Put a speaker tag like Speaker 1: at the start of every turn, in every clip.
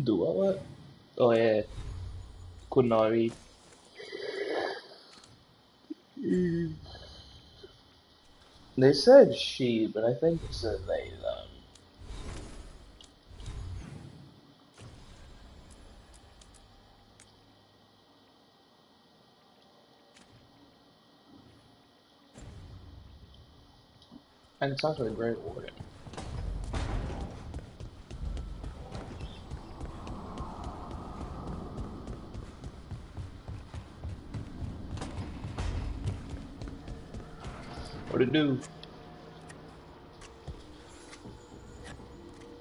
Speaker 1: Do what? Oh yeah, could not read. They said she, but I think it said they, them. And it's actually a great warden. What to do?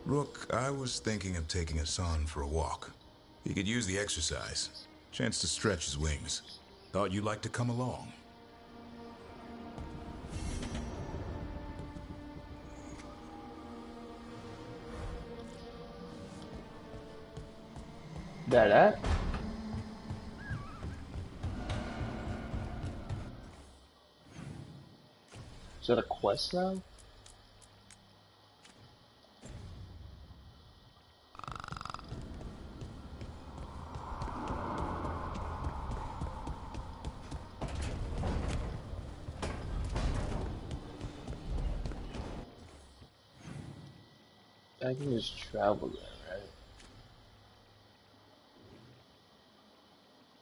Speaker 2: Rook, I was thinking of taking Hassan for a walk. He could use the exercise. Chance to stretch his wings. Thought you'd like to come along.
Speaker 1: That? Is that a quest now? I can just travel there, right?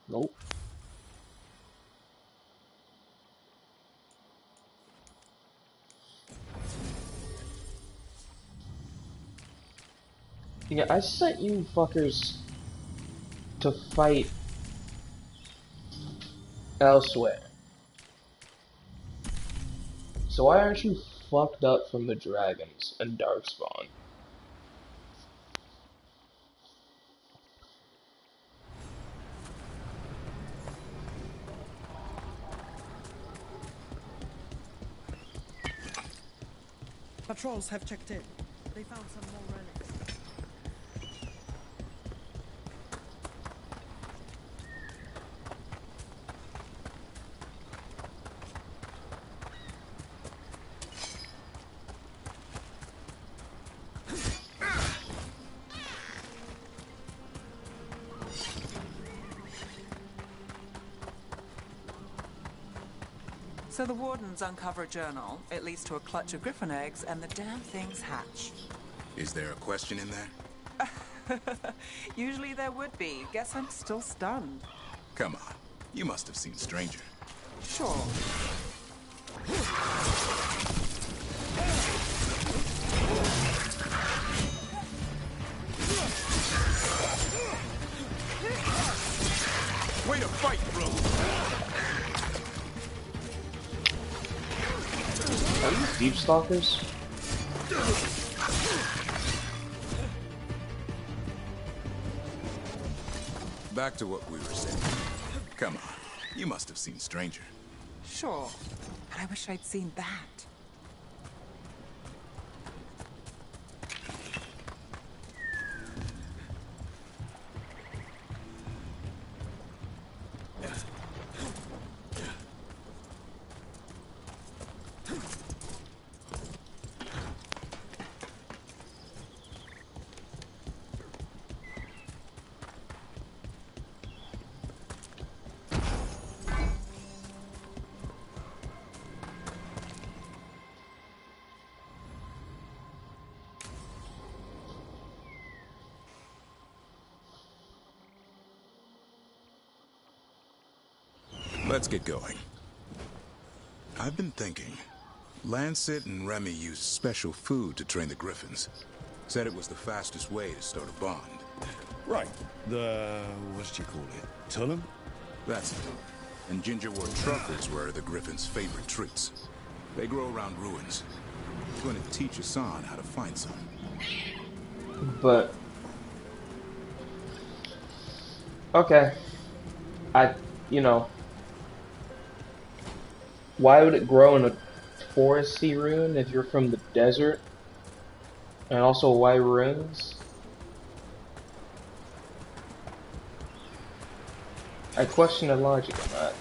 Speaker 1: Nope. Yeah, I sent you fuckers to fight elsewhere. So why aren't you fucked up from the dragons and Darkspawn?
Speaker 3: Patrols have checked in. They found some more relics.
Speaker 4: So the wardens uncover a journal. It leads to a clutch of griffin eggs, and the damn things hatch.
Speaker 2: Is there a question in there?
Speaker 4: Usually there would be. Guess I'm still stunned.
Speaker 2: Come on. You must have seen Stranger.
Speaker 4: Sure.
Speaker 2: Way to fight, bro!
Speaker 1: Are these deep stalkers?
Speaker 2: Back to what we were saying. Come on. You must have seen Stranger.
Speaker 4: Sure. But I wish I'd seen that.
Speaker 2: Let's get going. I've been thinking. Lancet and Remy used special food to train the griffins. Said it was the fastest way to start a bond.
Speaker 5: Right. What do you call it? Tullum?
Speaker 2: That's it. And gingerwort truffles were the griffins' favorite treats. They grow around ruins. I'm going to teach Hassan how to find some.
Speaker 1: But okay. You know, why would it grow in a foresty ruin if you're from the desert? And also, why ruins? I question the logic of that.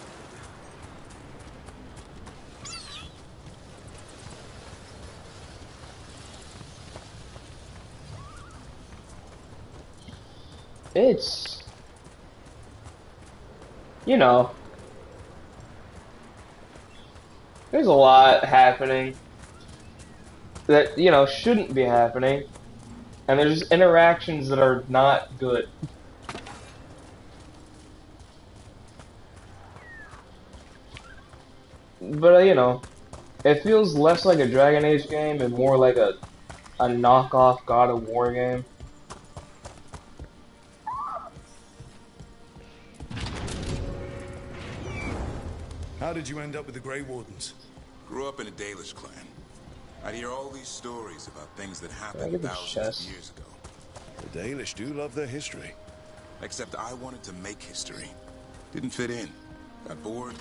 Speaker 1: it's, you know, there's a lot happening that, you know, shouldn't be happening, and there's interactions that are not good. But, you know, it feels less like a Dragon Age game and more like a knockoff God of War game.
Speaker 5: How did you end up with the Grey Wardens?
Speaker 2: Grew up in a Dalish clan. I'd hear all these stories about things that
Speaker 1: I
Speaker 2: happened
Speaker 1: get the
Speaker 2: thousands
Speaker 1: chest?
Speaker 2: of years ago.
Speaker 5: The Dalish do love their history.
Speaker 2: Except I wanted to make history. Didn't fit in. Got bored,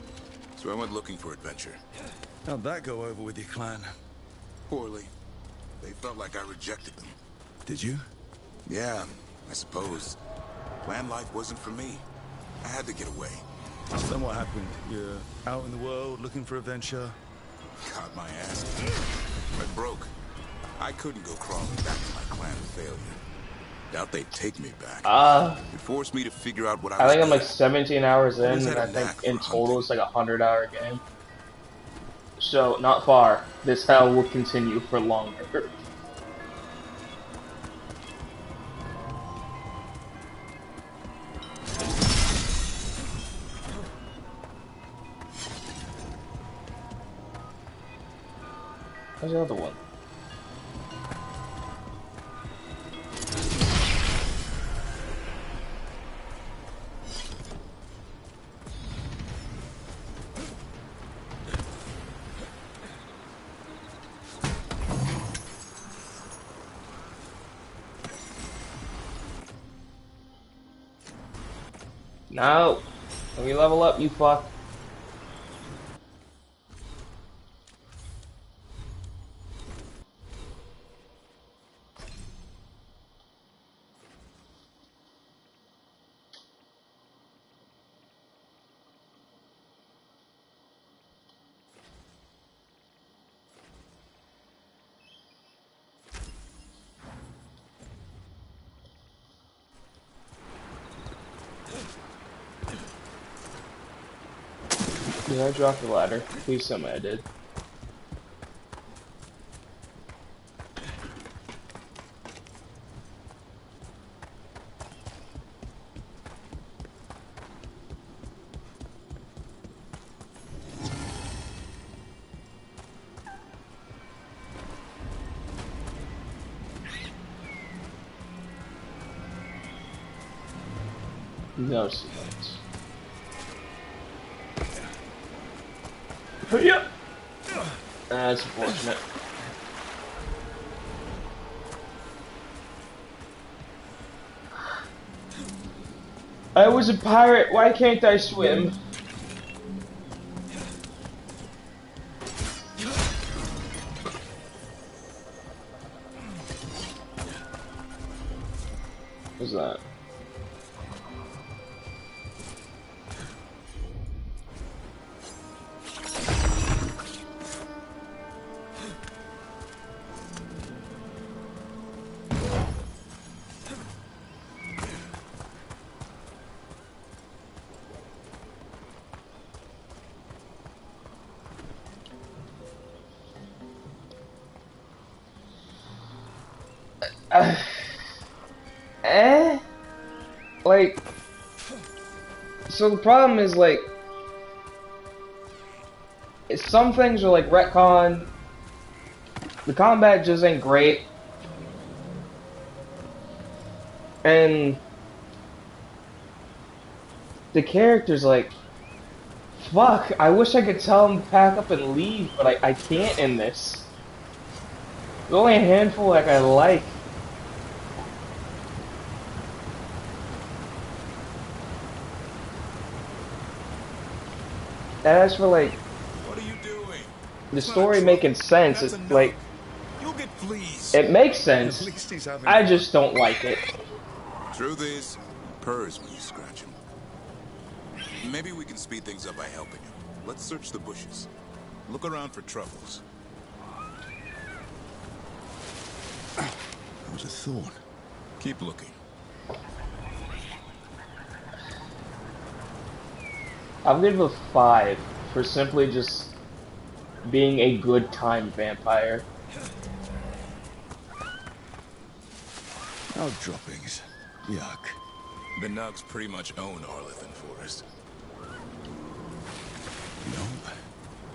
Speaker 2: so I went looking for adventure.
Speaker 5: How'd that go over with your clan?
Speaker 2: Poorly. They felt like I rejected them.
Speaker 5: Did you?
Speaker 2: Yeah, I suppose. Clan life wasn't for me. I had to get away.
Speaker 5: Then what happened? You're out in the world looking for adventure?
Speaker 2: Got my ass kicked. Went broke. I couldn't go crawling back to my clan of failure. Doubt they'd take me back. It forced me to figure out what I was
Speaker 1: think I'm
Speaker 2: good
Speaker 1: like 17 hours in,
Speaker 2: Always
Speaker 1: and
Speaker 2: had
Speaker 1: I
Speaker 2: a
Speaker 1: think
Speaker 2: knack
Speaker 1: in
Speaker 2: for
Speaker 1: total
Speaker 2: hunting.
Speaker 1: it's like a 100-hour game. So, not far. This hell will continue for longer. Where's the other one? No! Let me level up, you fuck. Did I drop the ladder? Please tell me I did. No sequence. Yeah. That's unfortunate. I was a pirate, why can't I swim? What's that? Like, so the problem is, like, some things are like retcon, the combat just ain't great, and the characters, like, fuck, I wish I could tell them to pack up and leave, but I can't in this. There's only a handful like I like. And as for, like,
Speaker 2: What are you doing?
Speaker 1: the story making sense,
Speaker 2: That's
Speaker 1: it's
Speaker 2: enough.
Speaker 1: like,
Speaker 2: You'll get fleas.
Speaker 1: it makes sense,
Speaker 5: At least he's having
Speaker 1: I just don't like it.
Speaker 2: Truth is, he purrs when you scratch him. Maybe we can speed things up by helping him. Let's search the bushes. Look around for troubles.
Speaker 5: That was a thorn.
Speaker 2: Keep looking.
Speaker 1: I'll give it a 5 for simply just being a good time vampire.
Speaker 5: Oh, droppings. Yuck.
Speaker 2: The Nugs pretty much own Arlithan Forest.
Speaker 5: No,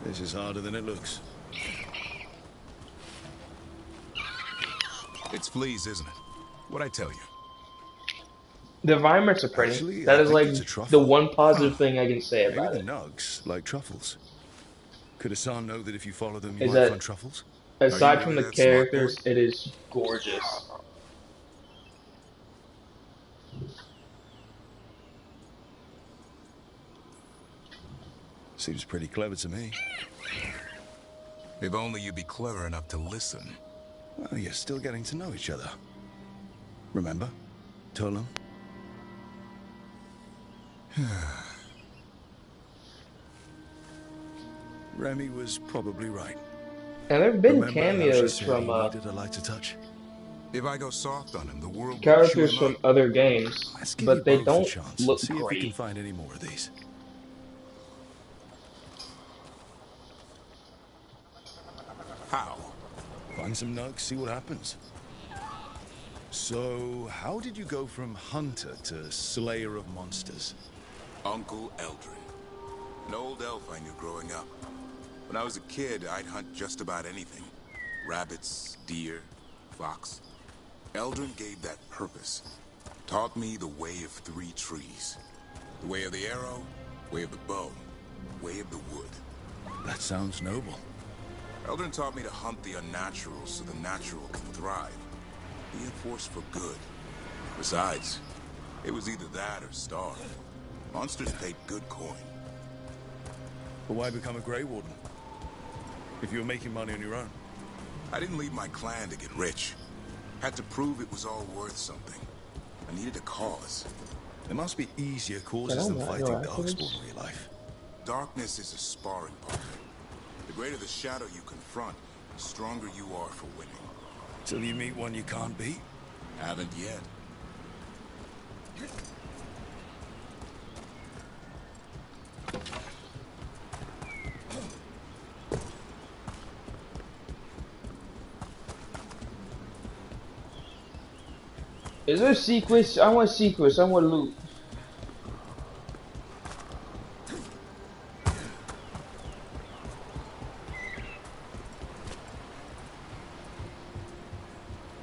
Speaker 5: this is harder than it looks.
Speaker 2: It's fleas, isn't it? What'd I tell you?
Speaker 1: The environments are pretty.
Speaker 5: Actually,
Speaker 1: That
Speaker 5: I
Speaker 1: is
Speaker 5: think
Speaker 1: like
Speaker 5: it's a
Speaker 1: the
Speaker 5: truffle.
Speaker 1: one positive thing I can say
Speaker 5: Maybe
Speaker 1: about
Speaker 5: the
Speaker 1: it.
Speaker 5: Nugs like truffles. Could Hassan know that if you follow them, you
Speaker 1: Is
Speaker 5: might
Speaker 1: that
Speaker 5: find truffles?
Speaker 2: Are you
Speaker 1: aside from
Speaker 2: really
Speaker 1: the
Speaker 2: that smart, boy?
Speaker 1: characters, it is gorgeous.
Speaker 5: Seems pretty clever to me.
Speaker 2: If only you'd be clever enough to listen.
Speaker 5: Well, you're still getting to know each other. Remember? Tolan? Remy was probably right.
Speaker 1: And there have been
Speaker 5: Remember how she
Speaker 1: cameos
Speaker 5: said
Speaker 1: from
Speaker 5: he needed a lighter touch?
Speaker 2: If I go soft on him, the world will chew
Speaker 1: characters
Speaker 2: him
Speaker 1: from
Speaker 2: up.
Speaker 1: other games,
Speaker 5: Let's give you
Speaker 1: but they
Speaker 5: both a
Speaker 1: don't
Speaker 5: chance and
Speaker 1: look
Speaker 5: see if we can
Speaker 1: great.
Speaker 5: find any more of these.
Speaker 2: How?
Speaker 5: Find some nugs, see what happens. So, how did you go from hunter to slayer of monsters?
Speaker 2: Uncle Eldrin. An old elf I knew growing up. When I was a kid, I'd hunt just about anything. Rabbits, deer, fox. Eldrin gave that purpose. Taught me the way of 3 trees. The way of the arrow, way of the bow, way of the wood.
Speaker 5: That sounds noble.
Speaker 2: Eldrin taught me to hunt the unnatural so the natural can thrive. Be a force for good. Besides, it was either that or starve. Monsters paid good coin.
Speaker 5: But why become a Grey Warden? If you were making money on your own.
Speaker 2: I didn't leave my clan to get rich. Had to prove it was all worth something. I needed a cause.
Speaker 5: There must be easier causes
Speaker 1: Can I
Speaker 5: than
Speaker 1: not
Speaker 5: fighting
Speaker 1: go
Speaker 5: Darkspawn
Speaker 1: afterwards?
Speaker 5: in real life.
Speaker 2: Darkness is a sparring partner. The greater the shadow you confront, the stronger you are for winning.
Speaker 5: Till you meet one you can't beat.
Speaker 2: Haven't yet.
Speaker 1: Is there a sequence? I want sequence. I want loot.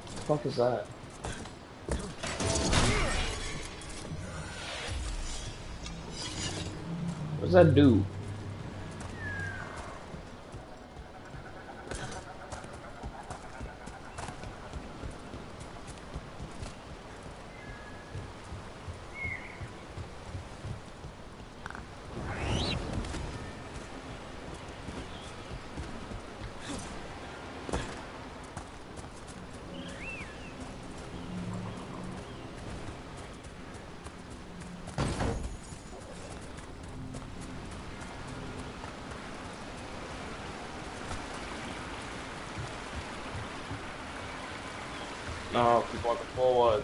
Speaker 1: The fuck is that? What does that do? No, keep walking forward.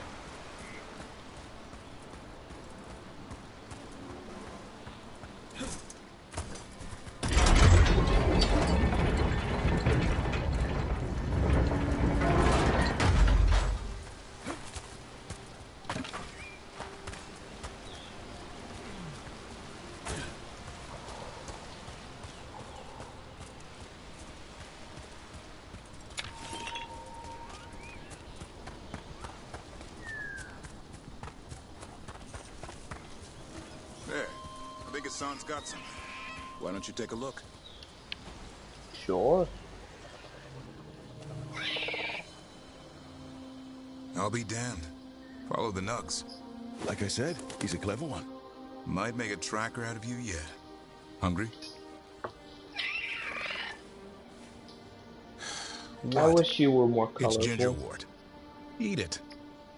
Speaker 2: There. I think Hassan's got something. Why don't you take a look?
Speaker 1: Sure.
Speaker 2: I'll be damned. Follow the Nugs.
Speaker 5: Like I said, he's a clever one.
Speaker 2: Might make a tracker out of you yet. Hungry?
Speaker 1: I wish you were more
Speaker 2: It's
Speaker 1: colorful.
Speaker 2: gingerwort. Eat it.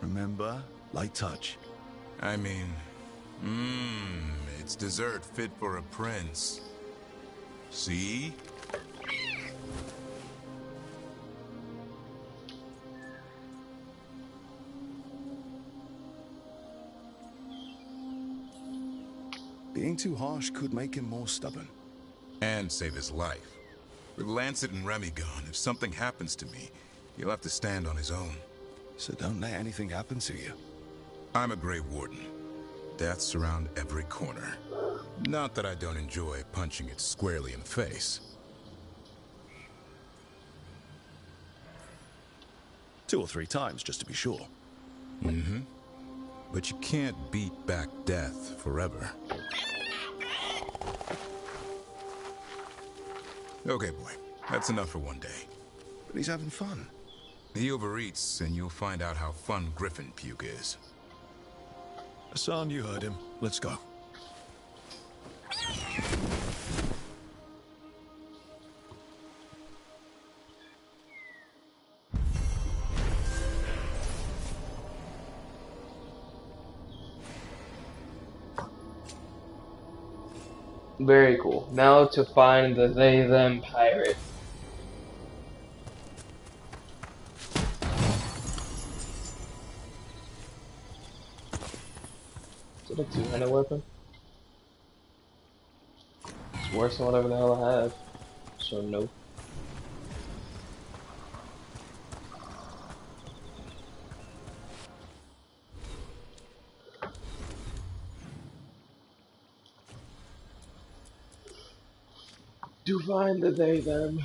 Speaker 5: Remember, light touch.
Speaker 2: I mean, it's dessert fit for a prince. See?
Speaker 5: Being too harsh could make him more stubborn.
Speaker 2: And save his life. With Lancet and Remy gone, if something happens to me, he'll have to stand on his own.
Speaker 5: So don't let anything happen to you.
Speaker 2: I'm a Grey Warden. Death's around every corner. Not that I don't enjoy punching it squarely in the face.
Speaker 5: 2 or 3 times, just to be sure.
Speaker 2: Mm-hmm. But you can't beat back death forever. Okay, boy. That's enough for one day.
Speaker 5: But he's having fun.
Speaker 2: He overeats, and you'll find out how fun Griffin puke is.
Speaker 5: Hassan, you heard him. Let's go.
Speaker 1: Very cool. Now to find the they-them pirate. Is it a two-handed weapon? It's worse than whatever the hell I have. So no. To find the they-them.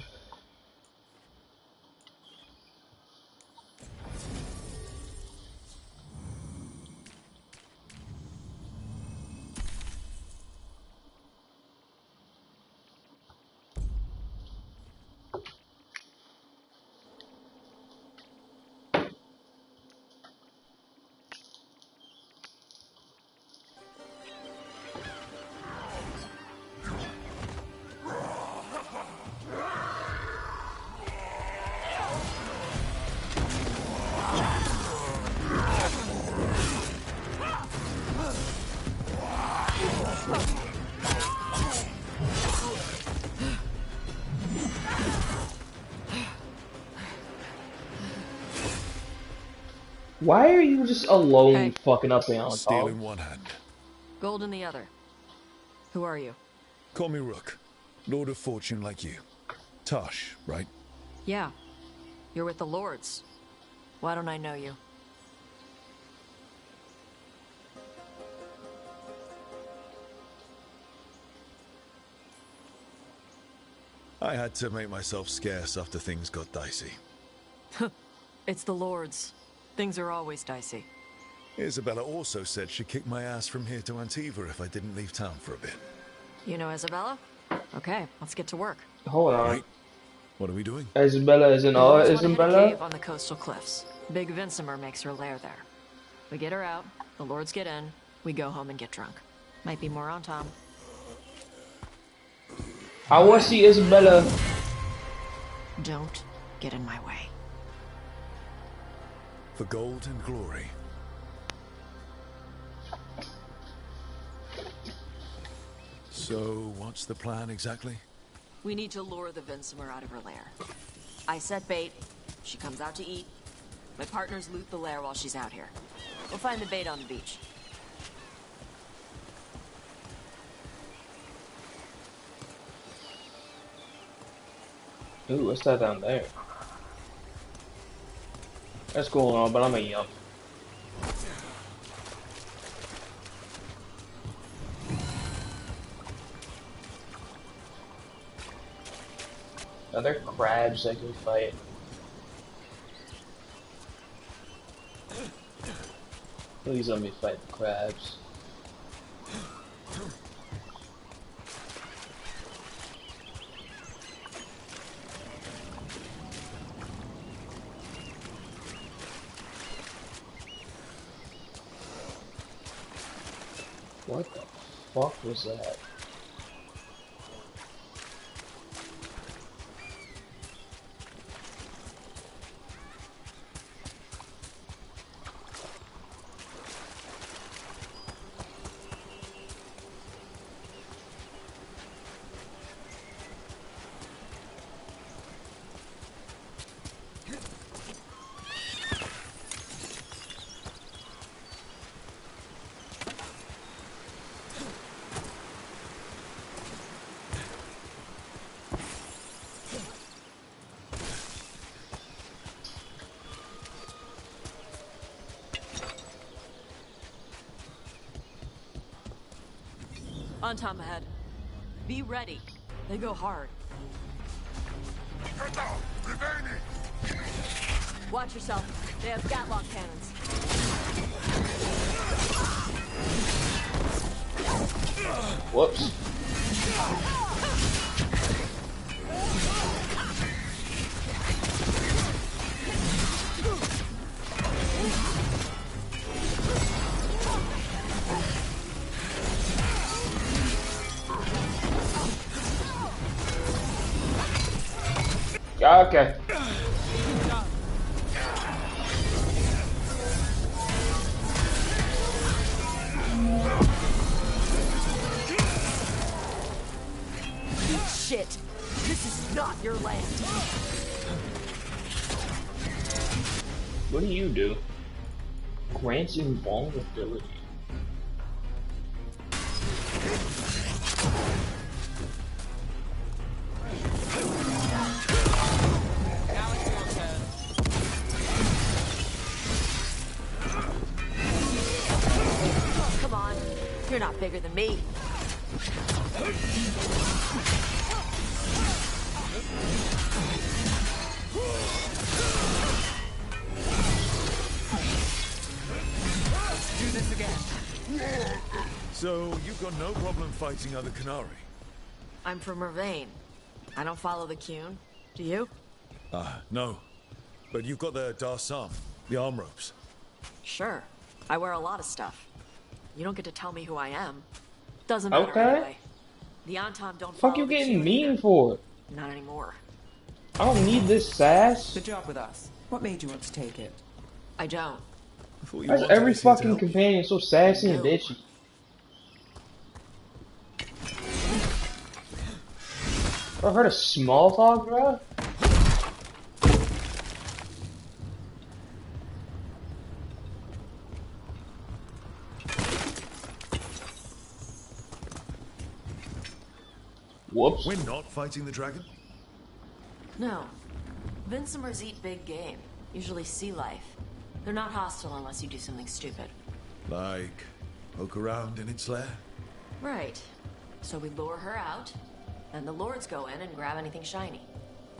Speaker 1: Why are you just alone
Speaker 6: Hey.
Speaker 1: fucking up there on
Speaker 5: Steel
Speaker 1: top?
Speaker 5: in one hand.
Speaker 6: Gold in the other. Who are you?
Speaker 5: Call me Rook. Lord of Fortune like you. Tosh, right?
Speaker 6: Yeah. You're with the Lords. Why don't I know you?
Speaker 5: I had to make myself scarce after things got dicey.
Speaker 6: It's the Lords. Things are always dicey.
Speaker 5: Isabella also said she'd kick my ass from here to Antiva if I didn't leave town for a bit.
Speaker 6: You know Isabella? Okay, let's get to work.
Speaker 1: Hold on.
Speaker 5: Right? What are we doing?
Speaker 1: Isabella isn't
Speaker 6: The
Speaker 1: all
Speaker 6: Lords want to hit a
Speaker 1: Isabella?
Speaker 6: cave on the coastal cliffs. Big Vincimer makes her lair there. We get her out, the Lords get in, we go home and get drunk. Might be more on Tom.
Speaker 1: I want to see Isabella.
Speaker 6: Don't get in my way.
Speaker 5: For gold and glory. So, what's the plan exactly?
Speaker 6: We need to lure the Vincimer out of her lair. I set bait, she comes out to eat. My partners loot the lair while she's out here. We'll find the bait on the beach.
Speaker 1: Ooh, what's that down there? That's cool and all, but I'm a yump. Are there crabs I can fight? Please let me fight the crabs. What the fuck was that?
Speaker 6: On Tom ahead. Be ready. They go hard. Watch yourself. They have Gatlock cannons.
Speaker 1: Whoops. Okay.
Speaker 6: Shit. This is not your land.
Speaker 1: What do you do? Grants invulnerability.
Speaker 4: Now it's your turn.
Speaker 6: Come on. You're not bigger than me.
Speaker 4: Let's do this again.
Speaker 5: So, you've got no problem fighting other Qunari?
Speaker 6: I'm from Mervain. I don't follow the Qun. Do you?
Speaker 5: No. But you've got the Darsam, the arm ropes.
Speaker 6: Sure. I wear a lot of stuff. You don't get to tell me who I am. Doesn't matter
Speaker 1: Okay.
Speaker 6: anyway. The Anton don't
Speaker 1: Fuck
Speaker 6: follow
Speaker 1: you
Speaker 6: the
Speaker 1: getting
Speaker 6: Qun
Speaker 1: mean
Speaker 6: either.
Speaker 1: for?
Speaker 6: Not anymore.
Speaker 1: I don't need this sass.
Speaker 4: Good job with us. What made you want to take it?
Speaker 6: I don't.
Speaker 5: I thought you
Speaker 1: Why is
Speaker 5: wanted
Speaker 1: every
Speaker 5: us here to
Speaker 1: fucking
Speaker 5: help you.
Speaker 1: companion so sassy and bitchy? I heard of small talk, bro? Whoops.
Speaker 5: We're not fighting the dragon?
Speaker 6: No. Vincimers eat big game. Usually sea life. They're not hostile unless you do something stupid.
Speaker 5: Like, poke around in its lair?
Speaker 6: Right. So we lure her out, then the lords go in and grab anything shiny.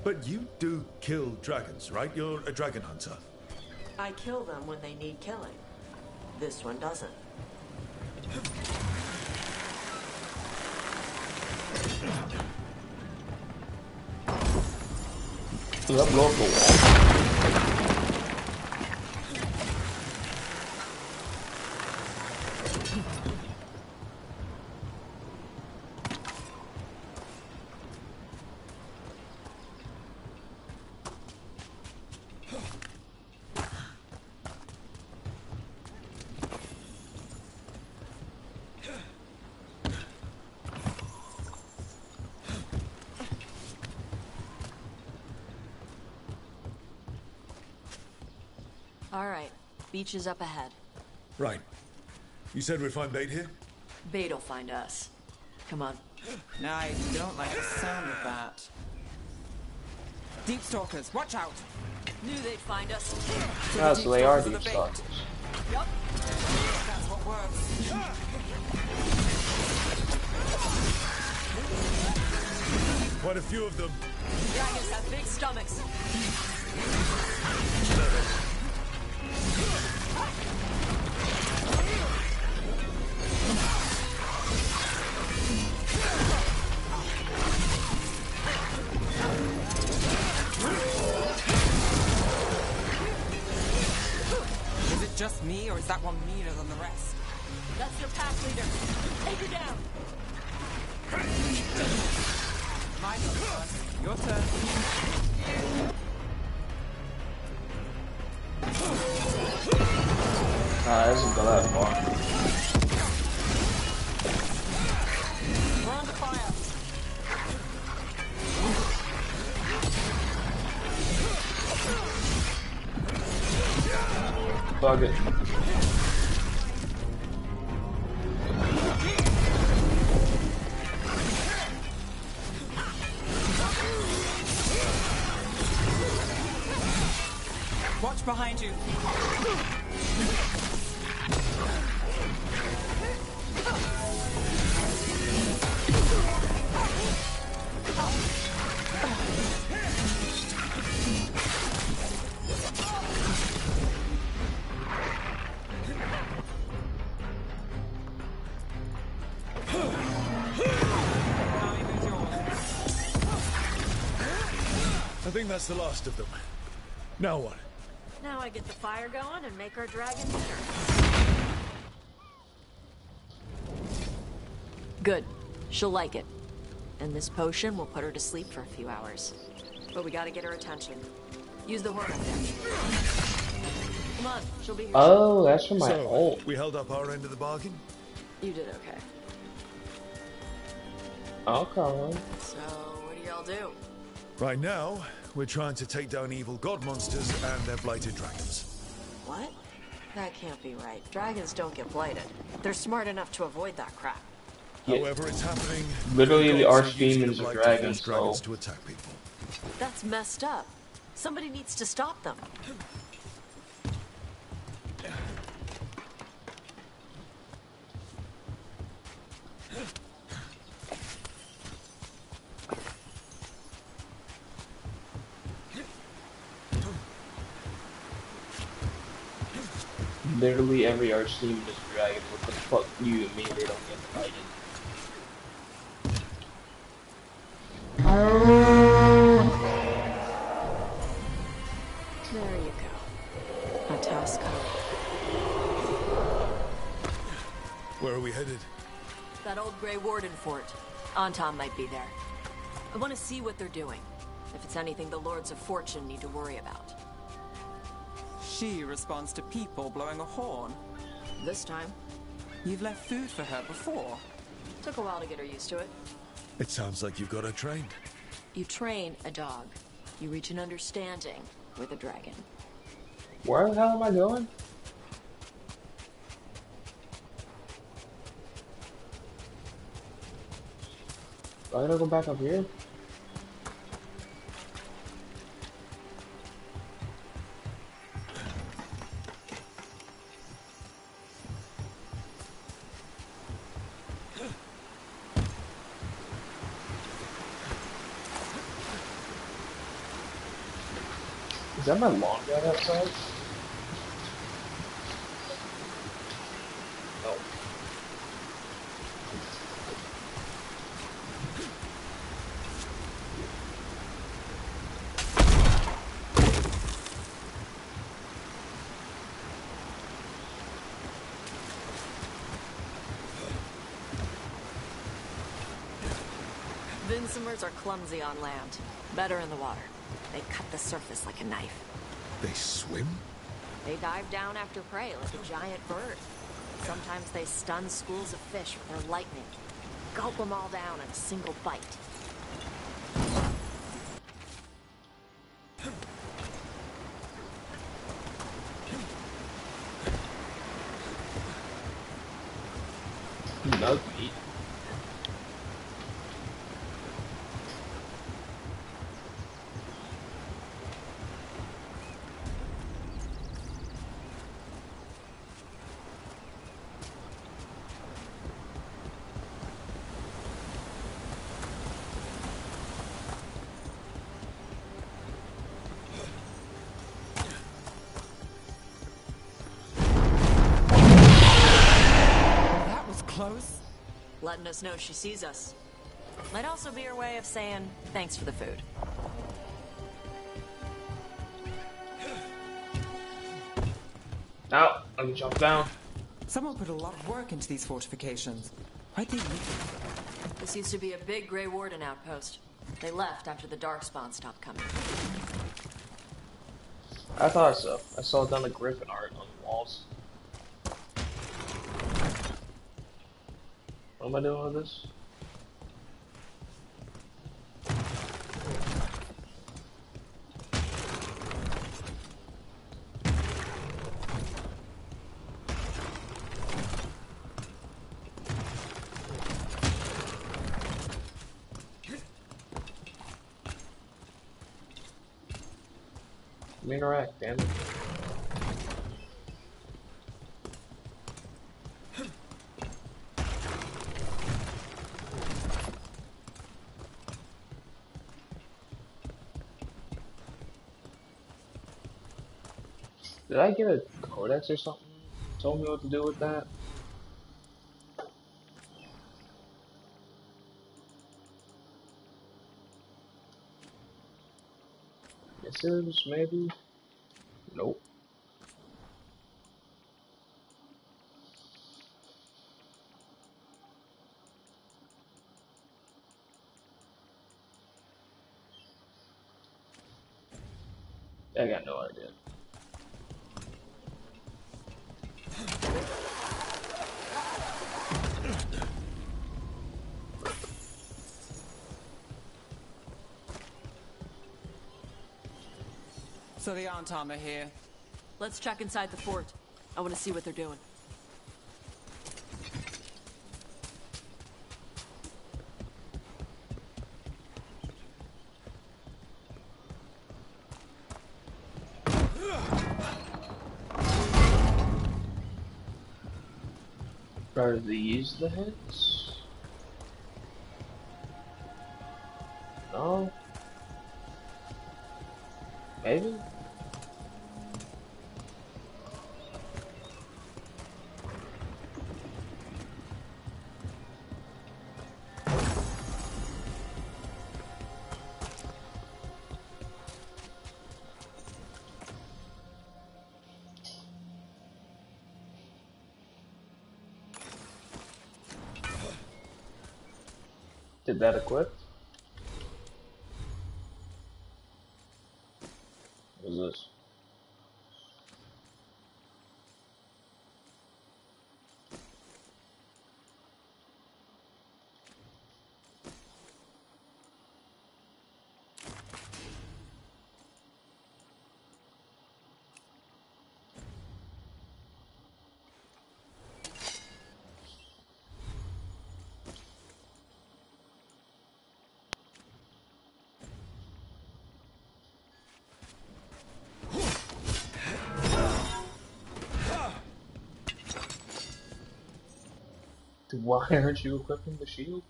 Speaker 5: But you do kill dragons, right? You're a dragon hunter.
Speaker 6: I kill them when they need killing. This one doesn't.
Speaker 1: Does that blow up the wall?
Speaker 6: All right. Beach is up ahead.
Speaker 5: Right. You said we'd find bait here?
Speaker 6: Bait'll find us. Come on.
Speaker 4: I don't like the sound of that. Deep stalkers, watch out!
Speaker 6: Knew they'd find us.
Speaker 1: Ah, so they are
Speaker 4: Stalkers
Speaker 1: deep
Speaker 4: the bait.
Speaker 1: stalkers.
Speaker 6: Yup.
Speaker 4: That's what works.
Speaker 5: Quite a few of them.
Speaker 6: Dragons have big stomachs.
Speaker 4: Is it just me, or is that one meaner than the rest?
Speaker 6: That's your pack leader. Take her down.
Speaker 4: My turn first. Your turn.
Speaker 1: Nah, this doesn't go that far.
Speaker 6: We're under fire.
Speaker 1: Bug it.
Speaker 4: Watch behind you.
Speaker 5: think that's the last of them. Now what?
Speaker 6: Now I get the fire going and make our dragon dinner. Good. She'll like it. And this potion will put her to sleep for a few hours. But we gotta get her attention. Use the horn up there. Come on, she'll be here.
Speaker 1: Oh, that's from my
Speaker 5: So,
Speaker 1: ult.
Speaker 5: we held up our end of the bargain?
Speaker 6: You did okay.
Speaker 1: Okay.
Speaker 6: So, what do y'all do?
Speaker 5: Right now, we're trying to take down evil god monsters and their blighted dragons.
Speaker 6: What? That can't be right. Dragons don't get blighted. They're smart enough to avoid that crap.
Speaker 1: Yeah.
Speaker 5: However, it's happening.
Speaker 1: Literally, the
Speaker 5: gods are using
Speaker 1: archdemons
Speaker 5: the
Speaker 1: are
Speaker 5: blight to
Speaker 1: dragons,
Speaker 5: force dragons
Speaker 1: so...
Speaker 5: to attack people.
Speaker 6: That's messed up. Somebody needs to stop them.
Speaker 1: Literally every archdemon is a dragon. What the fuck do you mean they don't get fighted?
Speaker 6: There you go. A task.
Speaker 5: Where are we headed?
Speaker 6: That old Grey Warden fort. Anton might be there. I want to see what they're doing. If it's anything the Lords of Fortune need to worry about.
Speaker 4: She responds to people blowing a horn.
Speaker 6: This time,
Speaker 4: You've left food for her before.
Speaker 6: took a while to get her used to it.
Speaker 5: It sounds like you've got her trained.
Speaker 6: You train a dog. You reach an understanding with a dragon.
Speaker 1: Where the hell am I going? Do I gotta go back up here? Is that my lawn guy outside? Oh.
Speaker 6: Vinsomers are clumsy on land. Better in the water. They cut the surface like a knife.
Speaker 5: They swim?
Speaker 6: They dive down after prey like a giant bird. Sometimes they stun schools of fish with their lightning. Gulp them all down in a single bite.
Speaker 1: Nug meat.
Speaker 4: That was close.
Speaker 6: Letting us know she sees us. Might also be her way of saying thanks for the food.
Speaker 1: Now, let me jump down.
Speaker 4: Someone put a lot of work into these fortifications. Why'd they leave them?
Speaker 6: This used to be a big Grey Warden outpost. They left after the Darkspawn stopped coming.
Speaker 1: I thought so. I saw it done the Griffin art on the walls. What am I doing with this? Let me interact, damn it. Did I get a codex or something? Told me what to do with that? Missives, maybe? Nope. I got no idea.
Speaker 4: So the Antam are here.
Speaker 6: Let's check inside the fort. I want to see what they're doing.
Speaker 1: Are these the hits? No? Maybe? Did that equip? What is this? Why aren't you equipping the shield?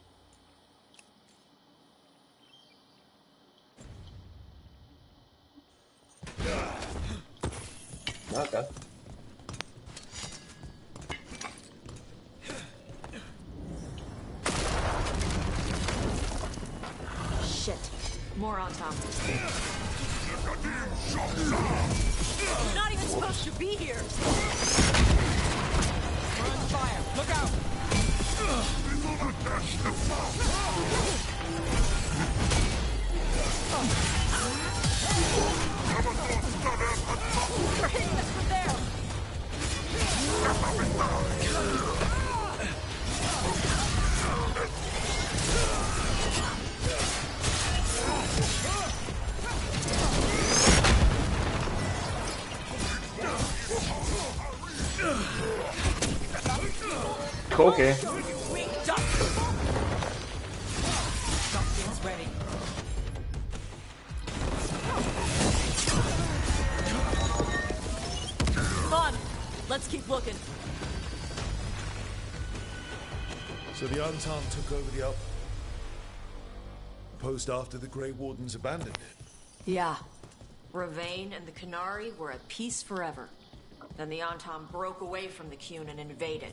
Speaker 1: Okay.
Speaker 6: Shit. More on top. You're not even supposed to be here.
Speaker 4: We're under fire. Look out!
Speaker 6: They're hitting us from there.
Speaker 1: Okay.
Speaker 4: Weak duck! Something's ready.
Speaker 6: Come on. Let's keep looking.
Speaker 5: So the Antam took over the outpost after the Grey Wardens abandoned it.
Speaker 6: Yeah. Ravane and the Qunari were at peace forever. Then the Antam broke away from the Qun and invaded.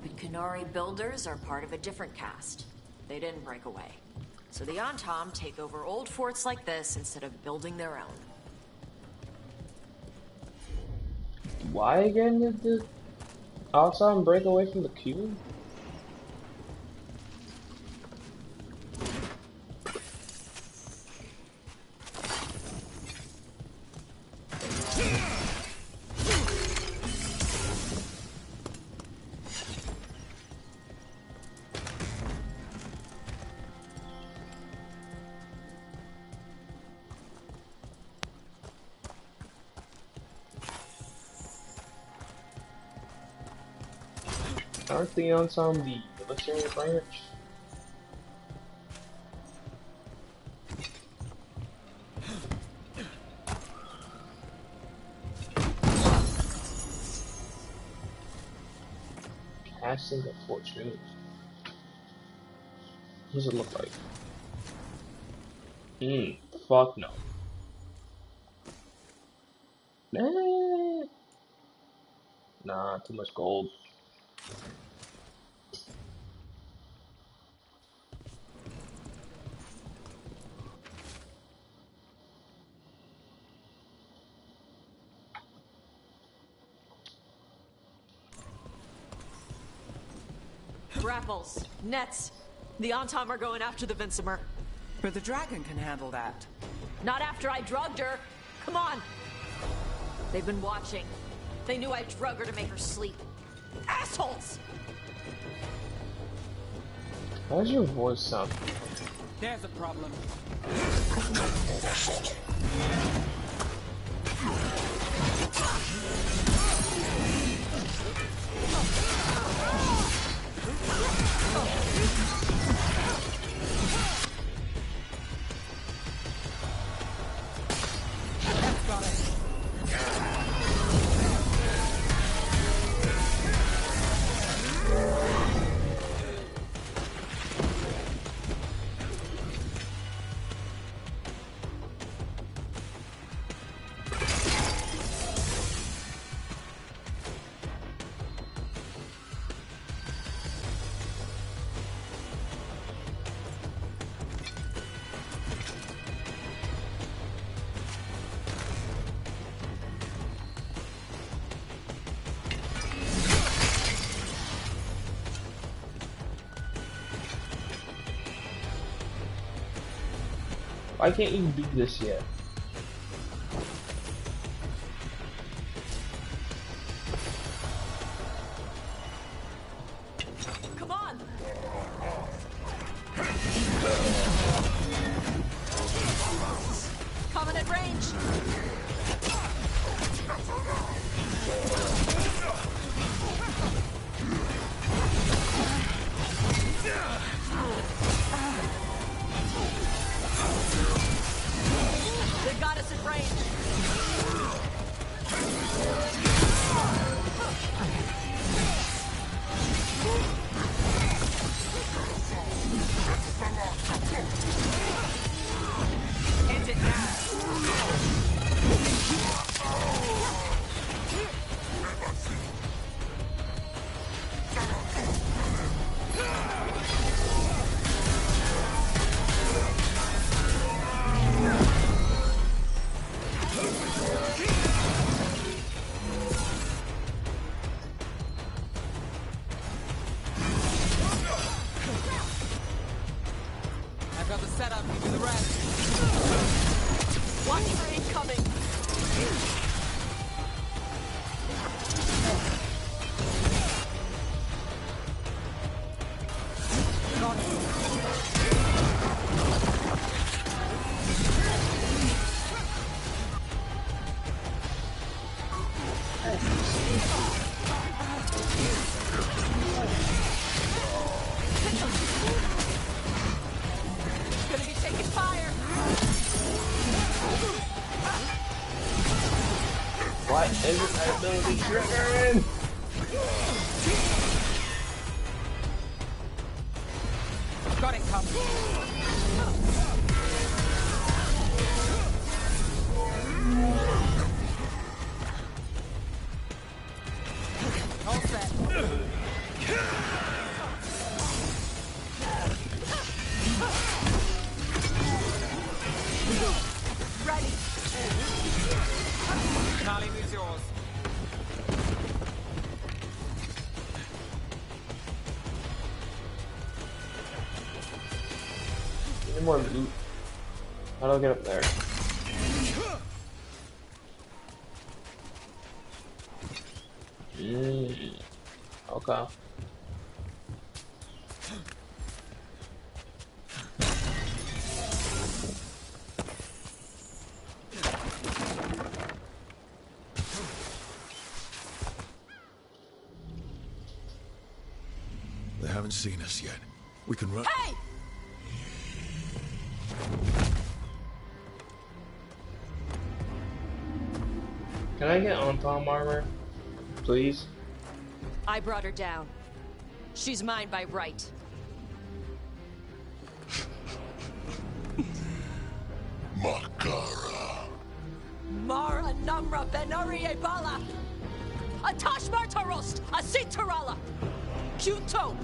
Speaker 6: But Qunari builders are part of a different caste. They didn't break away. So the Antam take over old forts like this instead of building their own.
Speaker 1: Why again did the Altam break away from the Qun? Aren't the Antam the military branch? Casting of Fortune. What does it look like? Fuck no. Nah, too much gold.
Speaker 6: Grapples, nets. The Antom are going after the Vincemer.
Speaker 4: But the dragon can handle that.
Speaker 6: Not after I drugged her. Come on. They've been watching. They knew I drug her to make her sleep. Assholes!
Speaker 1: Why does your voice sound?
Speaker 3: There's a problem.
Speaker 4: That's got it.
Speaker 1: Why can't you do this yet?
Speaker 6: Come on! Coming at range! They got us at range!
Speaker 4: End it now. I've got the setup, you do the rest.
Speaker 6: Watch for incoming!
Speaker 4: Got it.
Speaker 6: Gonna be taking fire!
Speaker 1: Why isn't that ability triggering?
Speaker 4: Got it covered. All set.
Speaker 6: Ready!
Speaker 4: Carly, who's yours?
Speaker 1: Need more loot. How do I get up there? Okay.
Speaker 5: They haven't seen us yet. We can run.
Speaker 6: Hey!
Speaker 1: Can I get Antom armor? Please?
Speaker 6: I brought her down. She's mine by right.
Speaker 5: Makara.
Speaker 6: Mara Namra Benarie Bala! Atash Martarost! Asitarala! Kyuto!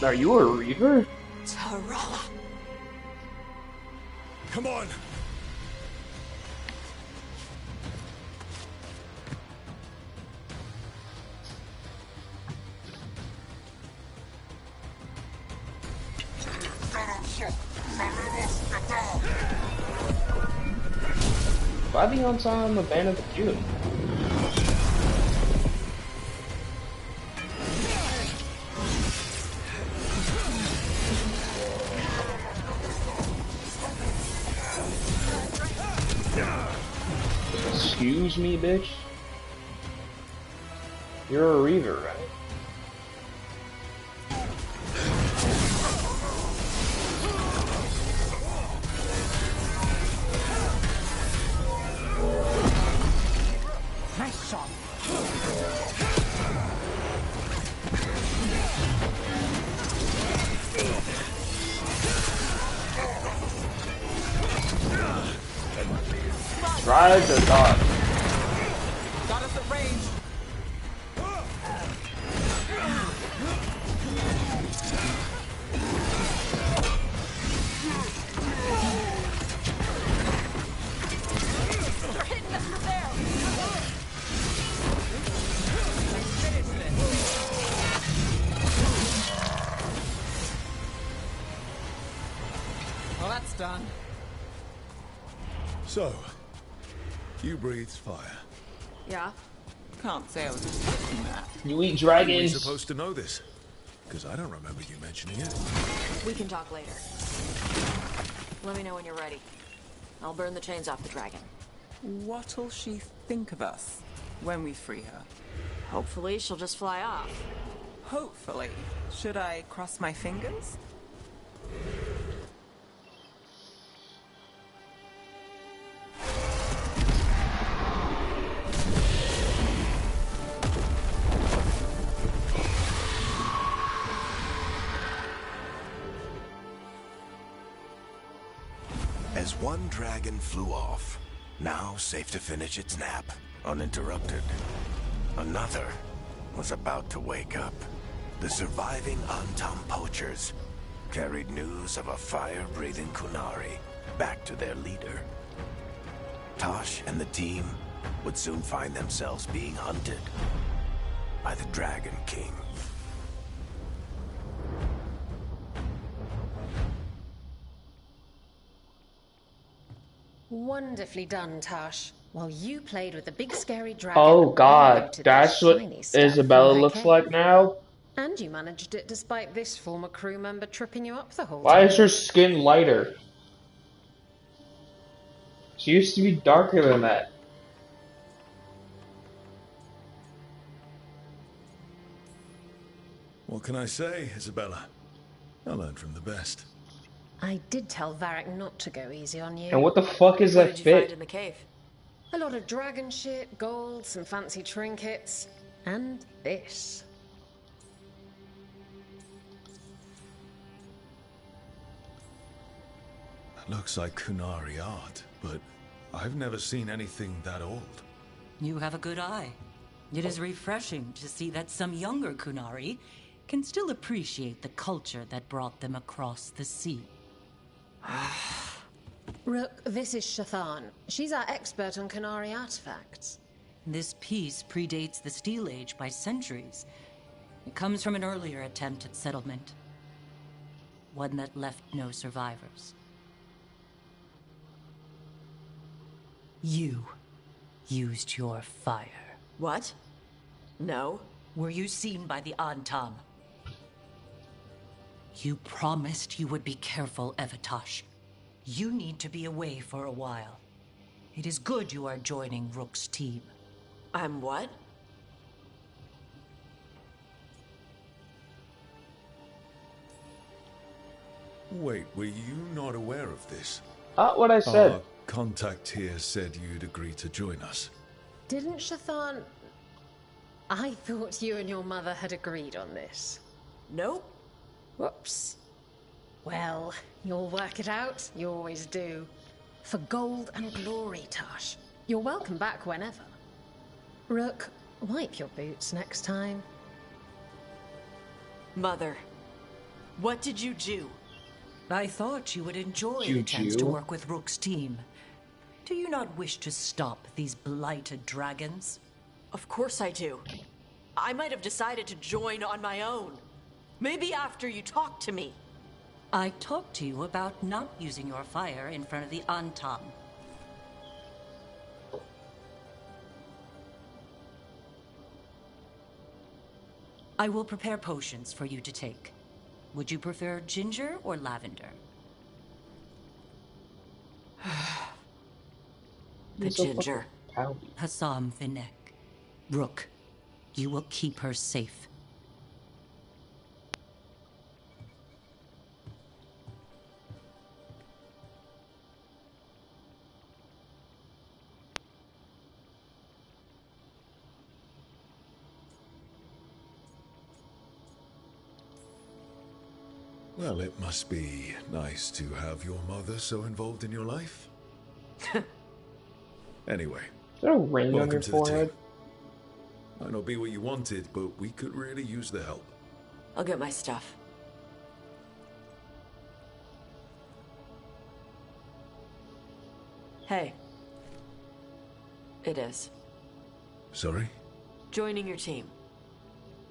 Speaker 1: Are you a Reaver?
Speaker 6: Tarala!
Speaker 5: Come on!
Speaker 1: Why the Anton abandoned the cube? Excuse me, bitch. You're a Reaver, right?
Speaker 3: Nice shot.
Speaker 1: Drive the dog.
Speaker 4: Got us at range.
Speaker 6: They're hitting us from there.
Speaker 4: Finish this. Well, that's done.
Speaker 5: So, you breathed fire.
Speaker 6: Yeah.
Speaker 4: Can't say I was expecting that.
Speaker 1: You eat
Speaker 5: Are we
Speaker 1: dragons.
Speaker 5: supposed to know this? Because I don't remember you mentioning it.
Speaker 6: We can talk later. Let me know when you're ready. I'll burn the chains off the dragon.
Speaker 4: What'll she think of us when we free her?
Speaker 6: Hopefully, she'll just fly off.
Speaker 4: Hopefully. Should I cross my fingers?
Speaker 7: As one dragon flew off, now safe to finish its nap, uninterrupted, another was about to wake up. The surviving Antam poachers carried news of a fire-breathing Kunari back to their leader. Tosh and the team would soon find themselves being hunted by the Dragon King.
Speaker 8: Wonderfully done, Tosh. While you played with the big scary dragon.
Speaker 1: Oh
Speaker 8: I
Speaker 1: god,
Speaker 8: noted
Speaker 1: that's
Speaker 8: the
Speaker 1: what
Speaker 8: shiny stuff
Speaker 1: Isabella
Speaker 8: from her
Speaker 1: looks
Speaker 8: cave.
Speaker 1: like now?
Speaker 8: And you managed it despite this former crew member tripping you up the whole
Speaker 1: Why
Speaker 8: time.
Speaker 1: is her skin lighter? She used to be darker than that.
Speaker 5: What can I say, Isabella? I learned from the best.
Speaker 8: I did tell Varric not to go easy on you.
Speaker 1: And what the fuck is
Speaker 6: What
Speaker 1: that
Speaker 6: did you find
Speaker 1: fit?
Speaker 6: in the cave?
Speaker 8: A lot of dragon shit, gold, some fancy trinkets, and this.
Speaker 5: Looks like Kunari art, but I've never seen anything that old.
Speaker 9: You have a good eye. It is refreshing to see that some younger Kunari can still appreciate the culture that brought them across the sea.
Speaker 8: Rook, this is Shathan. She's our expert on Kunari artifacts.
Speaker 9: This piece predates the Steel Age by centuries. It comes from an earlier attempt at settlement. One that left no survivors. You used your fire.
Speaker 6: What? No.
Speaker 9: Were you seen by the Antam? You promised you would be careful, Evatosh. You need to be away for a while. It is good you are joining Rook's team.
Speaker 6: I'm what?
Speaker 5: Wait, were you not aware of this?
Speaker 1: Not what I said.
Speaker 5: Our contact here said you'd agree to join us.
Speaker 8: Didn't Shathan... I thought you and your mother had agreed on this.
Speaker 6: Nope.
Speaker 8: Whoops. Well, you'll work it out. You always do. For gold and glory, Tosh. You're welcome back whenever. Rook, wipe your boots next time.
Speaker 6: Mother, what did you do?
Speaker 9: I thought you would enjoy the chance to work with Rook's team. Do you not wish to stop these blighted dragons?
Speaker 6: Of course I do. I might have decided to join on my own. Maybe after you talked to me.
Speaker 9: I talked to you about not using your fire in front of the Antam. I will prepare potions for you to take. Would you prefer ginger or lavender?
Speaker 6: The ginger.
Speaker 9: Hassam Finek. Rook, you will keep her safe.
Speaker 10: Well, it must be nice to have your mother so involved in your life. Anyway,
Speaker 1: is there a ring on your forehead?
Speaker 10: Might not be what you wanted, but we could really use the help.
Speaker 6: I'll get my stuff. Hey. It is.
Speaker 10: Sorry?
Speaker 6: Joining your team.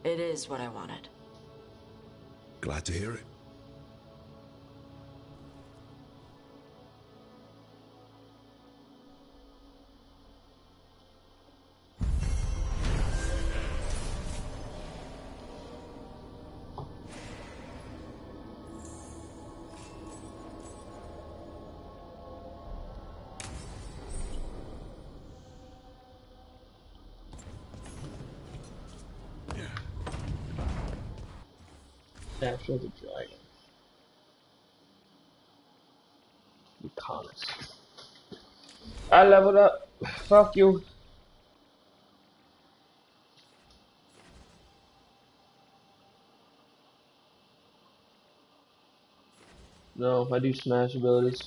Speaker 6: It is what I wanted.
Speaker 10: Glad to hear it.
Speaker 1: Capture the dragon. Economist. I leveled up. Fuck you. No, I do smash abilities.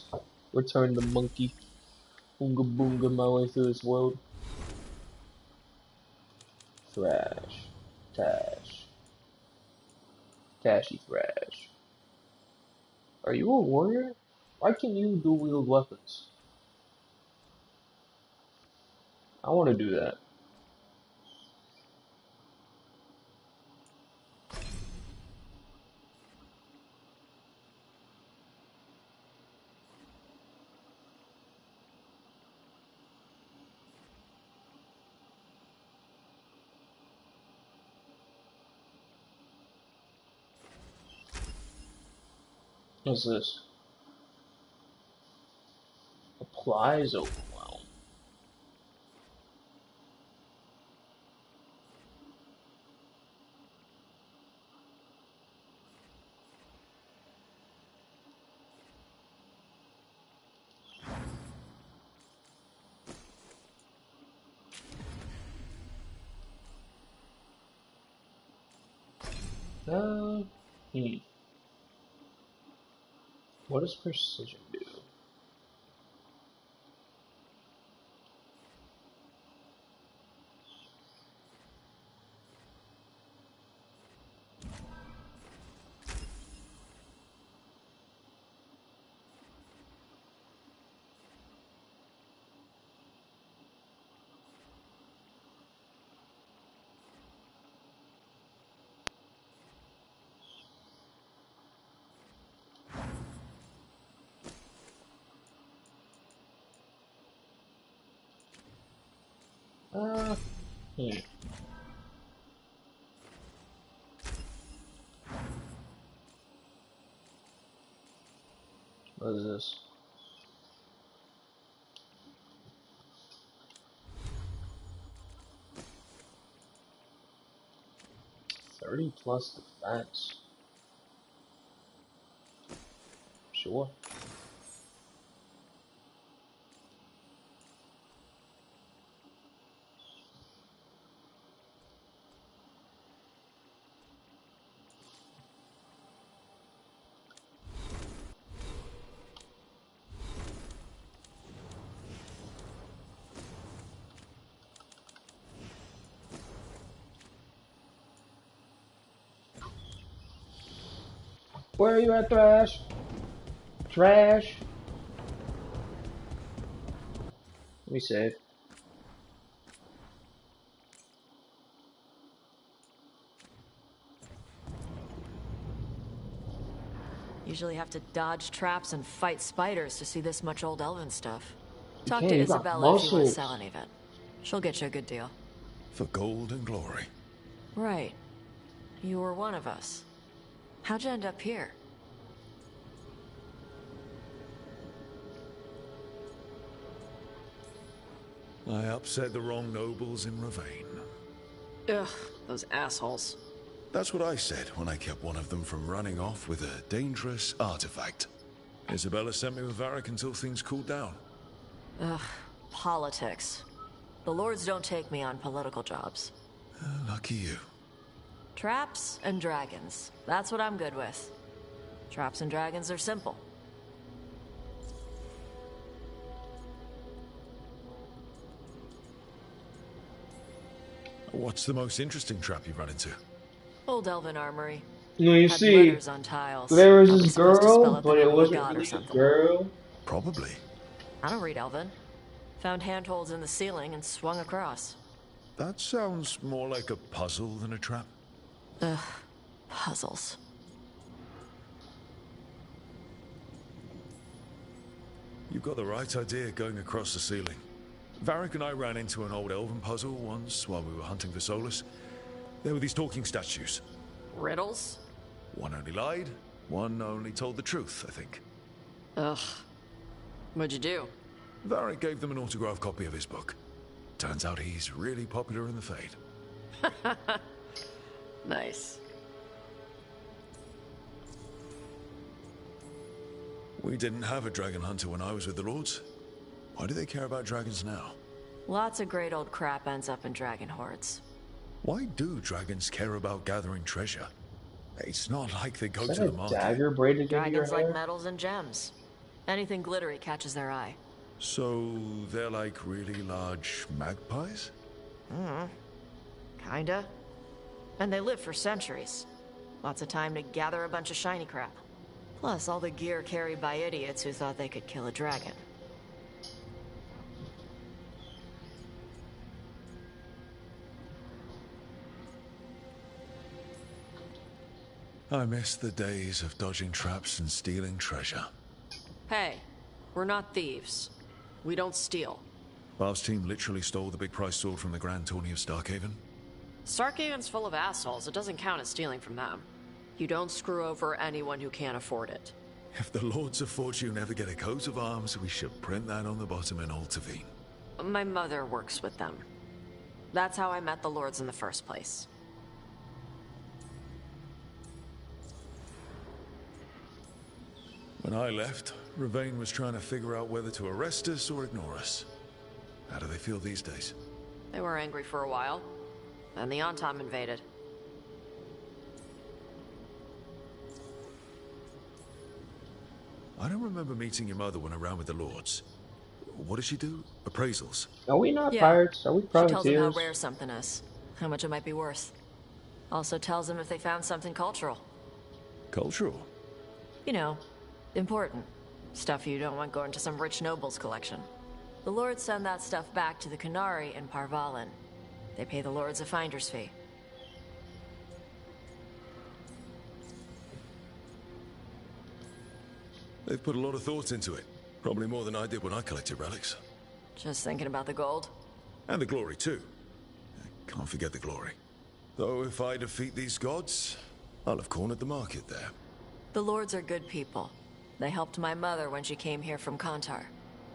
Speaker 1: Return the monkey. Boonga boonga my way through this world. Thrash. Tash. Tashy Thrash. Are you a warrior? Why can you dual wield weapons? I want to do that. What's this? Applies overwhelm. What does precision do? What is this? +30 defense. Sure. Where are you at, Thrash? trash. Let me save.
Speaker 6: Usually have to dodge traps and fight spiders to see this much old elven stuff.
Speaker 1: You
Speaker 6: Talk
Speaker 1: can't,
Speaker 6: to
Speaker 1: you got
Speaker 6: Isabella if you want to
Speaker 1: muscles.
Speaker 6: sell any of it. She'll get you a good deal.
Speaker 10: For gold and glory.
Speaker 6: Right. You were one of us. How'd you end up here?
Speaker 10: I upset the wrong nobles in Ravane.
Speaker 6: Ugh, those assholes.
Speaker 10: That's what I said when I kept one of them from running off with a dangerous artifact. Isabella sent me with Varric until things cooled down.
Speaker 6: Ugh, politics. The lords don't take me on political jobs.
Speaker 10: Lucky you.
Speaker 6: Traps and dragons. That's what I'm good with. Traps and dragons are simple.
Speaker 10: What's the most interesting trap you've run into?
Speaker 6: Old elven armory.
Speaker 1: No, you
Speaker 6: Had
Speaker 1: see,
Speaker 6: letters on tiles.
Speaker 1: there was
Speaker 6: Probably
Speaker 1: this
Speaker 6: supposed to spell
Speaker 1: girl,
Speaker 6: out the
Speaker 1: but
Speaker 6: name
Speaker 1: it
Speaker 6: of a
Speaker 1: wasn't
Speaker 6: god or
Speaker 1: really a
Speaker 6: something.
Speaker 1: girl.
Speaker 10: Probably.
Speaker 6: I don't read elven. Found handholds in the ceiling and swung across.
Speaker 10: That sounds more like a puzzle than a trap.
Speaker 6: Ugh, puzzles.
Speaker 10: You've got the right idea going across the ceiling. Varric and I ran into an old elven puzzle once while we were hunting for Solus. There were these talking statues.
Speaker 6: Riddles?
Speaker 10: One only lied, one only told the truth, I think.
Speaker 6: Ugh. What'd you do?
Speaker 10: Varric gave them an autographed copy of his book. Turns out he's really popular in the Fade.
Speaker 6: Nice.
Speaker 10: We didn't have a dragon hunter when I was with the Lords. Why do they care about dragons now?
Speaker 6: Lots of great old crap ends up in dragon hordes.
Speaker 10: Why do dragons care about gathering treasure? It's not like they go
Speaker 1: Is
Speaker 10: to
Speaker 1: that
Speaker 10: the
Speaker 1: a
Speaker 10: market.
Speaker 1: dagger braided into your
Speaker 6: Dragons like
Speaker 1: hair?
Speaker 6: metals and gems. Anything glittery catches their eye.
Speaker 10: So they're like really large magpies?
Speaker 6: Kinda. And they live for centuries. Lots of time to gather a bunch of shiny crap. Plus all the gear carried by idiots who thought they could kill a dragon.
Speaker 10: I miss the days of dodging traps and stealing treasure.
Speaker 6: Hey, we're not thieves. We don't steal.
Speaker 10: Val's team literally stole the big prize sword from the Grand Tourney of Starkhaven.
Speaker 6: Starkhaven's full of assholes. It doesn't count as stealing from them. You don't screw over anyone who can't afford it.
Speaker 10: If the Lords of Fortune ever get a coat of arms, we should print that on the bottom in Altavine.
Speaker 6: My mother works with them. That's how I met the lords in the first place.
Speaker 10: When I left, Ravane was trying to figure out whether to arrest us or ignore us. How do they feel these days?
Speaker 6: They were angry for a while. Then the Antom invaded.
Speaker 10: I don't remember meeting your mother when around with the Lords. What does she do? Appraisals?
Speaker 1: Are we not
Speaker 6: Yeah.
Speaker 1: pirates? Are we
Speaker 6: She tells them how
Speaker 1: privateers?
Speaker 6: rare something is, how much it might be worth. Also tells them if they found something cultural.
Speaker 10: Cultural?
Speaker 6: You know, important. Stuff you don't want going to some rich noble's collection. The lords send that stuff back to the Qunari in Parvalin. They pay the lords a finder's fee.
Speaker 10: They've put a lot of thought into it. Probably more than I did when I collected relics.
Speaker 6: Just thinking about the gold?
Speaker 10: And the glory, too. Can't forget the glory. Though if I defeat these gods, I'll have cornered the market there.
Speaker 6: The lords are good people. They helped my mother when she came here from Kantar.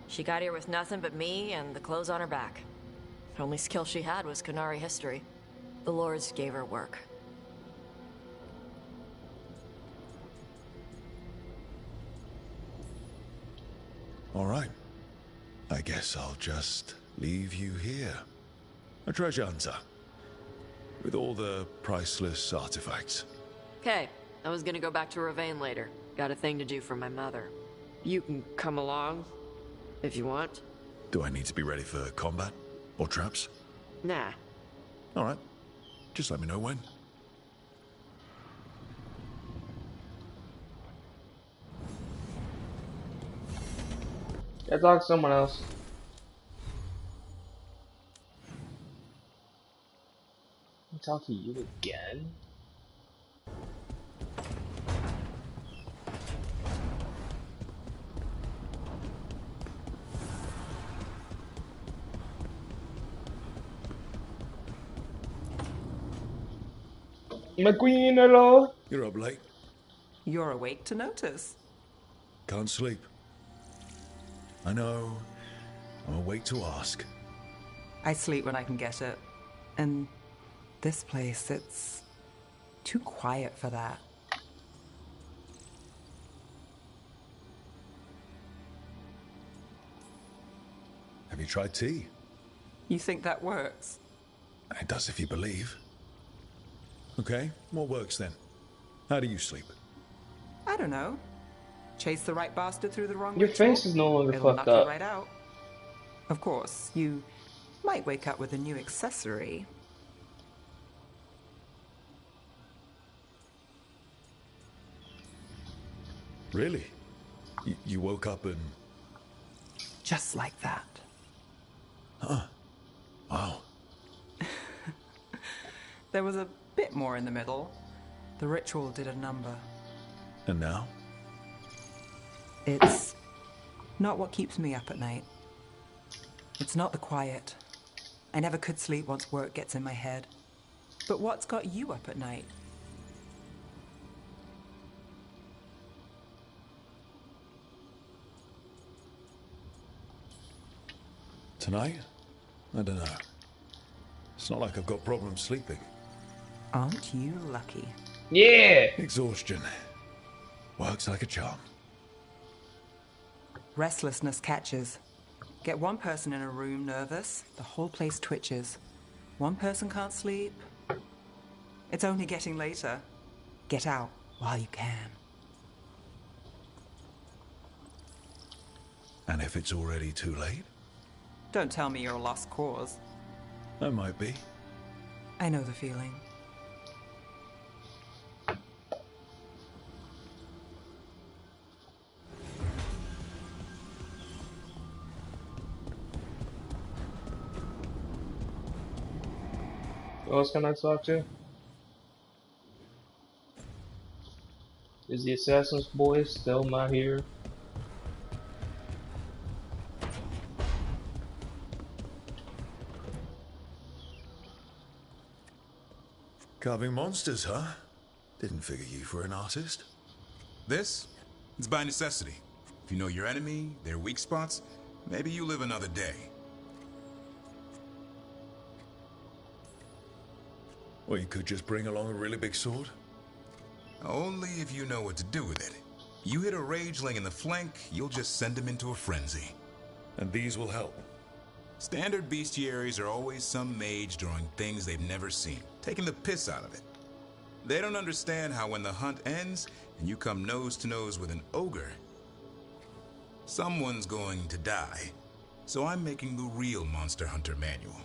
Speaker 6: She got here with nothing but me and the clothes on her back. The only skill she had was Qunari history. The lords gave her work.
Speaker 10: All right. I guess I'll just leave you here. A treasure hunter. With all the priceless artifacts.
Speaker 6: Okay, I was gonna go back to Ravane later. Got a thing to do for my mother. You can come along, if you want.
Speaker 10: Do I need to be ready for combat? Or traps?
Speaker 6: Nah.
Speaker 10: All right. Just let me know when.
Speaker 1: Gotta talk to someone else. I'll talk to you again. My queen, hello.
Speaker 10: You're up late.
Speaker 4: You're awake to notice.
Speaker 10: Can't sleep. I know. I'm awake to ask.
Speaker 4: I sleep when I can get it. And this place, it's too quiet for that.
Speaker 10: Have you tried tea?
Speaker 4: You think that works?
Speaker 10: It does if you believe. Okay, what works then? How do you sleep?
Speaker 4: I don't know. Chase the right bastard through the wrong
Speaker 1: Your
Speaker 4: ritual,
Speaker 1: face is no longer
Speaker 4: it'll
Speaker 1: fucked
Speaker 4: knock
Speaker 1: up.
Speaker 4: you right out. Of course, you might wake up with a new accessory.
Speaker 10: Really? You woke up and...
Speaker 4: Just like that.
Speaker 10: Huh. Wow.
Speaker 4: There was a bit more in the middle. The ritual did a number.
Speaker 10: And now?
Speaker 4: It's not what keeps me up at night. It's not the quiet. I never could sleep once work gets in my head. But what's got you up at night?
Speaker 10: Tonight? I don't know. It's not like I've got problems sleeping.
Speaker 4: Aren't you lucky?
Speaker 1: Yeah!
Speaker 10: Exhaustion. Works like a charm.
Speaker 4: Restlessness catches. Get one person in a room nervous, the whole place twitches. One person can't sleep. It's only getting later. Get out while you can.
Speaker 10: And if it's already too late?
Speaker 4: Don't tell me you're a lost cause.
Speaker 10: I might be.
Speaker 4: I know the feeling.
Speaker 1: Who else can I talk to? Is the Assassin's Boy still not here?
Speaker 10: Carving monsters, huh? Didn't figure you for an artist.
Speaker 2: This? It's by necessity. If you know your enemy, their weak spots, maybe you live another day.
Speaker 10: Or you could just bring along a really big sword.
Speaker 2: Only if you know what to do with it. You hit a rageling in the flank, you'll just send him into a frenzy.
Speaker 10: And these will help.
Speaker 2: Standard bestiaries are always some mage drawing things they've never seen, taking the piss out of it. They don't understand how when the hunt ends and you come nose to nose with an ogre, someone's going to die. So I'm making the real Monster Hunter manual.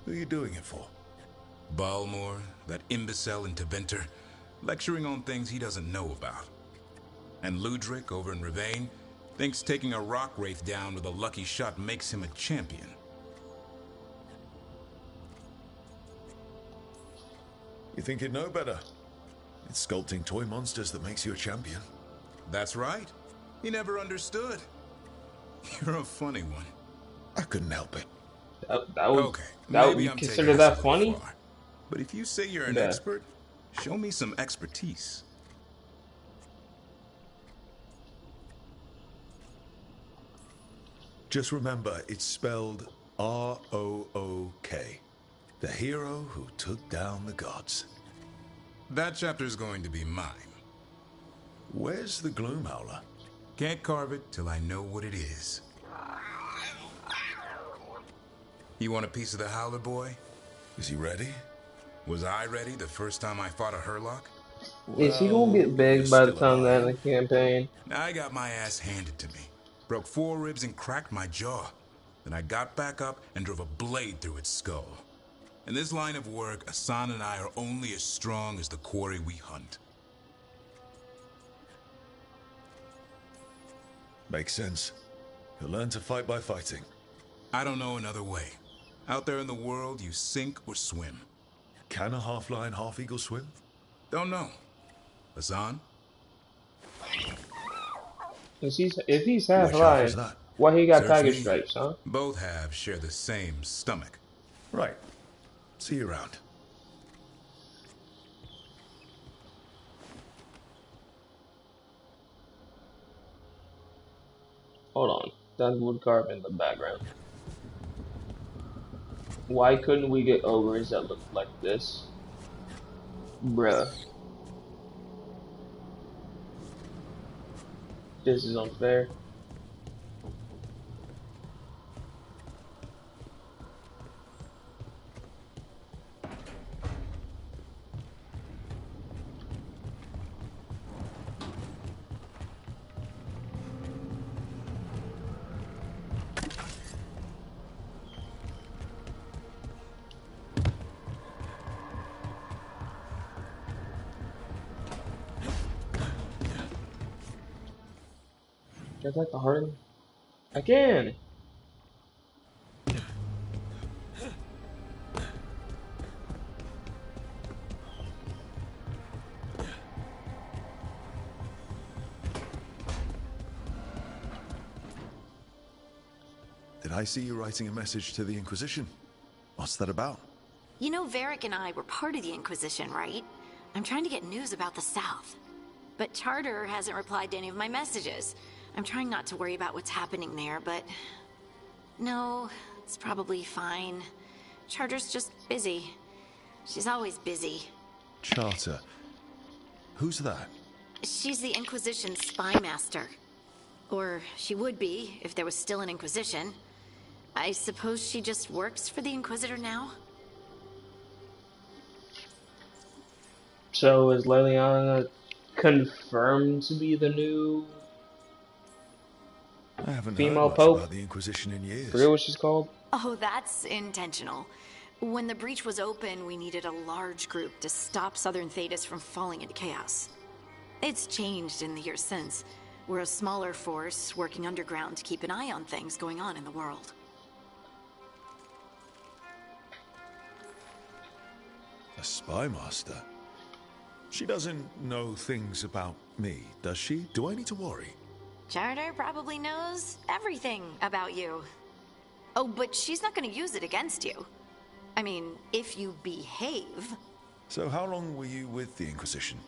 Speaker 10: Who are you doing it for?
Speaker 2: Balmor, that imbecile in Tevinter, lecturing on things he doesn't know about. And Ludric over in Rivain thinks taking a rock wraith down with a lucky shot makes him a champion.
Speaker 10: You think you'd know better? It's sculpting toy monsters that makes you a champion.
Speaker 2: That's right. He never understood. You're a funny one.
Speaker 10: I couldn't help it.
Speaker 1: That would,
Speaker 2: Okay,
Speaker 1: that would
Speaker 2: maybe
Speaker 1: you
Speaker 2: I'm
Speaker 1: consider
Speaker 2: taking
Speaker 1: that
Speaker 2: this a little
Speaker 1: funny?
Speaker 2: far. But if you say you're an
Speaker 1: Yeah.
Speaker 2: expert, show me some expertise.
Speaker 10: Just remember, it's spelled R-O-O-K. The hero who took down the gods.
Speaker 2: That chapter's going to be mine.
Speaker 10: Where's the Gloomhowler?
Speaker 2: Can't carve it till I know what it is. You want a piece of the Howler boy?
Speaker 10: Is he ready?
Speaker 2: Was I ready the first time I fought a Hurlock?
Speaker 1: Is he gonna get big by the time that in the campaign?
Speaker 2: I got my ass handed to me. Broke 4 ribs and cracked my jaw. Then I got back up and drove a blade through its skull. In this line of work, Asan and I are only as strong as the quarry we hunt.
Speaker 10: Makes sense. You'll learn to fight by fighting.
Speaker 2: I don't know another way. Out there in the world, you sink or swim.
Speaker 10: Can a half-lion, half-eagle swim?
Speaker 2: Don't know. Hassan?
Speaker 1: If he's half
Speaker 10: Which half
Speaker 1: lion,
Speaker 10: is that?
Speaker 1: why he got
Speaker 2: Search
Speaker 1: tiger
Speaker 2: me.
Speaker 1: stripes, huh?
Speaker 2: Both halves share the same stomach.
Speaker 10: Right. See you around.
Speaker 1: Hold on. That's wood carving in the background. Why couldn't we get ogres that look like this? Bruh. This is unfair. Can I attack the harden? I can!
Speaker 10: Did I see you writing a message to the Inquisition? What's that about?
Speaker 11: You know Varric and I were part of the Inquisition, right? I'm trying to get news about the South. But Charter hasn't replied to any of my messages. I'm trying not to worry about what's happening there, but... No, it's probably fine. Charter's just busy. She's always busy.
Speaker 10: Charter. Who's that?
Speaker 11: She's the Inquisition's spy master. Or she would be, if there was still an Inquisition. I suppose she just works for the Inquisitor now?
Speaker 1: So is Leliana confirmed to be the new
Speaker 10: I haven't
Speaker 1: female
Speaker 10: heard much
Speaker 1: pope?
Speaker 10: about the Inquisition in years.
Speaker 1: Forget what she's called?
Speaker 11: Oh, that's intentional. When the breach was open, we needed a large group to stop Southern Thedas from falling into chaos. It's changed in the years since. We're a smaller force working underground to keep an eye on things going on in the world.
Speaker 10: A spy master? She doesn't know things about me, does she? Do I need to worry?
Speaker 11: Charter probably knows everything about you. Oh, but she's not going to use it against you. I mean, if you behave.
Speaker 10: So how long were you with the Inquisition?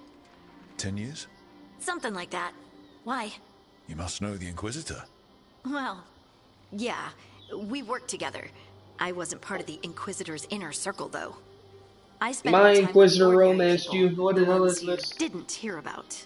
Speaker 10: 10 years?
Speaker 11: Something like that. Why?
Speaker 10: You must know the Inquisitor.
Speaker 11: Well, yeah, we worked together. I wasn't part of the Inquisitor's inner circle, though. I spent
Speaker 1: My
Speaker 11: more time with
Speaker 1: Inquisitor
Speaker 11: ordinary
Speaker 1: romanced
Speaker 11: people,
Speaker 1: you. What
Speaker 11: the
Speaker 1: the hell
Speaker 11: ones
Speaker 1: is
Speaker 11: you
Speaker 1: this?
Speaker 11: didn't hear about.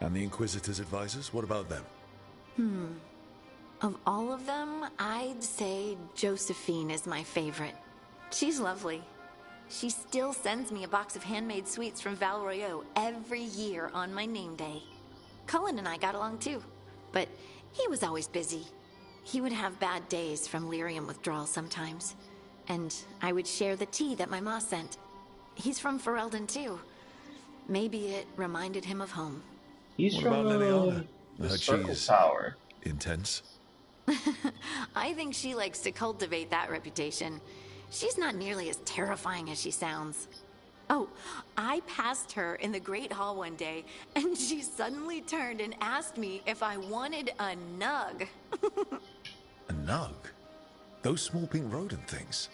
Speaker 10: And the Inquisitor's advisors, what about them?
Speaker 11: Of all of them, I'd say Josephine is my favorite. She's lovely. She still sends me a box of handmade sweets from Val Royeaux every year on my name day. Cullen and I got along too, but he was always busy. He would have bad days from lyrium withdrawal sometimes, and I would share the tea that my ma sent. He's from Ferelden too. Maybe it reminded him of home.
Speaker 1: He's
Speaker 10: What
Speaker 1: from
Speaker 10: about Leliana?
Speaker 1: the
Speaker 10: Heard
Speaker 1: Circle
Speaker 10: she's
Speaker 1: Tower.
Speaker 10: intense.
Speaker 11: I think she likes to cultivate that reputation. She's not nearly as terrifying as she sounds. Oh, I passed her in the Great Hall one day, and she suddenly turned and asked me if I wanted a nug.
Speaker 10: A nug? Those small pink rodent things?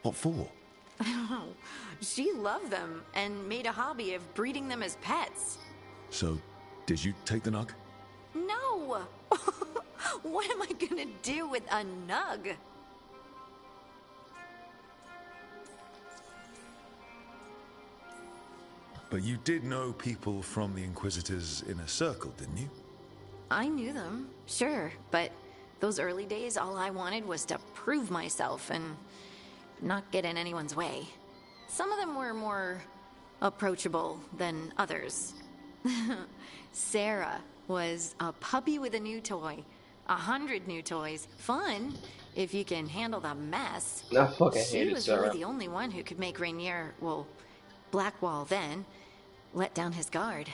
Speaker 10: What for?
Speaker 11: She loved them and made a hobby of breeding them as pets.
Speaker 10: So, did you take the nug?
Speaker 11: No! What am I gonna do with a nug?
Speaker 10: But you did know people from the Inquisitor's inner circle, didn't you?
Speaker 11: I knew them, sure, but those early days, all I wanted was to prove myself and not get in anyone's way. Some of them were more approachable than others. Sarah was a puppy with a new toy. 100 new toys. Fun, if you can handle the mess.
Speaker 1: I fucking
Speaker 11: She
Speaker 1: hated
Speaker 11: was
Speaker 1: Sarah.
Speaker 11: really the only one who could make Rainier, well, Blackwall then, let down his guard.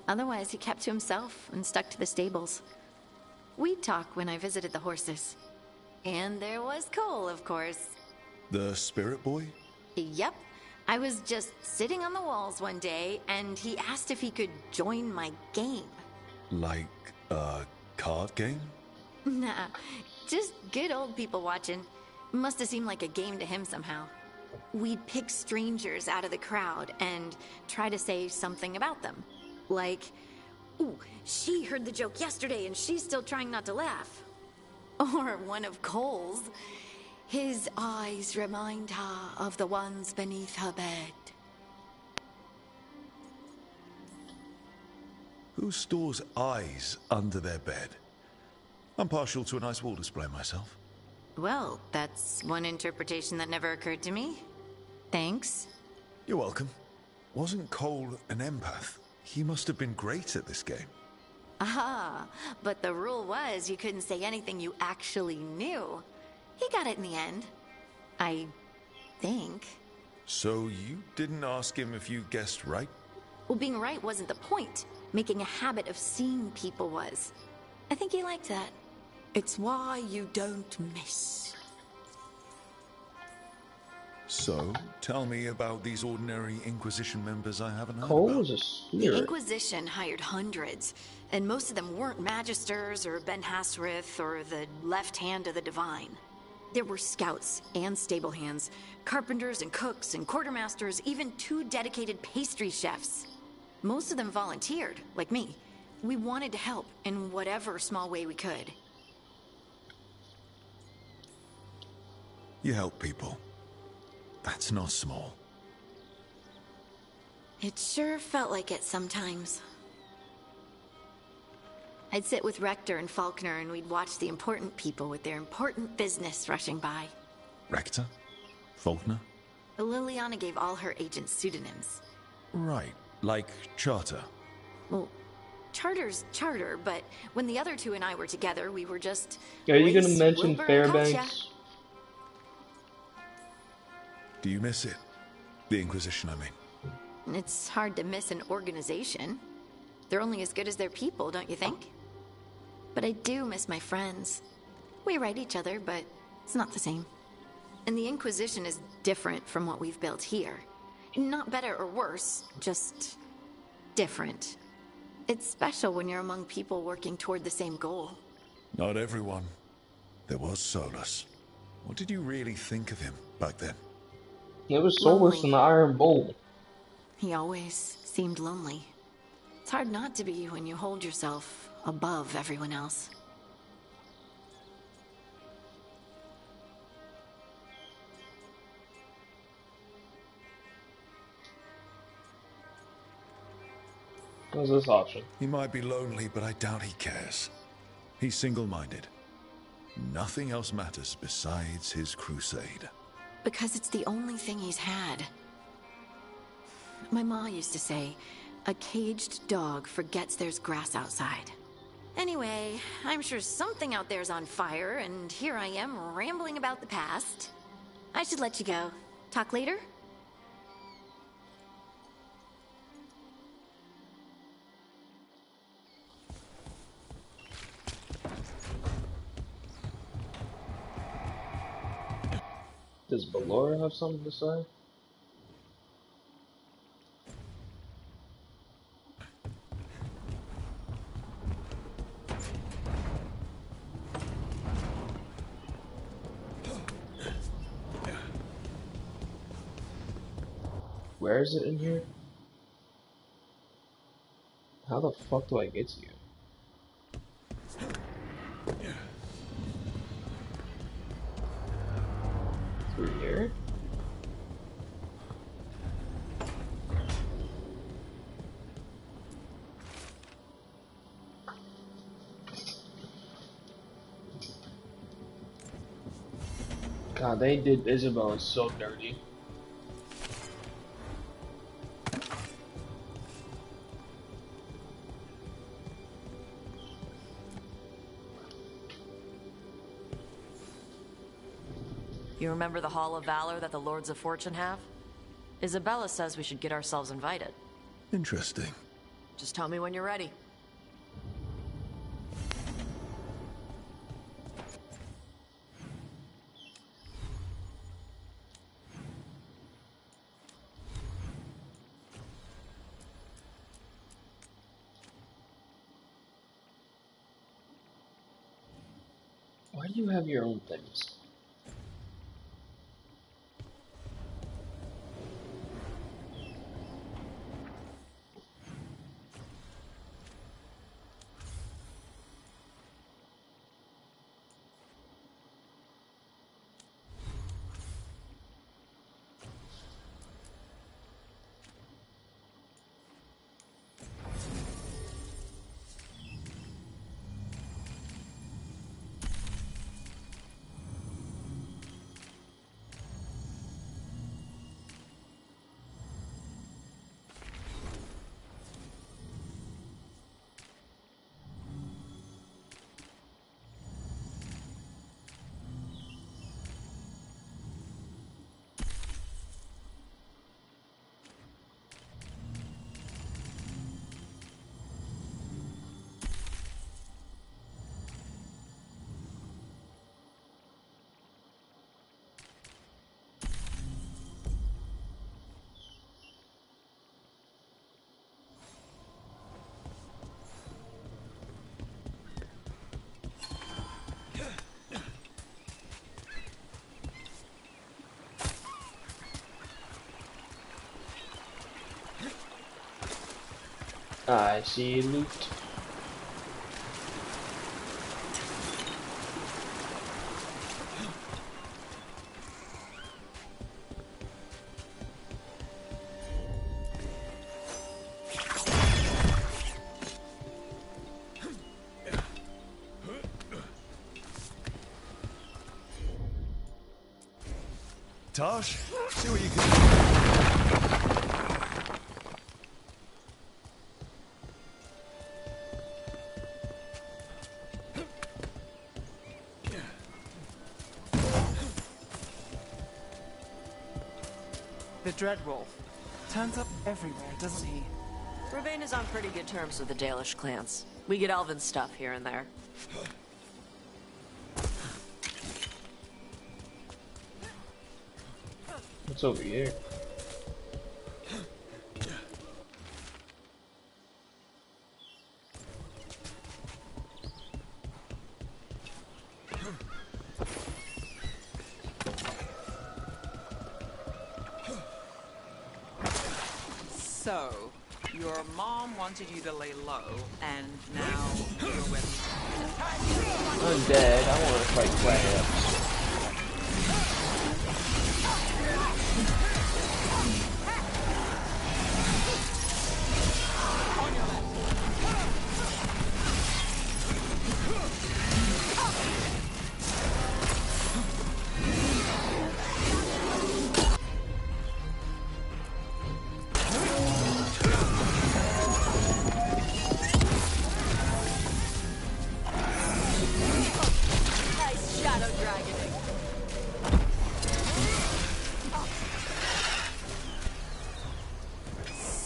Speaker 11: Otherwise, he kept to himself and stuck to the stables. We'd talk when I visited the horses. And there was Cole, of course.
Speaker 10: The spirit boy?
Speaker 11: Yep. I was just sitting on the walls one day, and he asked if he could join my game.
Speaker 10: Like a card game?
Speaker 11: Nah, just good old people watching. Must have seemed like a game to him somehow. We'd pick strangers out of the crowd and try to say something about them. Like, ooh, she heard the joke yesterday and she's still trying not to laugh. Or one of Cole's. His eyes remind her of the ones beneath her bed.
Speaker 10: Who stores eyes under their bed? I'm partial to a nice wall display myself.
Speaker 11: Well, that's one interpretation that never occurred to me. Thanks.
Speaker 10: You're welcome. Wasn't Cole an empath? He must have been great at this game.
Speaker 11: Ah, but the rule was you couldn't say anything you actually knew. He got it in the end. I think.
Speaker 10: So you didn't ask him if you guessed right?
Speaker 11: Well, being right wasn't the point. Making a habit of seeing people was. I think he liked that. It's why you don't miss.
Speaker 10: So, tell me about these ordinary Inquisition members I haven't heard
Speaker 1: Cole
Speaker 10: about.
Speaker 1: was a
Speaker 11: The
Speaker 1: spirit.
Speaker 11: Inquisition hired hundreds, and most of them weren't Magisters or Ben Hasrith or the left hand of the Divine. There were scouts and stable hands, carpenters and cooks and quartermasters, even 2 dedicated pastry chefs. Most of them volunteered, like me. We wanted to help in whatever small way we could.
Speaker 10: You help people. That's not small.
Speaker 11: It sure felt like it sometimes. I'd sit with Rector and Faulkner and we'd watch the important people with their important business rushing by.
Speaker 10: Rector? Faulkner?
Speaker 11: Liliana gave all her agents pseudonyms.
Speaker 10: Right, like Charter.
Speaker 11: Well, Charter's Charter, but when the other 2 and I were together, we were just...
Speaker 1: Are you gonna
Speaker 11: Lace,
Speaker 1: mention
Speaker 11: Wilbur, and Katya.
Speaker 1: Fairbanks?
Speaker 10: Do you miss it? The Inquisition, I mean.
Speaker 11: It's hard to miss an organization. They're only as good as their people, don't you think? But I do miss my friends. We write each other, but it's not the same. And the Inquisition is different from what we've built here. Not better or worse, just different. It's special when you're among people working toward the same goal.
Speaker 10: Not everyone. There was Solus. What did you really think of him back then?
Speaker 1: It was Solus in the Iron Bowl.
Speaker 11: He always seemed lonely. It's hard not to be when you hold yourself above everyone else.
Speaker 1: What's this option?
Speaker 10: He might be lonely, but I doubt he cares. He's single-minded. Nothing else matters besides his crusade.
Speaker 11: Because it's the only thing he's had. My ma used to say, a caged dog forgets there's grass outside. Anyway, I'm sure something out there's on fire, and here I am rambling about the past. I should let you go. Talk later?
Speaker 1: Does Ballora have something to say? Where is it in here? How the fuck do I get to you? Through here? God, they did Isabel so dirty.
Speaker 6: You remember the Hall of Valor that the Lords of Fortune have? Isabella says we should get ourselves invited.
Speaker 10: Interesting.
Speaker 6: Just tell me when you're ready.
Speaker 1: Why do you have your own things? I see loot.
Speaker 10: Tosh, see what you can do.
Speaker 4: The Dreadwolf turns up everywhere, doesn't he?
Speaker 6: Ravane is on pretty good terms with the Dalish clans. We get elven stuff here and there.
Speaker 1: What's over here?
Speaker 4: So, your mom wanted you to lay low, and now you're with...
Speaker 1: I'm dead. I want to fight Flash.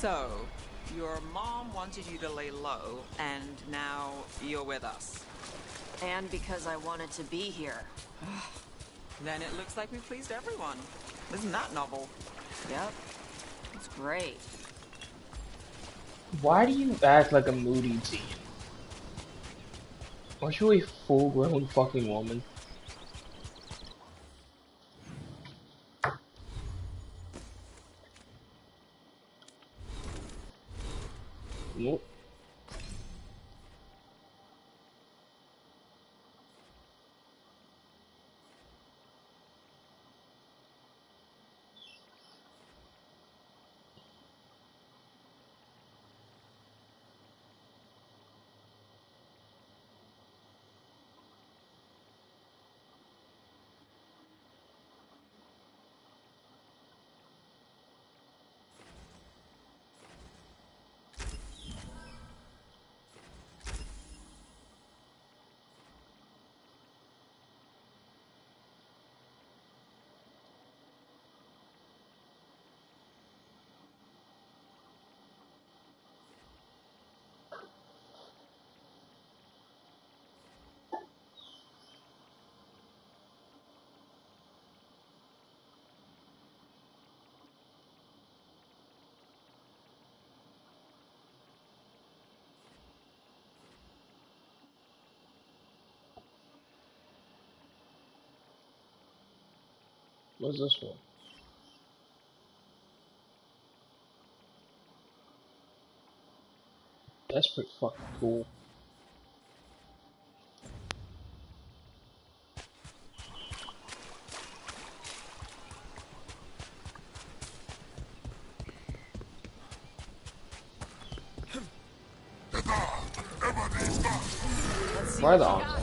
Speaker 4: So, your mom wanted you to lay low, and now you're with us.
Speaker 6: And because I wanted to be here.
Speaker 4: Then it looks like we pleased everyone. Isn't that novel?
Speaker 6: Yep. It's great.
Speaker 1: Why do you act like a moody teen? Aren't you a full-grown fucking woman? Nope. What's this one? That's pretty fucking cool. Why the arms?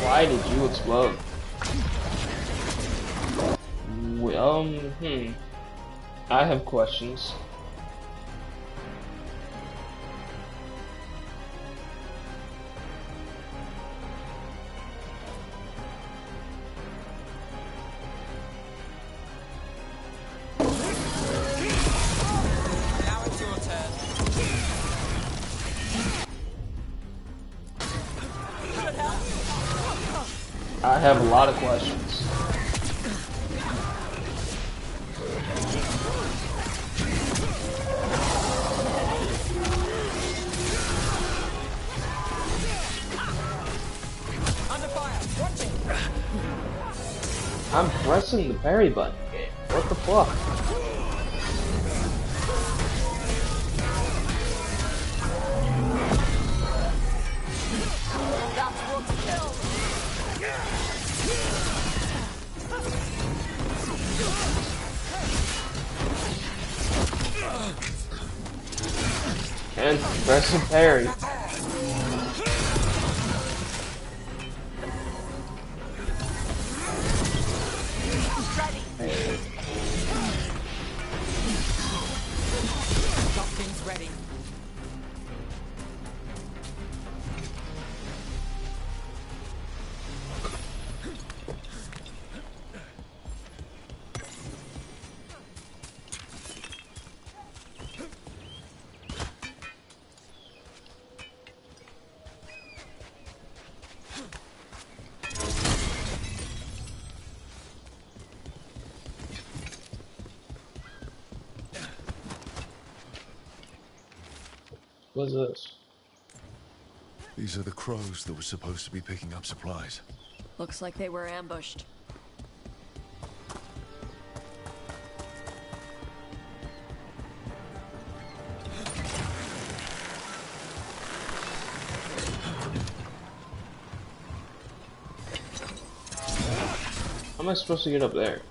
Speaker 1: Why did you explode? I have questions.
Speaker 4: Now it's your turn.
Speaker 1: I have a lot of questions.
Speaker 4: Under fire. Watch it.
Speaker 1: I'm pressing the parry button. What the fuck? And press the parry.
Speaker 4: Something's ready.
Speaker 1: What's this?
Speaker 10: These are the crows that were supposed to be picking up supplies.
Speaker 6: Looks like they were ambushed.
Speaker 1: How am I supposed to get up there?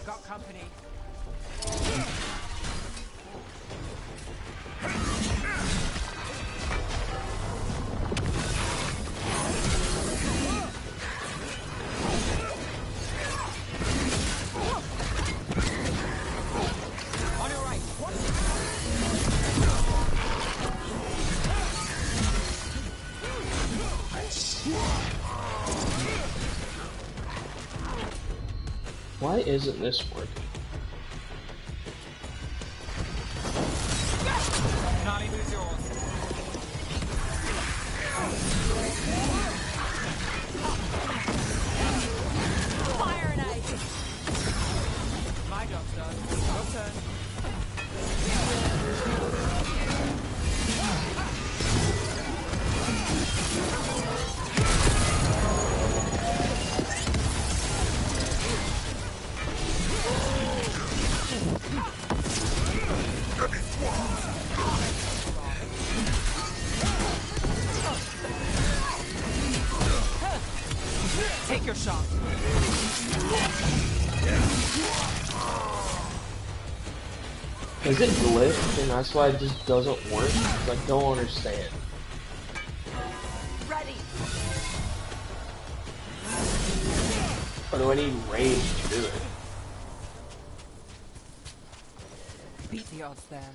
Speaker 4: Got company. On your right. Watch it.
Speaker 1: Why isn't this working?
Speaker 4: Can't even lose yours. Fire an egg. My job's done. Your turn. Take your shot.
Speaker 1: Is it glitched and that's why it just doesn't work? I don't understand.
Speaker 6: Ready.
Speaker 1: Or do I need rage to do it?
Speaker 4: Beat the odds there.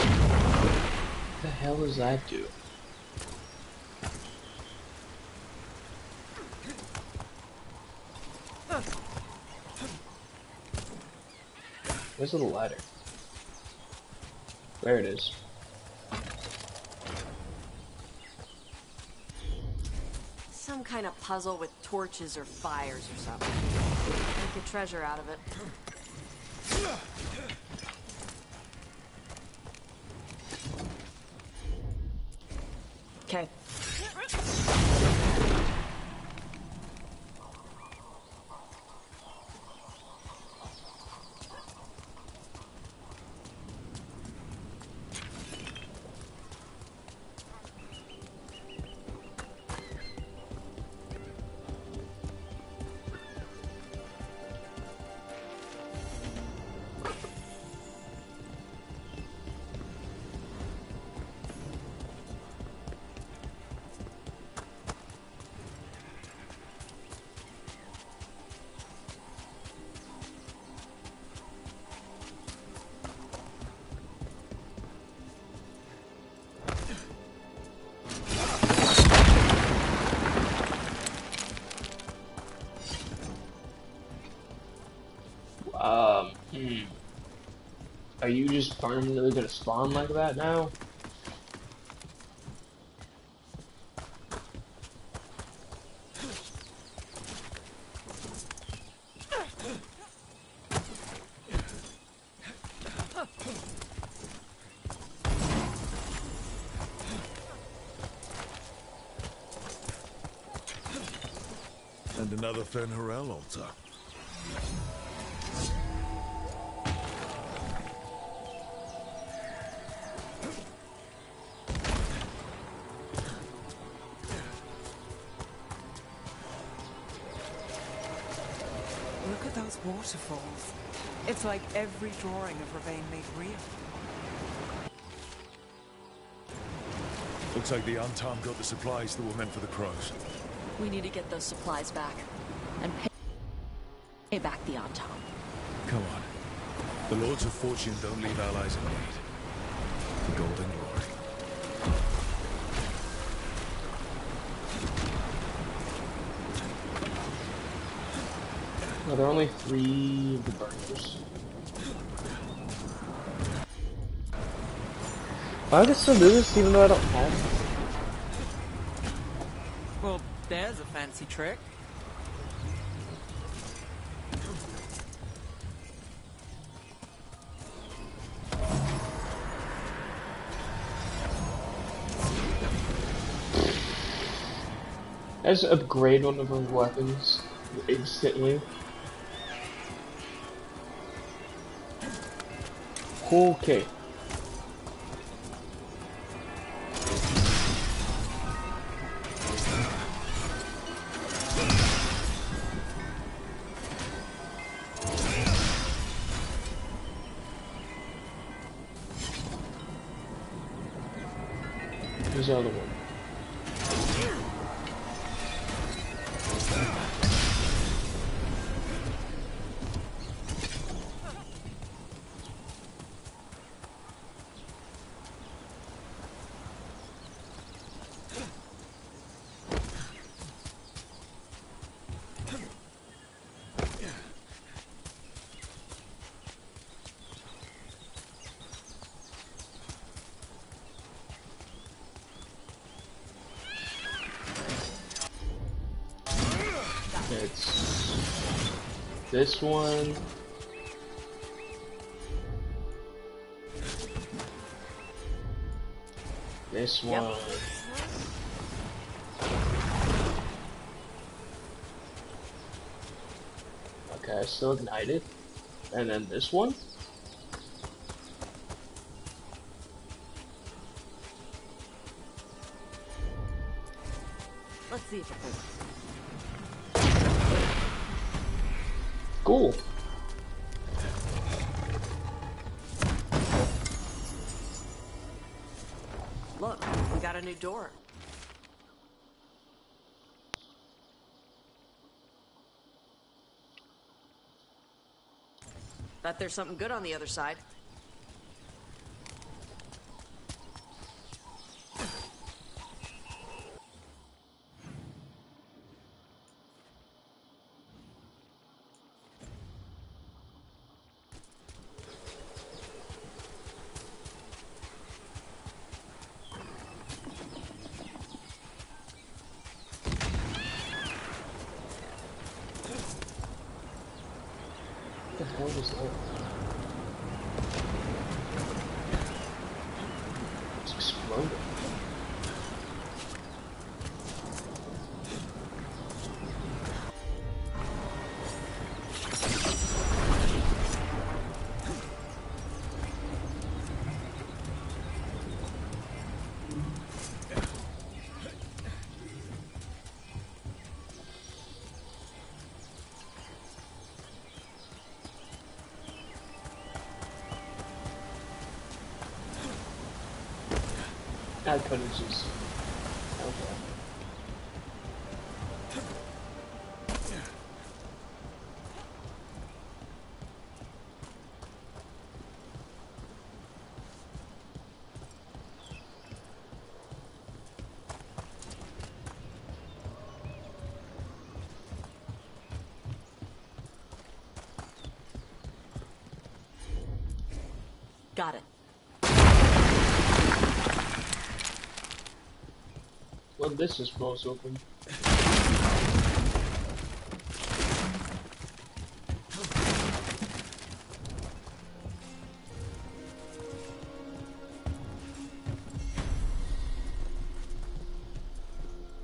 Speaker 1: What the hell does that do? Where's the ladder? There it is.
Speaker 6: Some kind of puzzle with torches or fires or something. Make a treasure out of it. Okay.
Speaker 1: Are you just permanently gonna spawn like that now?
Speaker 10: And another Fen'Harel altar.
Speaker 4: Look at those waterfalls. It's like every drawing of Ravain made real.
Speaker 10: Looks like the Antam got the supplies that were meant for the crows.
Speaker 6: We need to get those supplies back. And pay back the Antam.
Speaker 10: Come on. The Lords of Fortune don't leave allies in need. The Golden Glory.
Speaker 1: No, there are only 3 of the burners. Why would I still do this even though I don't have it?
Speaker 4: Well, there's a fancy trick.
Speaker 1: I just upgrade one of her weapons instantly. Okay. Who's the other one? It's this one. This one. Okay, still ignited. And then this one.
Speaker 6: Let's see if it works.
Speaker 1: Cool.
Speaker 6: Look, we got a new door. Bet there's something good on the other side.
Speaker 1: What the hell was that? It's exploding. Add punches. Okay.
Speaker 6: Got it.
Speaker 1: Well, this is close open.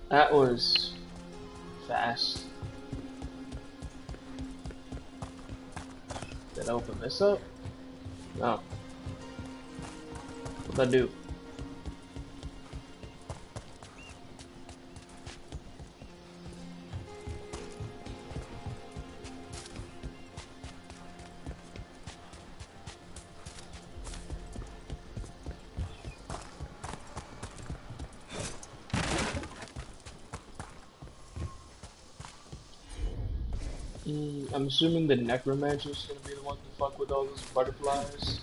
Speaker 1: That was fast. Did I open this up? No. What'd I do? I'm assuming the Necromancer's gonna be the one to fuck with all those butterflies.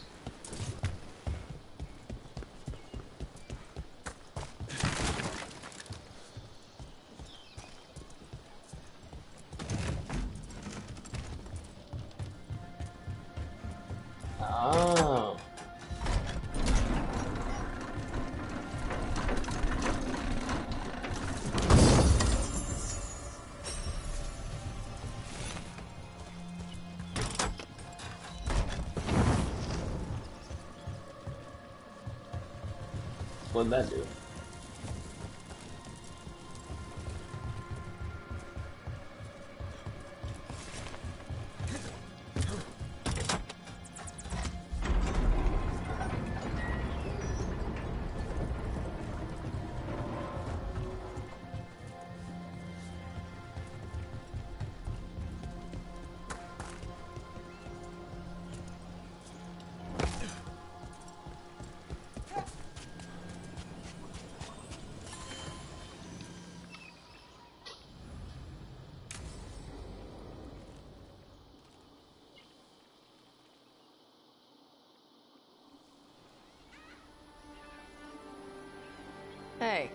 Speaker 1: Oh. What'd that do?
Speaker 6: Hey.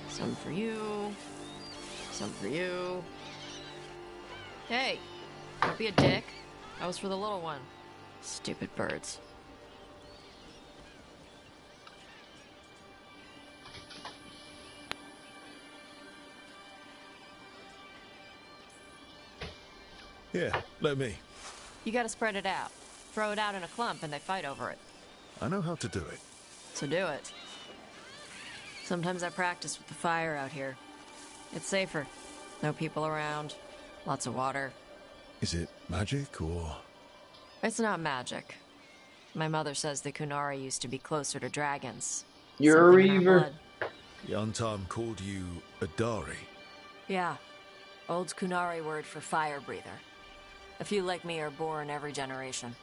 Speaker 6: Some for you. Some for you. Hey, don't be a dick. That was for the little one. Stupid birds.
Speaker 10: Here, let me.
Speaker 6: You gotta spread it out. Throw it out in a clump and they fight over it.
Speaker 10: I know how to do it.
Speaker 6: So do it. Sometimes I practice with the fire out here. It's safer. No people around. Lots of water.
Speaker 10: Is it magic or...
Speaker 6: It's not magic. My mother says the Kunari used to be closer to dragons.
Speaker 1: You're a
Speaker 6: Something in our
Speaker 1: reaver.
Speaker 6: blood.
Speaker 10: Yantam called you Adari.
Speaker 6: Yeah. Old Kunari word for fire breather. A few like me are born every generation.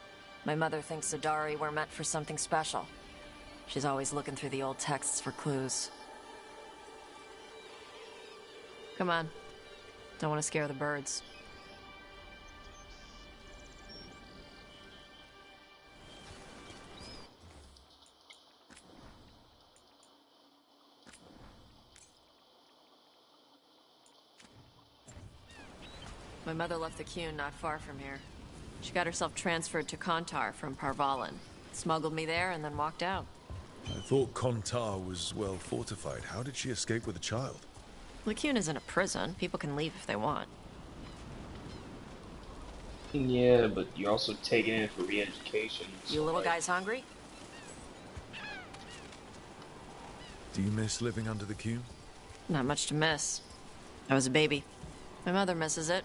Speaker 6: My mother thinks Adari were meant for something special. She's always looking through the old texts for clues. Come on. Don't want to scare the birds. My mother left the Qun not far from here. She got herself transferred to Kontar from Parvalan. Smuggled me there and then walked out.
Speaker 10: I thought Kontar was well fortified. How did she escape with a child?
Speaker 6: L'Qun isn't a prison. People can leave if they want.
Speaker 1: Yeah, but you're also taking it for re-education.
Speaker 6: You
Speaker 1: so,
Speaker 6: little
Speaker 1: like,
Speaker 6: guys hungry?
Speaker 10: Do you miss living under the Qun?
Speaker 6: Not much to miss. I was a baby. My mother misses it.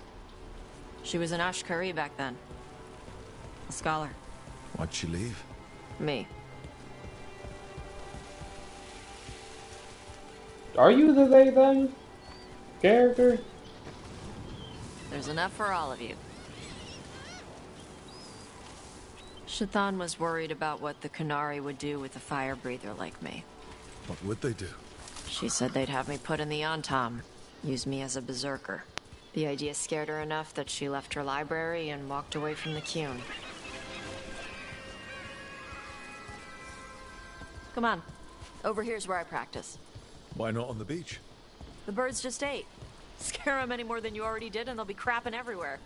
Speaker 6: She was an Ashkari back then. A scholar.
Speaker 10: Why'd she leave?
Speaker 6: Me.
Speaker 1: Are you the they them character?
Speaker 6: There's enough for all of you. Shathan was worried about what the Kunari would do with a fire breather like me.
Speaker 10: What would they do?
Speaker 6: She said they'd have me put in the Antam, use me as a berserker. The idea scared her enough that she left her library and walked away from the Qun. Come on. Over here's where I practice.
Speaker 10: Why not on the beach?
Speaker 6: The birds just ate. Scare them any more than you already did and they'll be crapping everywhere.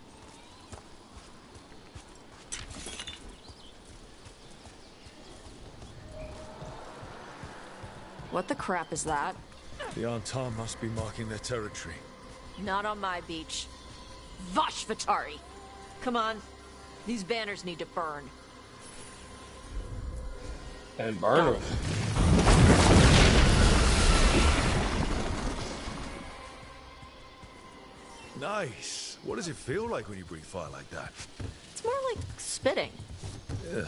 Speaker 6: What the crap is that?
Speaker 10: The Antam must be marking their territory.
Speaker 6: Not on my beach. Vashvatari! Come on. These banners need to burn.
Speaker 1: And burn them.
Speaker 10: Nice. What does it feel like when you breathe fire like that?
Speaker 6: It's more like spitting.
Speaker 10: Ugh.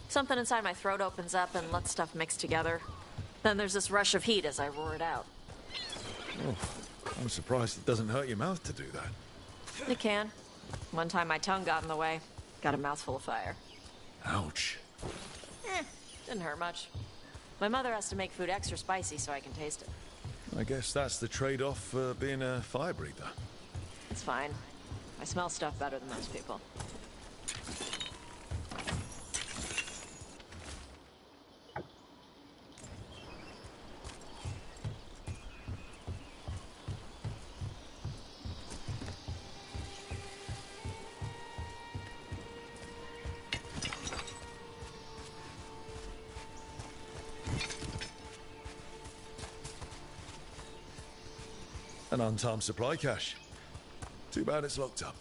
Speaker 6: Something inside my throat opens up and lets stuff mix together. Then there's this rush of heat as I roar it out.
Speaker 10: Oh, I'm surprised it doesn't hurt your mouth to do that.
Speaker 6: It can. One time my tongue got in the way. Got a mouthful of fire.
Speaker 10: Ouch.
Speaker 6: Didn't hurt much. My mother has to make food extra spicy so I can taste it.
Speaker 10: I guess that's the trade-off for being a fire breather.
Speaker 6: It's fine. I smell stuff better than most people.
Speaker 10: An untimed supply cache. Too bad it's locked up.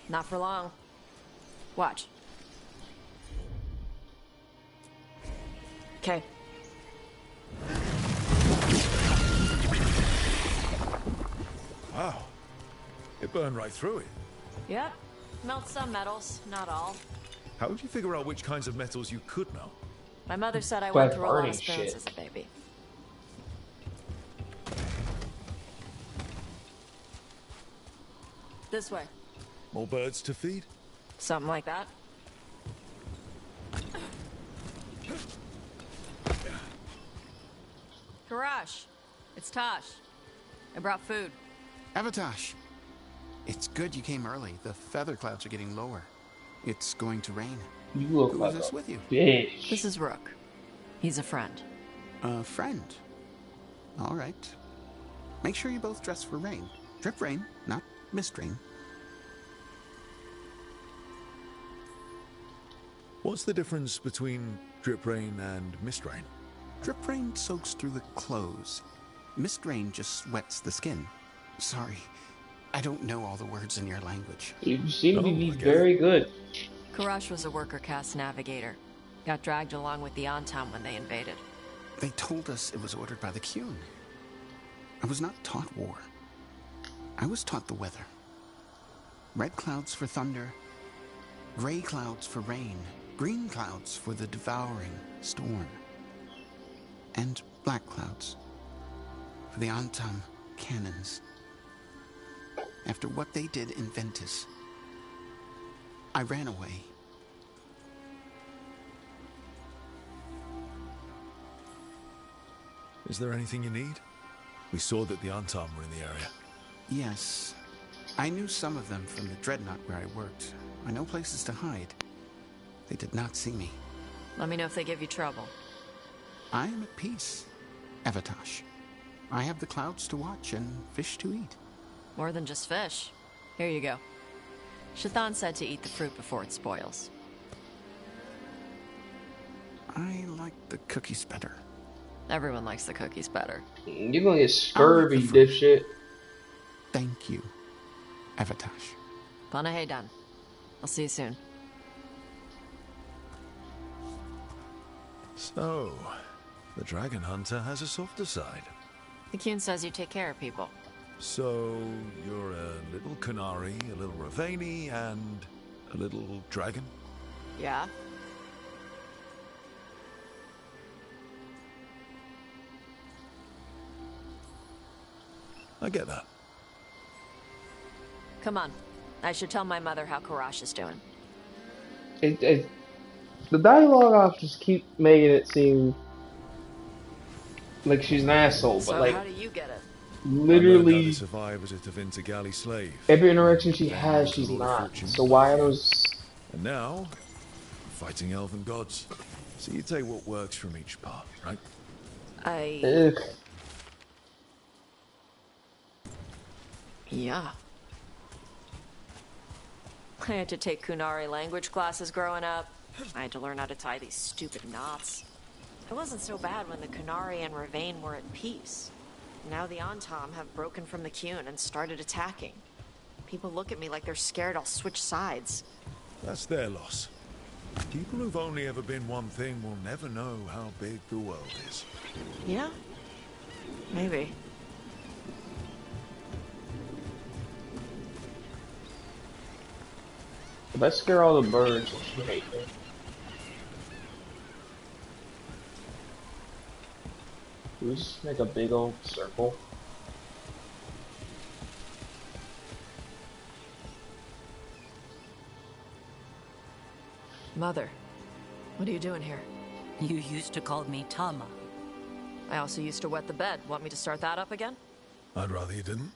Speaker 6: Not for long. Watch. Okay.
Speaker 10: Wow. It burned right through it.
Speaker 6: Yep. Melt some metals, not all.
Speaker 10: How would you figure out which kinds of metals you could melt?
Speaker 6: My mother said I
Speaker 1: By
Speaker 6: went through a lot
Speaker 1: burning
Speaker 6: of spoons
Speaker 1: shit.
Speaker 6: as a baby. This way.
Speaker 10: More birds to feed?
Speaker 6: Something like that. Karash, it's Tosh. I brought food.
Speaker 12: Avatosh, it's good you came early. The feather clouds are getting lower. It's going to rain.
Speaker 1: You look
Speaker 12: Who
Speaker 1: like
Speaker 12: is this
Speaker 1: a
Speaker 12: with you?
Speaker 1: bitch.
Speaker 6: This is Rook. He's a friend.
Speaker 12: A friend. All right. Make sure you both dress for rain. Drip rain, not mist rain.
Speaker 10: What's the difference between drip rain and mist rain?
Speaker 12: Drip rain soaks through the clothes. Mist rain just wets the skin. Sorry, I don't know all the words in your language.
Speaker 1: You seem to be very good.
Speaker 6: Karash was a worker caste navigator. Got dragged along with the Antam when they invaded.
Speaker 12: They told us it was ordered by the Qun. I was not taught war. I was taught the weather. Red clouds for thunder, gray clouds for rain, green clouds for the devouring storm, and black clouds for the Antam cannons. After what they did in Ventus, I ran away.
Speaker 10: Is there anything you need? We saw that the Antam were in the area.
Speaker 12: Yes. I knew some of them from the Dreadnought where I worked. I know places to hide. They did not see me.
Speaker 6: Let me know if they give you trouble.
Speaker 12: I am at peace, Evatosh. I have the clouds to watch and fish to eat.
Speaker 6: More than just fish. Here you go. Shathan said to eat the fruit before it spoils.
Speaker 12: I like the cookies better.
Speaker 6: Everyone likes the cookies better.
Speaker 1: You're gonna get scurvy, dipshit.
Speaker 12: Thank you, Evatosh.
Speaker 6: Panaheydan. I'll see you soon.
Speaker 10: So, the Dragon Hunter has a softer side.
Speaker 6: The Qun says you take care of people.
Speaker 10: So, you're a little Qunari, a little Ravani, and a little dragon?
Speaker 6: Yeah?
Speaker 10: I get that.
Speaker 6: Come on. I should tell my mother how Karash is doing.
Speaker 1: The dialogue off just keep making it seem like she's an asshole,
Speaker 6: So
Speaker 1: but like
Speaker 6: how do you get it?
Speaker 1: literally
Speaker 10: survive as a Tevinter galley slave.
Speaker 1: every interaction she has, she's not. So why are those?
Speaker 10: And now, fighting elven gods. So you take what works from each part, right?
Speaker 1: Ugh.
Speaker 6: Yeah. I had to take Qunari language classes growing up. I had to learn how to tie these stupid knots. It wasn't so bad when the Qunari and Ravane were at peace. Now the Antam have broken from the Qun and started attacking. People look at me like they're scared I'll switch sides.
Speaker 10: That's their loss. People who've only ever been one thing will never know how big the world is.
Speaker 6: Yeah? Maybe.
Speaker 1: Let's scare all the birds. She hate me. Can we just make a big old circle?
Speaker 6: Mother, what are you doing here?
Speaker 9: You used to call me Tama.
Speaker 6: I also used to wet the bed. Want me to start that up again?
Speaker 10: I'd rather you didn't.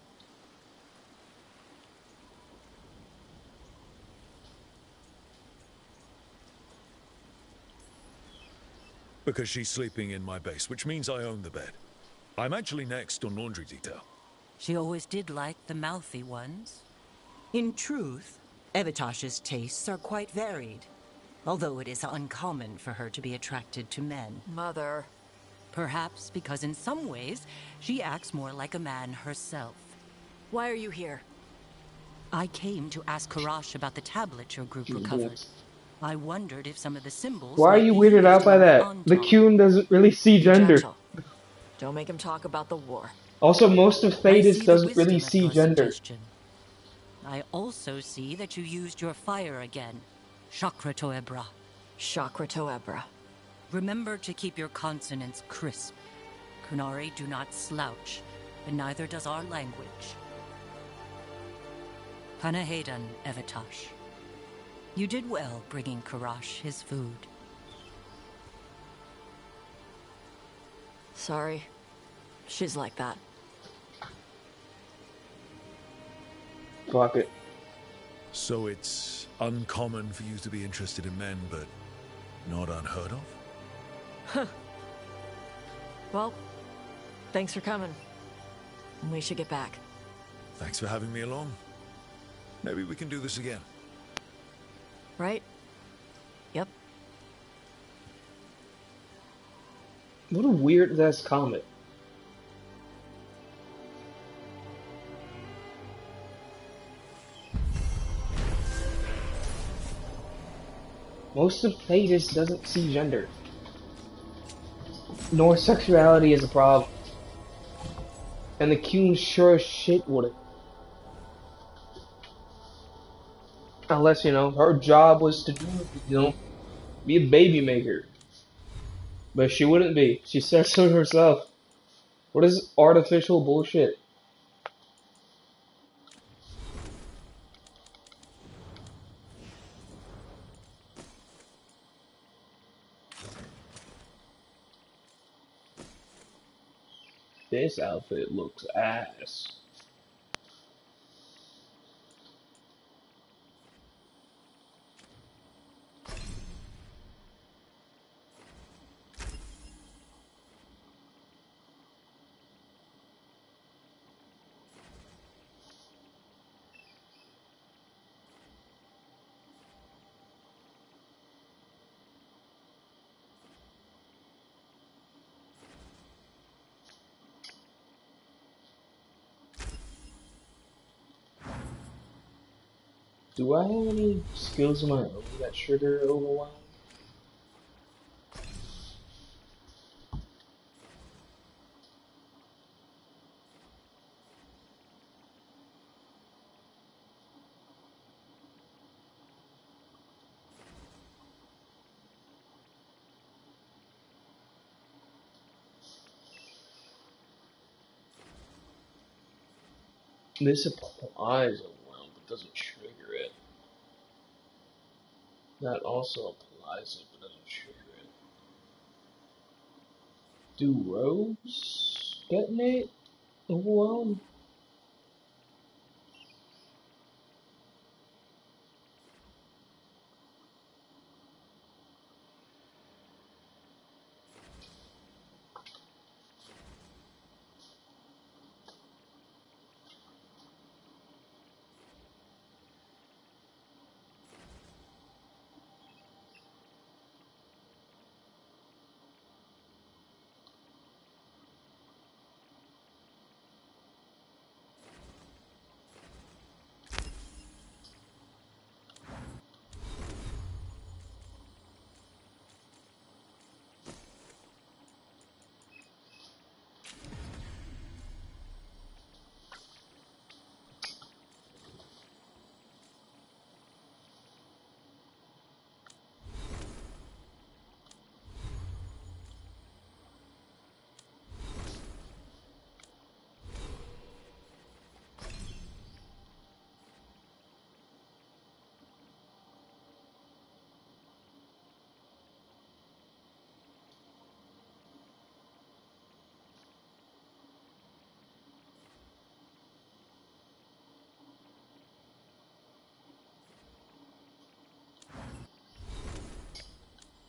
Speaker 10: Because she's sleeping in my base, which means I own the bed. I'm actually next on laundry detail.
Speaker 9: She always did like the mouthy ones. In truth, Evatosh's tastes are quite varied, although it is uncommon for her to be attracted to men.
Speaker 6: Mother.
Speaker 9: Perhaps because in some ways, she acts more like a man herself.
Speaker 6: Why are you here?
Speaker 9: I came to ask Karash about the tablet your group recovered. I wondered if some of the symbols...
Speaker 1: Why are you weirded out by that? The Qun doesn't really see gender.
Speaker 6: Gentle. Don't make him talk about the war.
Speaker 1: Also, most of Thetis doesn't really see gender.
Speaker 9: I also see that you used your fire again. Chakra Toebra.
Speaker 6: Chakra Toebra.
Speaker 9: Remember to keep your consonants crisp. Qunari do not slouch, and neither does our language. Panaheydan, Evatosh. You did well bringing Karash his food.
Speaker 6: Sorry. She's like that.
Speaker 1: Fuck it.
Speaker 10: So it's uncommon for you to be interested in men, but not unheard of?
Speaker 6: Well, thanks for coming. We should get back.
Speaker 10: Thanks for having me along. Maybe we can do this again.
Speaker 6: Right? Yep.
Speaker 1: What a weird ass comment. Most of Thetis doesn't see gender, nor sexuality as a problem. And the Qun sure as shit wouldn't. Unless, you know, her job was to do, you know, be a baby maker. But she wouldn't be. She says so herself. What is artificial bullshit? This outfit looks ass. Do I have any skills of my own that trigger overwhelm? This applies overwhelm, but doesn't trigger it. That also applies it, but doesn't trigger it. Do rogues detonate overwhelm?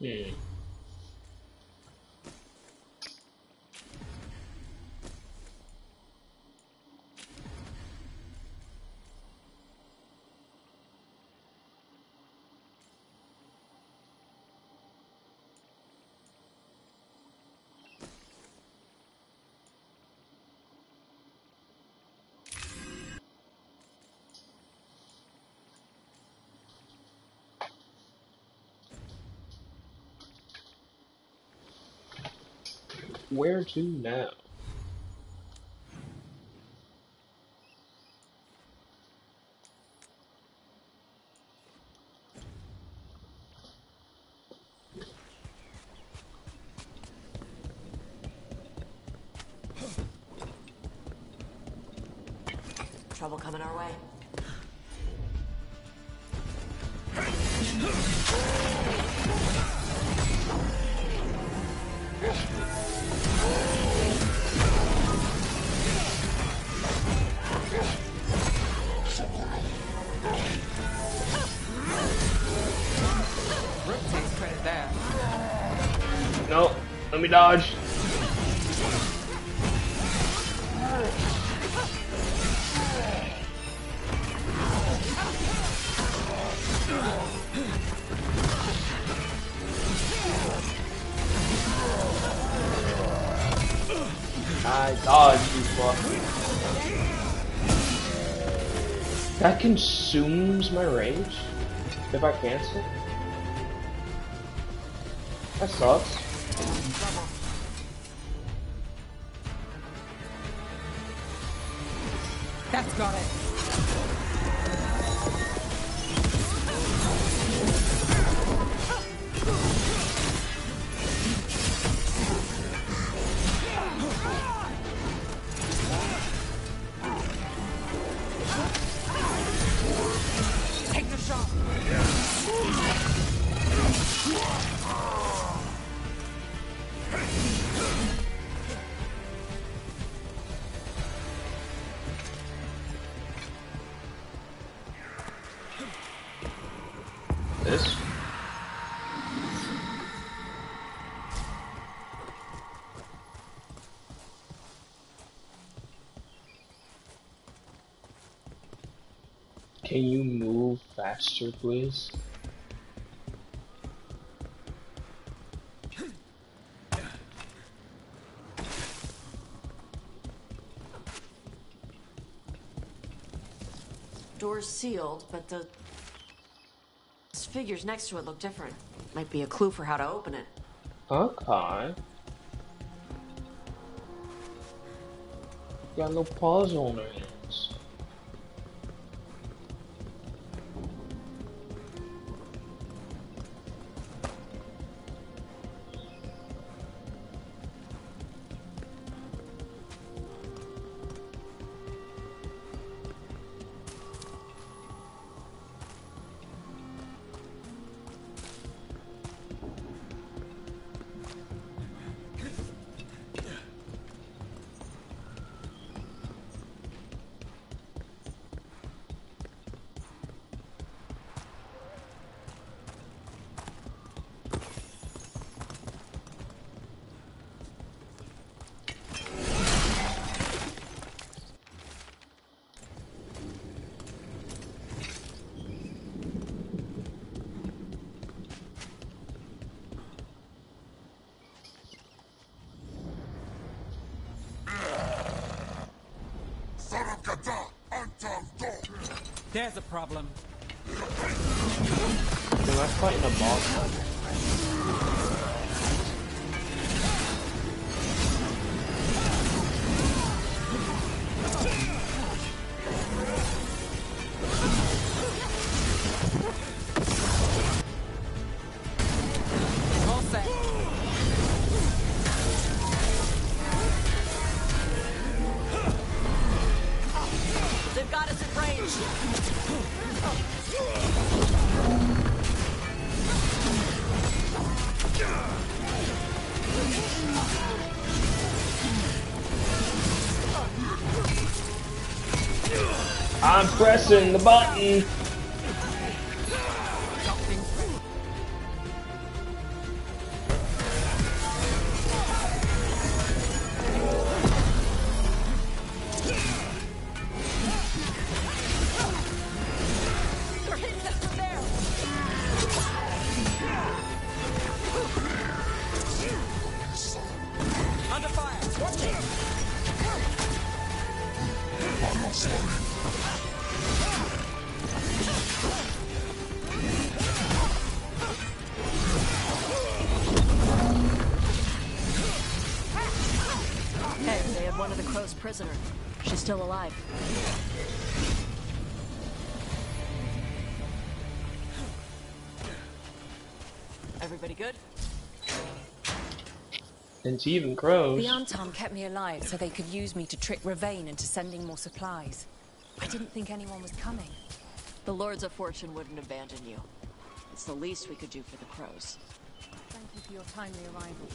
Speaker 1: Hmm. Where to now?
Speaker 6: Trouble coming our way.
Speaker 1: No, let me dodge. I dodged you, fuck. That consumes my rage if I cancel. That sucks.
Speaker 4: That's got it. Take the shot.
Speaker 1: This. Can you move faster, please?
Speaker 6: Door's sealed, but the figures next to it look different. Might be a clue for how to open it.
Speaker 1: Okay. Got no paws on her hands.
Speaker 3: There's a problem.
Speaker 1: Am I fighting a boss?
Speaker 4: All set.
Speaker 6: They've got us at range.
Speaker 1: I'm pressing the button.
Speaker 6: They're hitting us from there.
Speaker 3: Under fire. Watch it.
Speaker 6: Hey, they had one of the crows prisoner. She's still alive. Everybody good?
Speaker 1: It's even crows.
Speaker 13: The Anton kept me alive so they could use me to trick Ravain into sending more supplies. I didn't think anyone was coming.
Speaker 6: The Lords of Fortune wouldn't abandon you. It's the least we could do for the crows.
Speaker 13: Thank you for your timely arrival.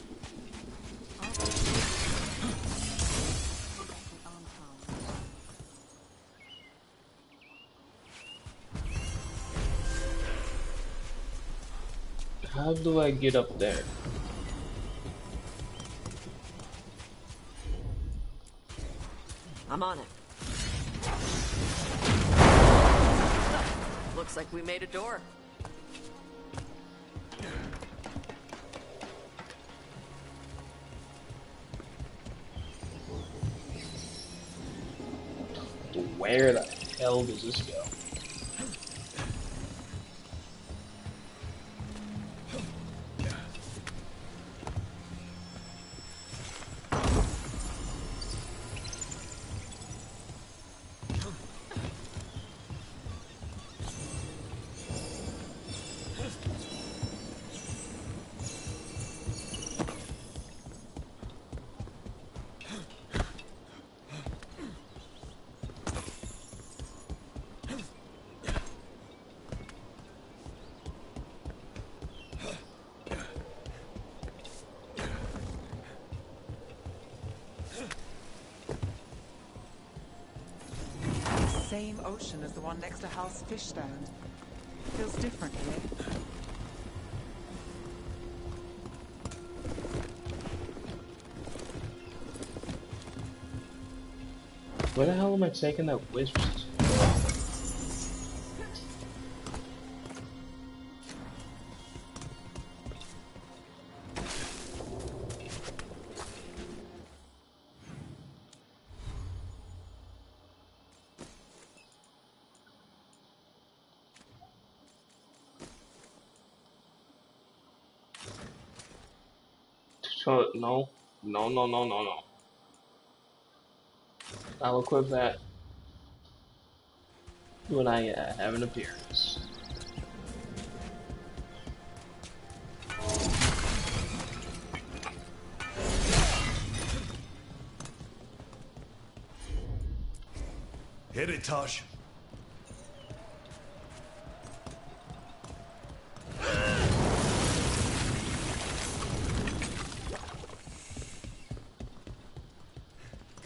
Speaker 1: How do I get up there?
Speaker 6: I'm on it. Looks like we made a door.
Speaker 1: Where the hell does this go?
Speaker 4: Same ocean as the one next to Hal's fish stand. Feels different here.
Speaker 1: Where the hell am I taking that wizard? No, no, no, no, no, no. I'll equip that when I have an appearance.
Speaker 5: Hit it, Tosh.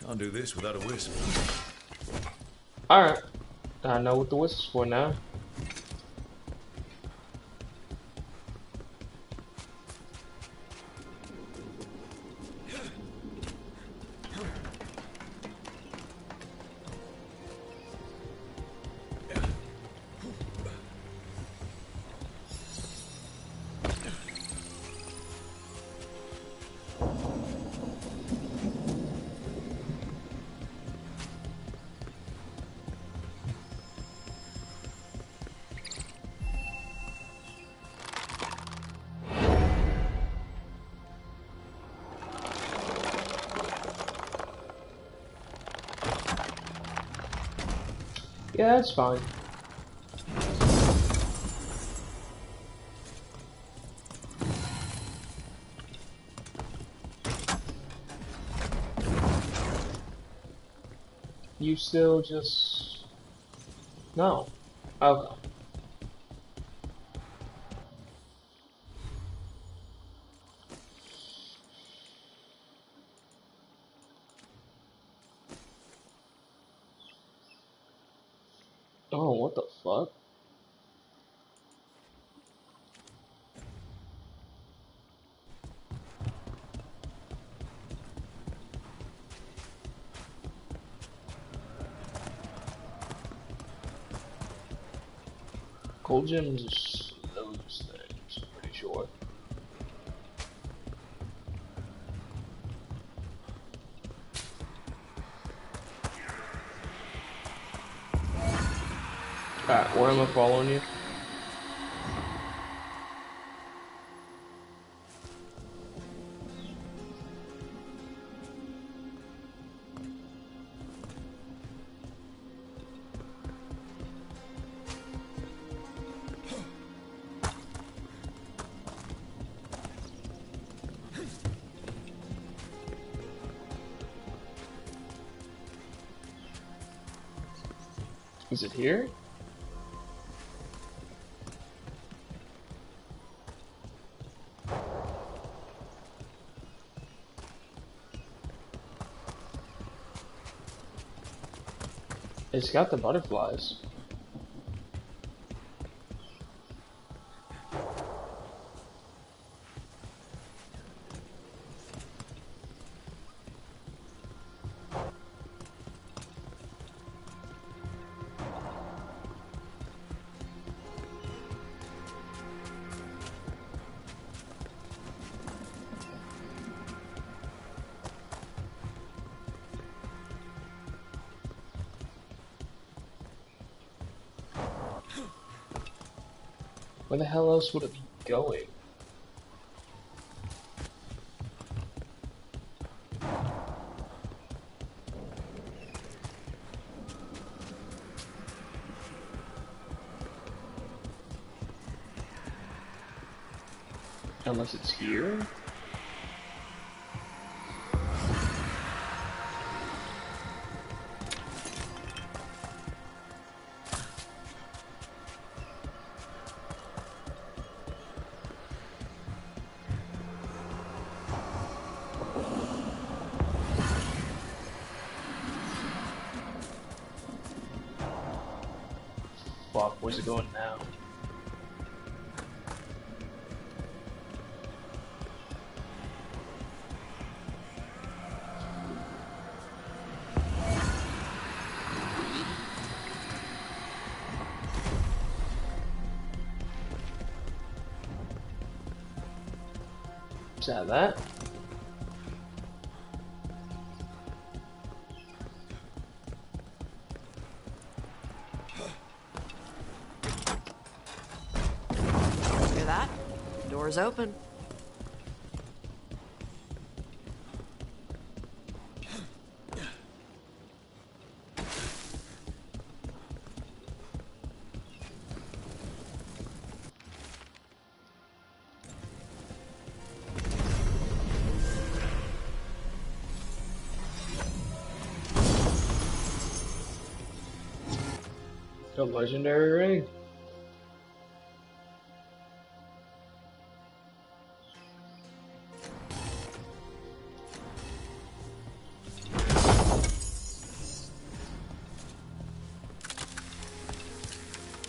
Speaker 5: Can't do this without a wisp.
Speaker 1: Alright. I know what the whistle's for now. Yeah, that's fine. You still just... No. Okay. Oh, what the fuck? Cold gems are those things, I'm pretty sure. Alright, where am I following you? Is it here? It's got the butterflies. Where the hell else would it be going? Unless it's here? Fuck, where's it going now? Is that?
Speaker 6: Hear that? Door's open.
Speaker 1: The legendary ring.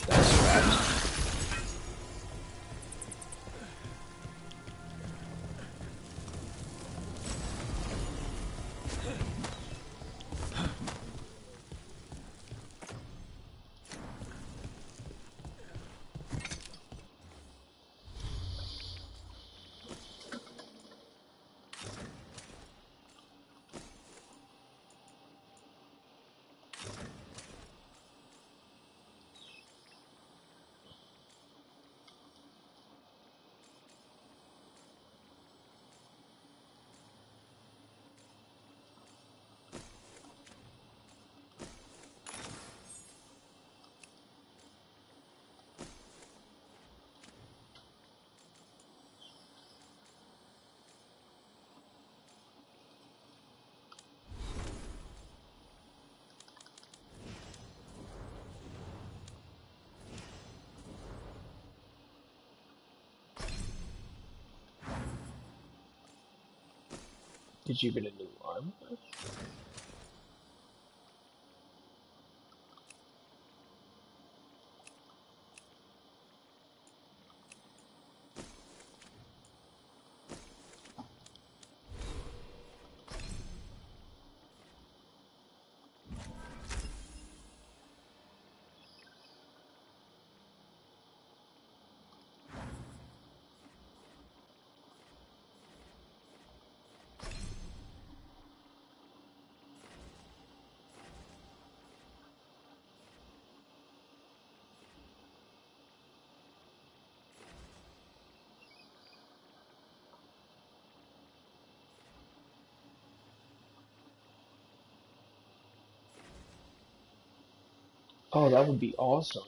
Speaker 1: That's right. Did you get a new arm? Oh, that would be awesome.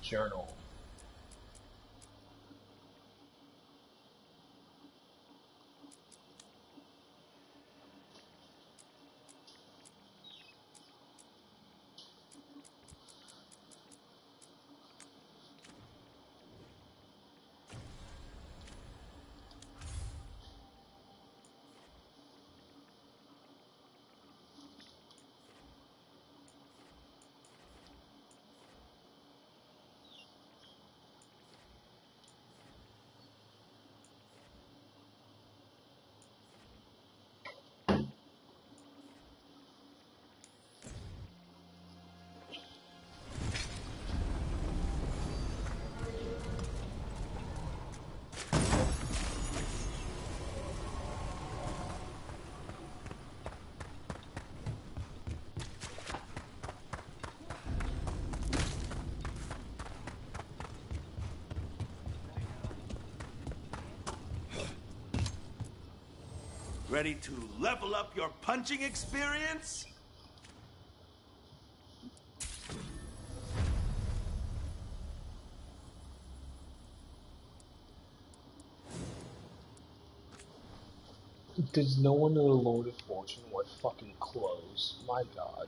Speaker 1: Journal.
Speaker 7: Ready to level up your punching experience?
Speaker 1: Does no one know the Lord of Fortune wear fucking clothes? My god.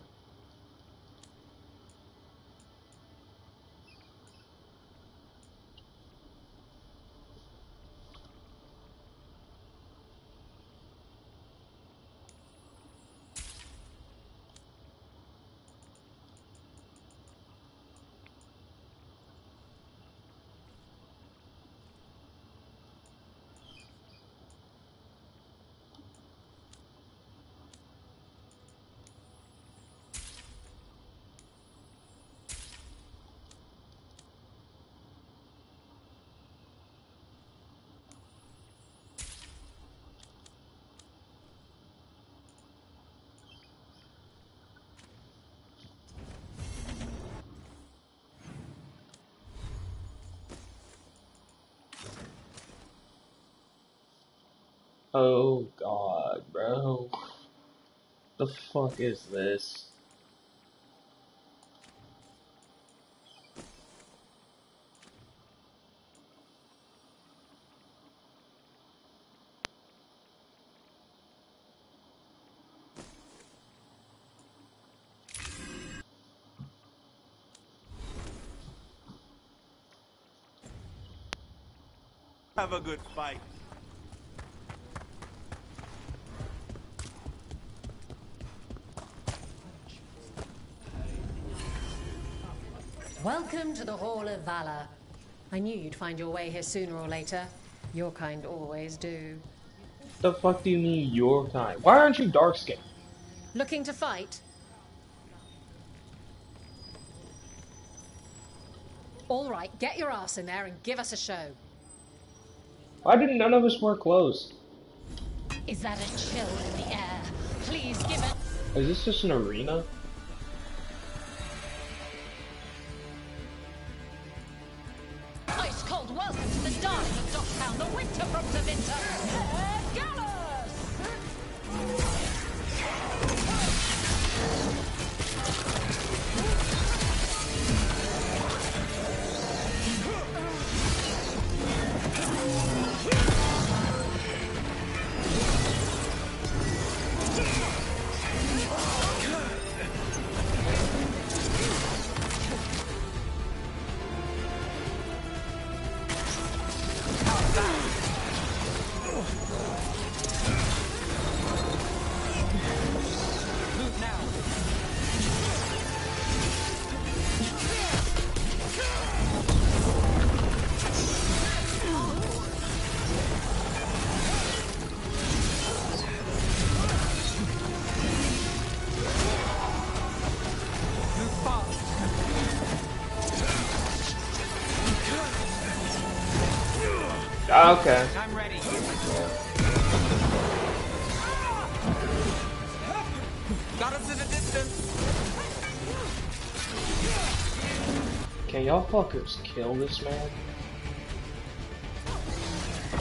Speaker 1: Oh god, bro. The fuck is this?
Speaker 7: Have a good fight.
Speaker 8: Welcome to the Hall of Valor. I knew you'd find your way here sooner or later. Your kind always do.
Speaker 1: The fuck do you mean your kind? Why aren't you dark skinned?
Speaker 8: Looking to fight? All right, get your ass in there and give us a show.
Speaker 1: Why didn't none of us wear clothes?
Speaker 8: Is that a chill in the air? Please give it.
Speaker 1: Is this just an arena?
Speaker 8: Ice cold welcome to the darling of Docktown, the winter from the winter. Gallus!
Speaker 1: Okay.
Speaker 4: I'm ready. Got us at a distance.
Speaker 1: Can y'all fuckers kill this man?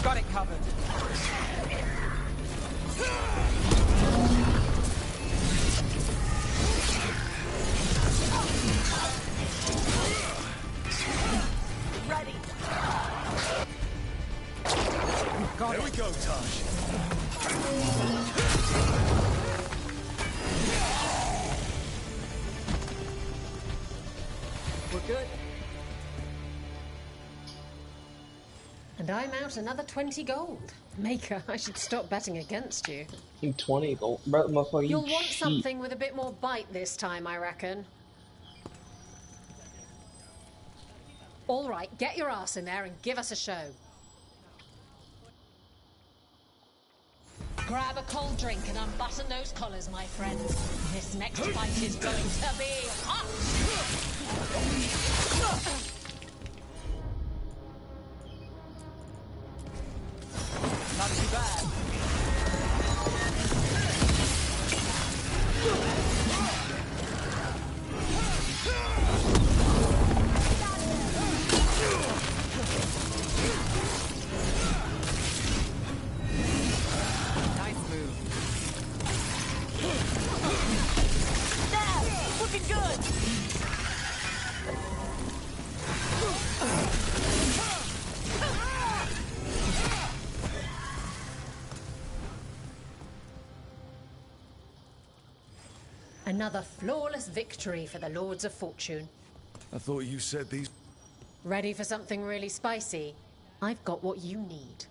Speaker 4: Got it covered.
Speaker 6: We're good.
Speaker 8: And I'm out another 20 gold. Maker, I should stop betting against you.
Speaker 1: 20 gold. Bro, motherfucker,
Speaker 8: You'll
Speaker 1: you
Speaker 8: want
Speaker 1: cheat.
Speaker 8: something with a bit more bite this time, I reckon. All right, get your ass in there and give us a show. Grab a cold drink and unbutton those collars, my friends. This next fight is going to be hot!
Speaker 4: Not too bad. Nice move.
Speaker 9: Now, looking good.
Speaker 8: Another flawless victory for the Lords of Fortune.
Speaker 5: I thought you said these...
Speaker 8: Ready for something really spicy? I've got what you need.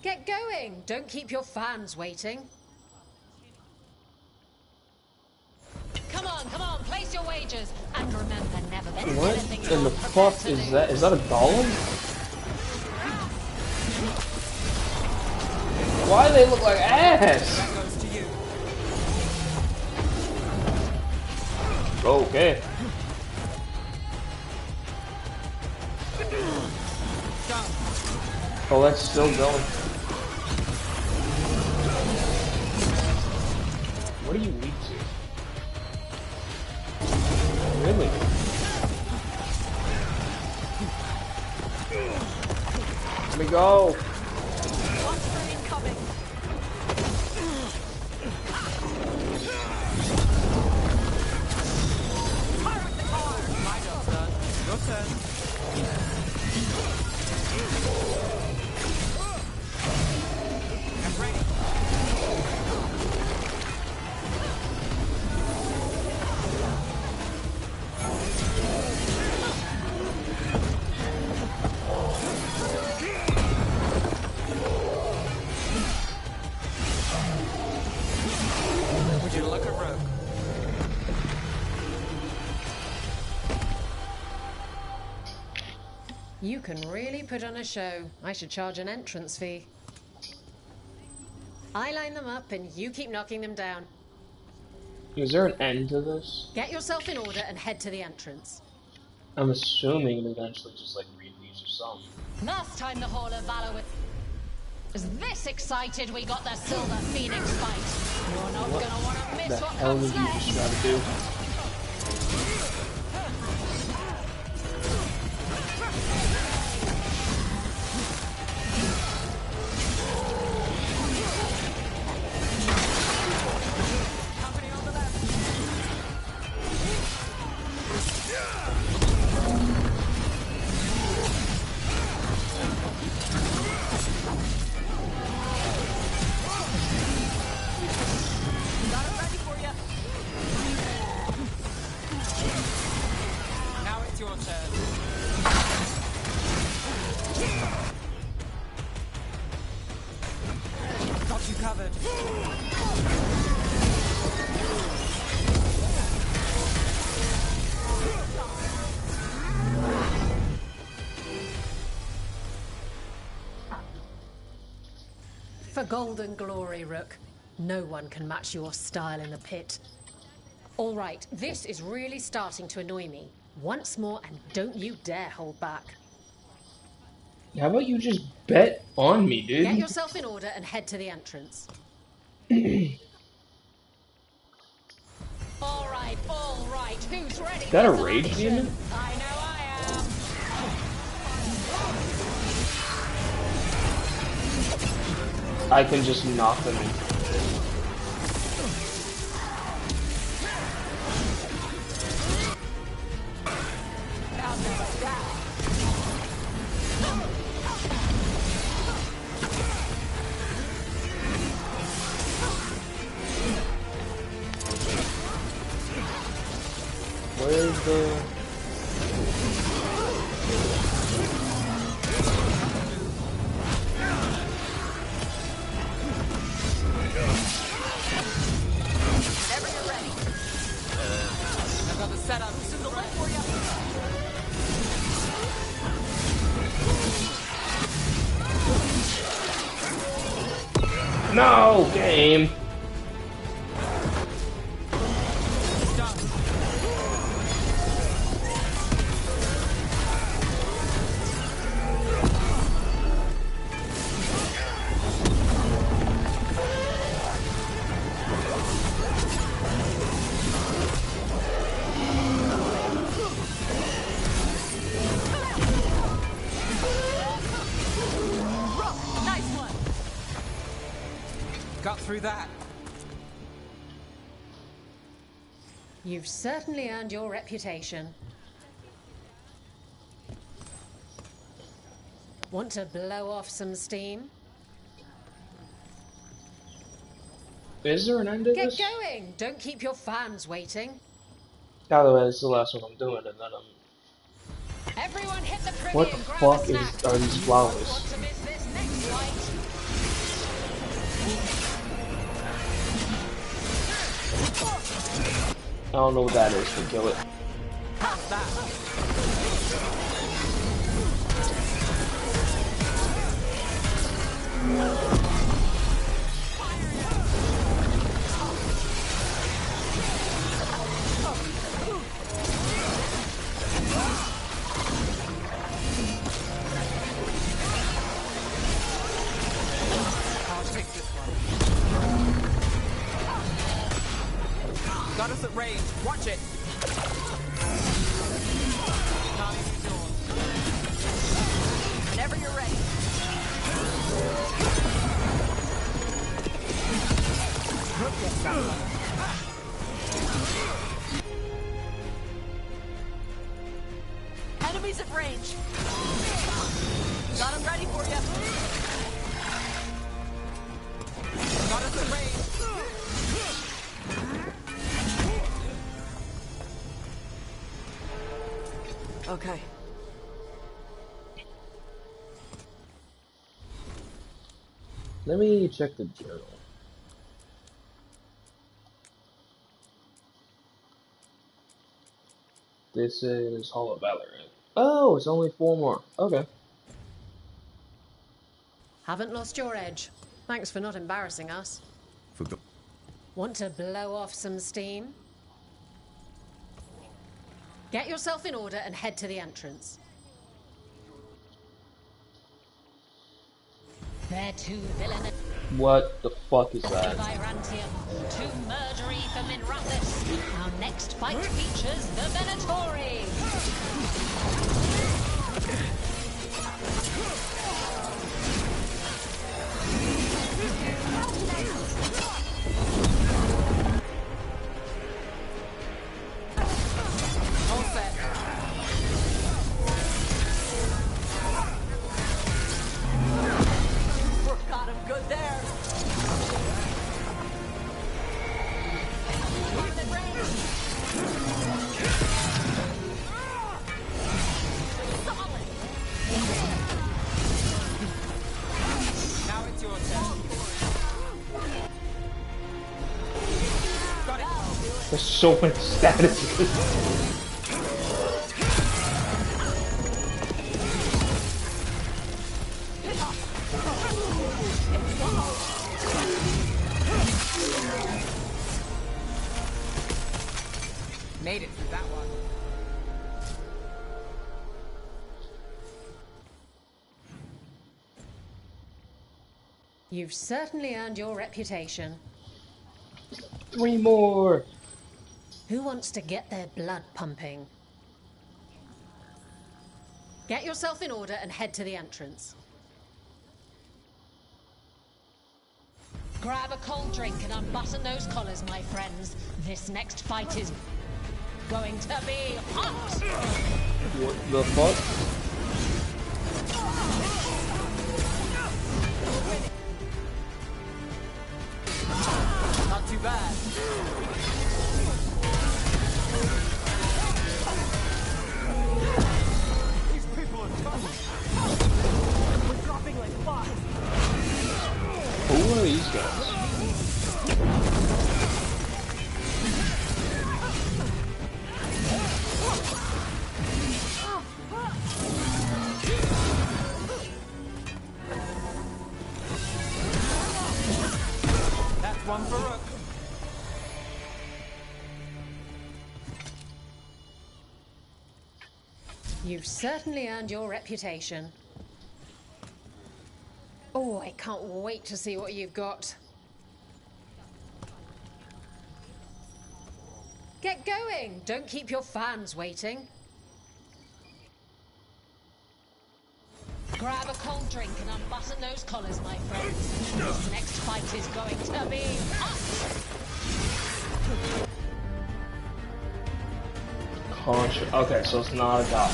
Speaker 8: Get going! Don't keep your fans waiting. Come on, place your wagers. And remember, never bet
Speaker 1: What
Speaker 8: anything
Speaker 1: in the fuck is that? Is that a golem? Why do they look like ass?
Speaker 4: That goes to you.
Speaker 1: Okay. Oh, that's still going. What are you weak to? Really? Let me go.
Speaker 9: Monster incoming.
Speaker 4: Pirate the car. My job's done. Your turn. I'm ready. Would you look at Rogue?
Speaker 8: You can really put on a show. I should charge an entrance fee. I line them up and you keep knocking them down.
Speaker 1: Is there an end to this?
Speaker 8: Get yourself in order and head to the entrance.
Speaker 1: I'm assuming it eventually just like repeats or something.
Speaker 8: Last time the Hall of Valor was this excited we got the Silver Phoenix fight. You're not
Speaker 1: What
Speaker 8: gonna want to
Speaker 1: the
Speaker 8: miss what
Speaker 1: hell
Speaker 8: comes
Speaker 1: did you
Speaker 8: next.
Speaker 1: just try to do?
Speaker 4: Company on the left. Got it ready for you. Now it's your turn. Got you covered.
Speaker 8: For golden glory, Rook. No one can match your style in the pit. All right, this is really starting to annoy me. Once more, and don't you dare hold back.
Speaker 1: How about you just bet on me, dude?
Speaker 8: Get yourself in order and head to the entrance. All right, who's ready?
Speaker 1: Is that a
Speaker 8: for some
Speaker 1: rage
Speaker 8: action?
Speaker 1: demon?
Speaker 8: I know I am.
Speaker 1: I can just knock them in. Where's the...
Speaker 4: Whenever you're ready. I've got the setup. Soon the light for you.
Speaker 1: No, game.
Speaker 4: Nice one. Got through that.
Speaker 8: You've certainly earned your reputation. Want to blow off some steam?
Speaker 1: Is there an end to
Speaker 8: Get
Speaker 1: this?
Speaker 8: going! Don't keep your fans waiting.
Speaker 1: By the way, this is the last one I'm doing, and then I'm...
Speaker 8: Everyone hit the privy
Speaker 1: What the
Speaker 8: and grab
Speaker 1: fuck
Speaker 8: a snack.
Speaker 1: are these flowers?
Speaker 8: Want to miss this next fight?
Speaker 1: I don't know what that is, but kill it.
Speaker 4: How's that? I'll take this one. Got us at range. Watch it. Not easy doing. Whenever you're ready. Enemies at range. Got them ready for you. Got us at range. Okay.
Speaker 1: Let me check the journal. This is Hall of Valor. Oh, it's only 4 more. Okay.
Speaker 8: Haven't lost your edge. Thanks for not embarrassing us.
Speaker 5: For the...
Speaker 8: Want to blow off some steam? Get yourself in order and head to the entrance. They're too villainous.
Speaker 1: What the fuck is
Speaker 8: To
Speaker 1: that?
Speaker 8: Virantium, too murdery for Minrathis. Our next fight features the Venatori.
Speaker 4: All set. Got him good there. He's in range. Solid. Now it's your turn. Got it.
Speaker 1: There's so many statuses.
Speaker 4: Made it through that one.
Speaker 8: You've certainly earned your reputation.
Speaker 1: 3 more.
Speaker 8: Who wants to get their blood pumping? Get yourself in order and head to the entrance. Grab a cold drink and unbutton those collars, my friends. This next fight is going to be hot!
Speaker 1: What the fuck?
Speaker 4: Not too bad.
Speaker 8: You've certainly earned your reputation. Oh, I can't wait to see what you've got. Get going! Don't keep your fans waiting. Grab a cold drink and unbutton those collars, my friends. This next fight is going to be hot!
Speaker 1: Okay, so it's not a dot.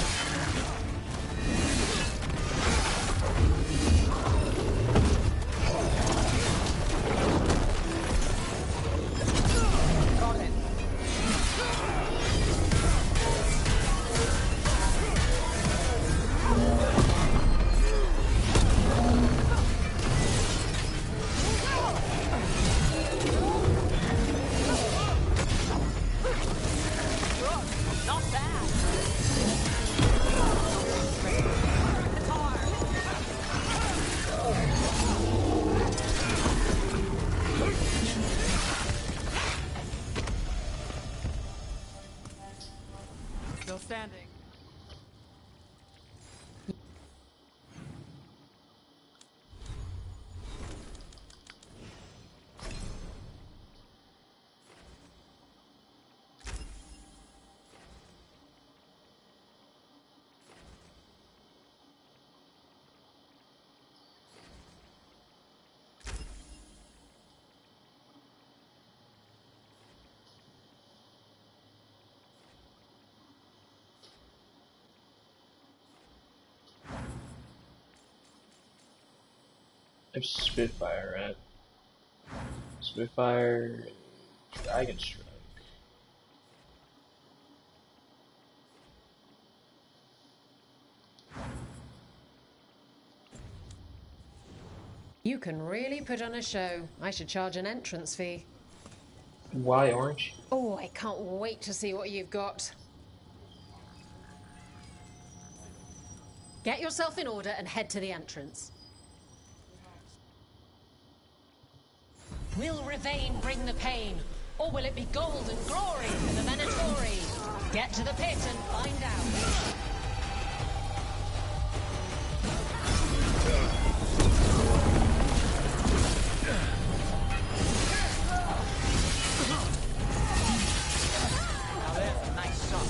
Speaker 3: Still standing.
Speaker 1: There's Spitfire, right? Spitfire, Dragon Strike.
Speaker 8: You can really put on a show. I should charge an entrance fee.
Speaker 1: Why orange?
Speaker 8: Oh, I can't wait to see what you've got. Get yourself in order and head to the entrance. Will Ravain bring the pain? Or will it be gold and glory for the Venatori? Get to the pit and find out.
Speaker 3: Now there's a nice shot.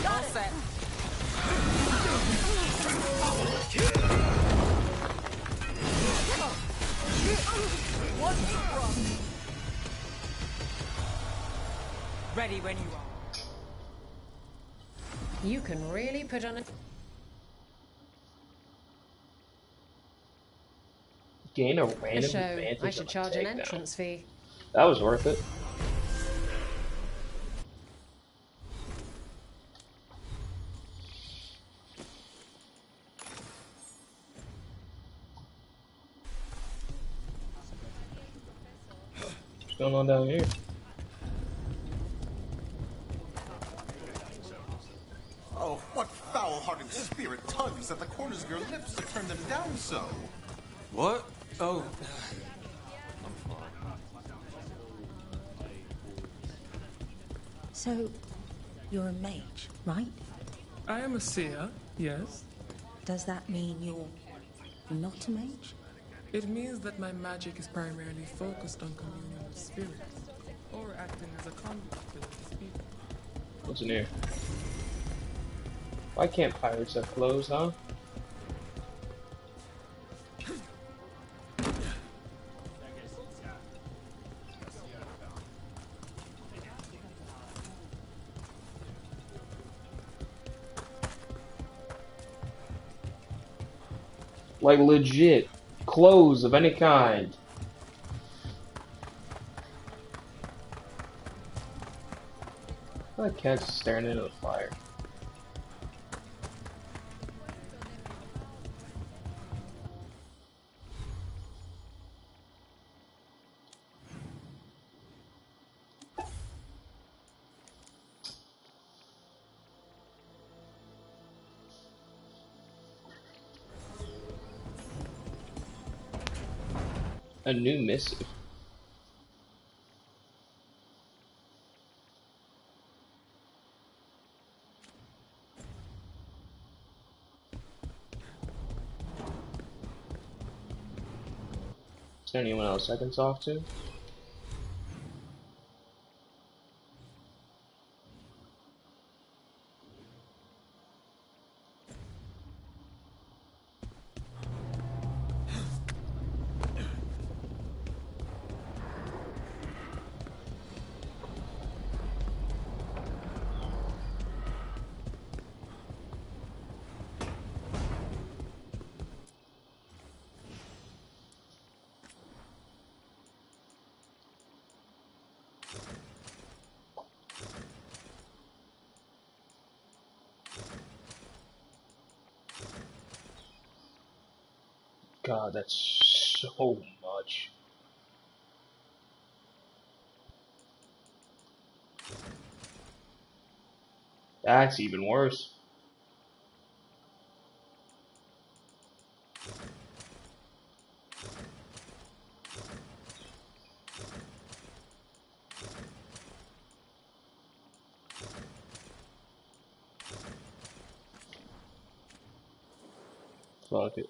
Speaker 3: All set. Ready when you are.
Speaker 8: You can really put on a...
Speaker 1: Gain a random
Speaker 8: show.
Speaker 1: advantage.
Speaker 8: I should charge an entrance fee.
Speaker 1: That was worth it. What's going on down here?
Speaker 14: Oh, what foul-hearted spirit tugs at the corners of your lips to turn them down so?
Speaker 15: What? Oh.
Speaker 9: So, you're a mage, right?
Speaker 16: I am a seer, yes.
Speaker 9: Does that mean you're not a mage?
Speaker 16: It means that my magic is primarily focused on communion with spirits, or acting as a conduit to the spirit.
Speaker 1: What's in here? Why can't pirates have clothes, huh? Like legit clothes of any kind. That cat's staring into the fire. A new missive. Is there anyone else I can talk to? God, that's so much. That's even worse. Fuck it.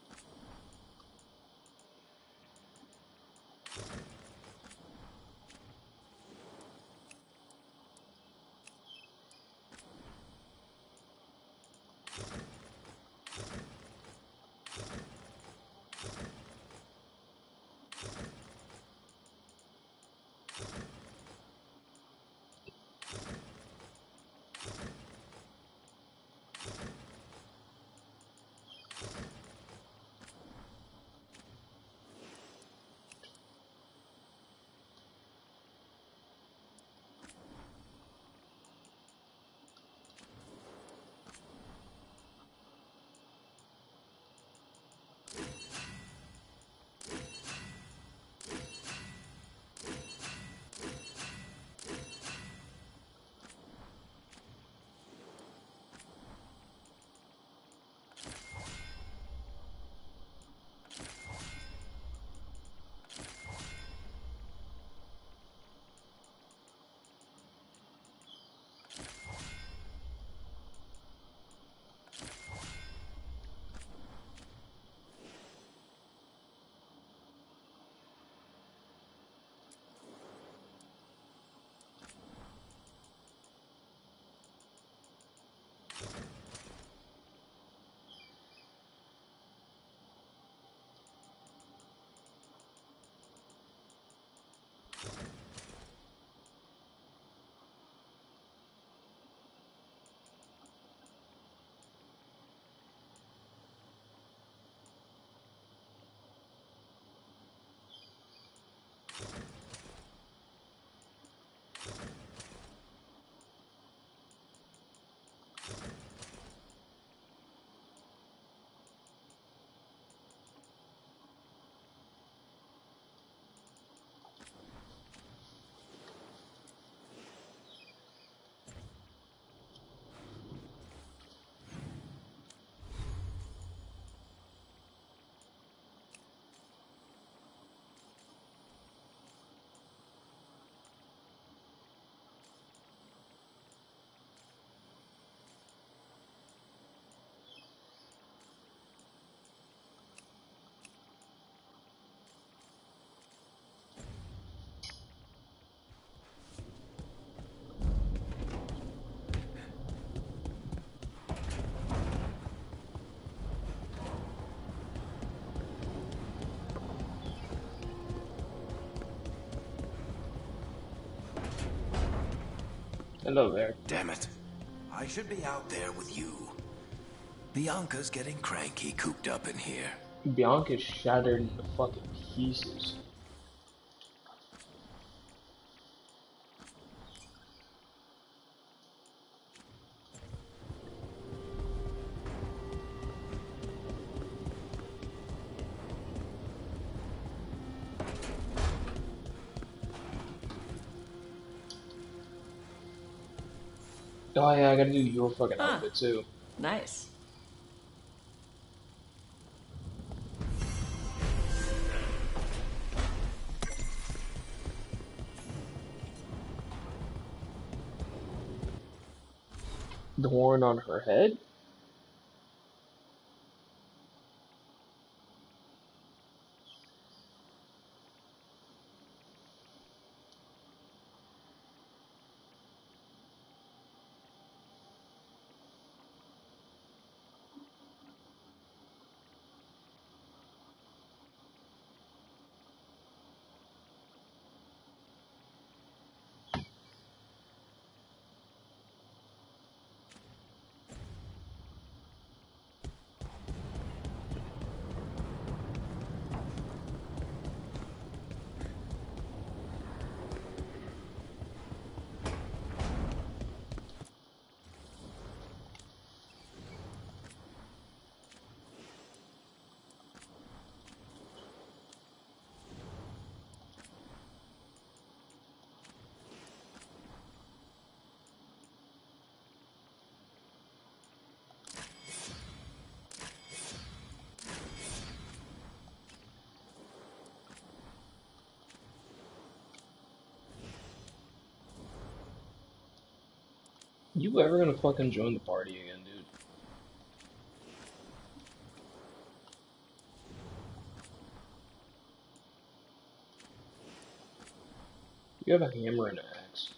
Speaker 1: Hello there.
Speaker 7: Damn it. I should be out there with you. Bianca's getting cranky cooped up in here.
Speaker 1: Bianca's shattered into fucking pieces. Oh yeah, I gotta do your fucking outfit too.
Speaker 6: Nice.
Speaker 1: The horn on her head? You ever gonna fucking join the party again, dude? You have a hammer and an axe.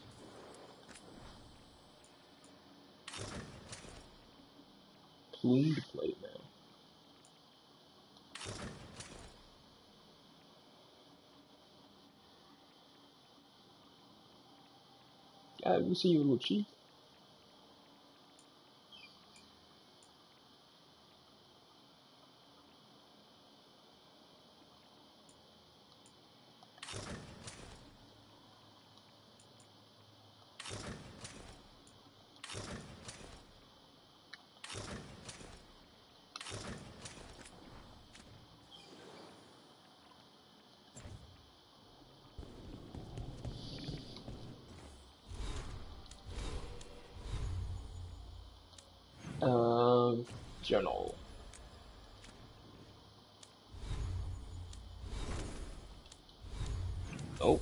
Speaker 1: Plumed plate now. We see you, little chief. Journal. Oh.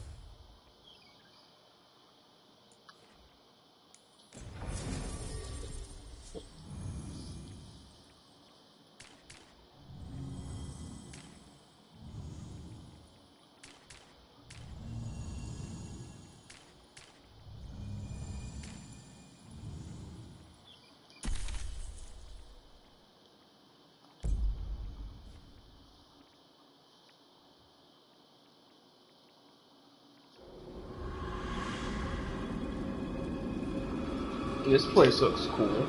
Speaker 1: This place looks cool.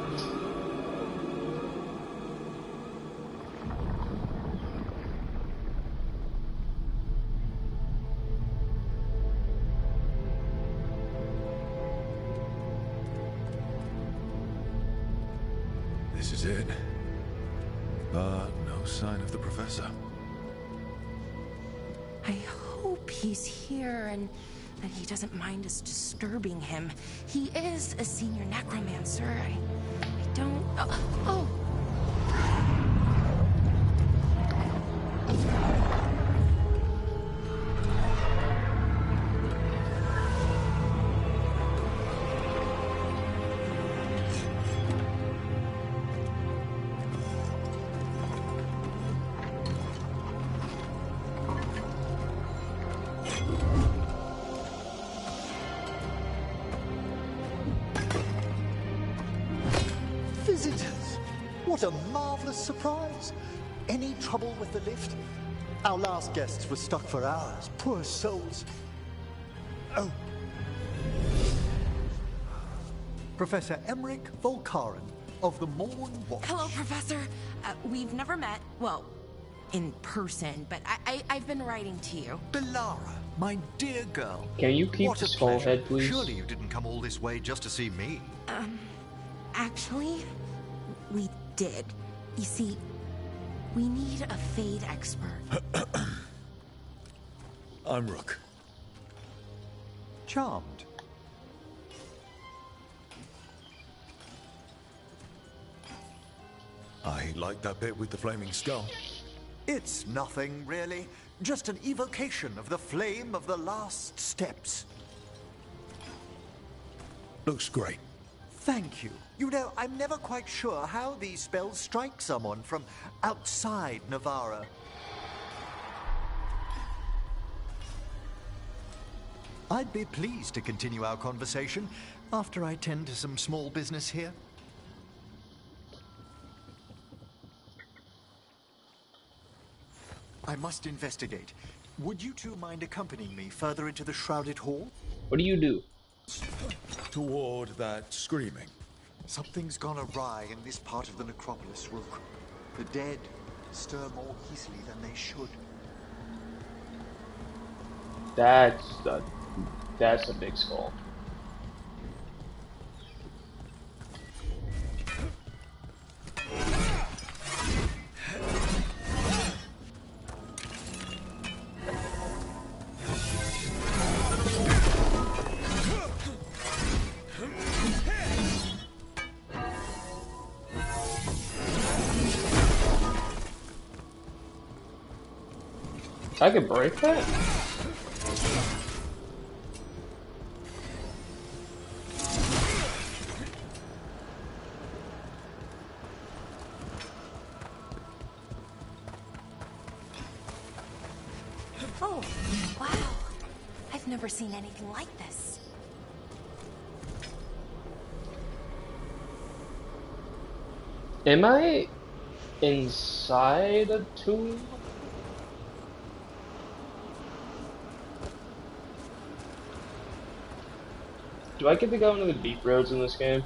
Speaker 10: This is it. But no sign of the professor.
Speaker 17: I hope he's here and that he doesn't mind us disturbing him. He is a senior necromancer. I don't... Oh!
Speaker 18: Visitors! What a marvelous surprise! Any trouble with the lift? Our last guests were stuck for hours. Poor souls. Oh. Professor Emmerich Volkaren of the Morn Watch.
Speaker 17: Hello, Professor. We've never met, well, in person, but I've been writing to you.
Speaker 18: Belara, my dear girl.
Speaker 1: Can you keep the skull head, please?
Speaker 18: Surely you didn't come all this way just to see me.
Speaker 17: Actually, we did. You see, we need a Fade expert.
Speaker 10: I'm Rook.
Speaker 18: Charmed.
Speaker 10: I like that bit with the flaming skull.
Speaker 18: It's nothing, really. Just an evocation of the flame of the last steps.
Speaker 10: Looks great.
Speaker 18: Thank you. You know, I'm never quite sure how these spells strike someone from outside Navarra. I'd be pleased to continue our conversation after I tend to some small business here. I must investigate. Would you two mind accompanying me further into the Shrouded Hall?
Speaker 1: What do you do?
Speaker 10: Toward that screaming.
Speaker 18: Something's gone awry in this part of the necropolis, Rook. The dead stir more easily than they should.
Speaker 1: That's a big skull. I could break that?
Speaker 17: Oh, wow. I've never seen anything like this.
Speaker 1: Am I inside a tomb? Do I get to go into the deep roads in this game?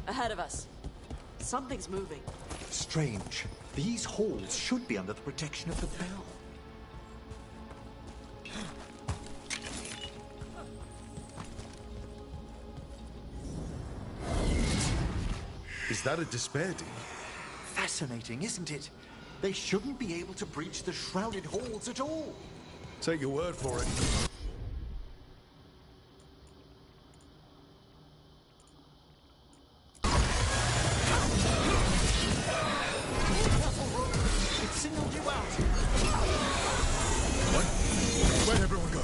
Speaker 19: Ahead of us. Something's moving.
Speaker 18: Strange. These halls should be under the protection of the bell.
Speaker 10: Is that a despair demon?
Speaker 18: Fascinating, isn't it? They shouldn't be able to breach the Shrouded Halls at all.
Speaker 10: Take your word for it.
Speaker 18: It signaled you out.
Speaker 10: What? Where'd everyone go?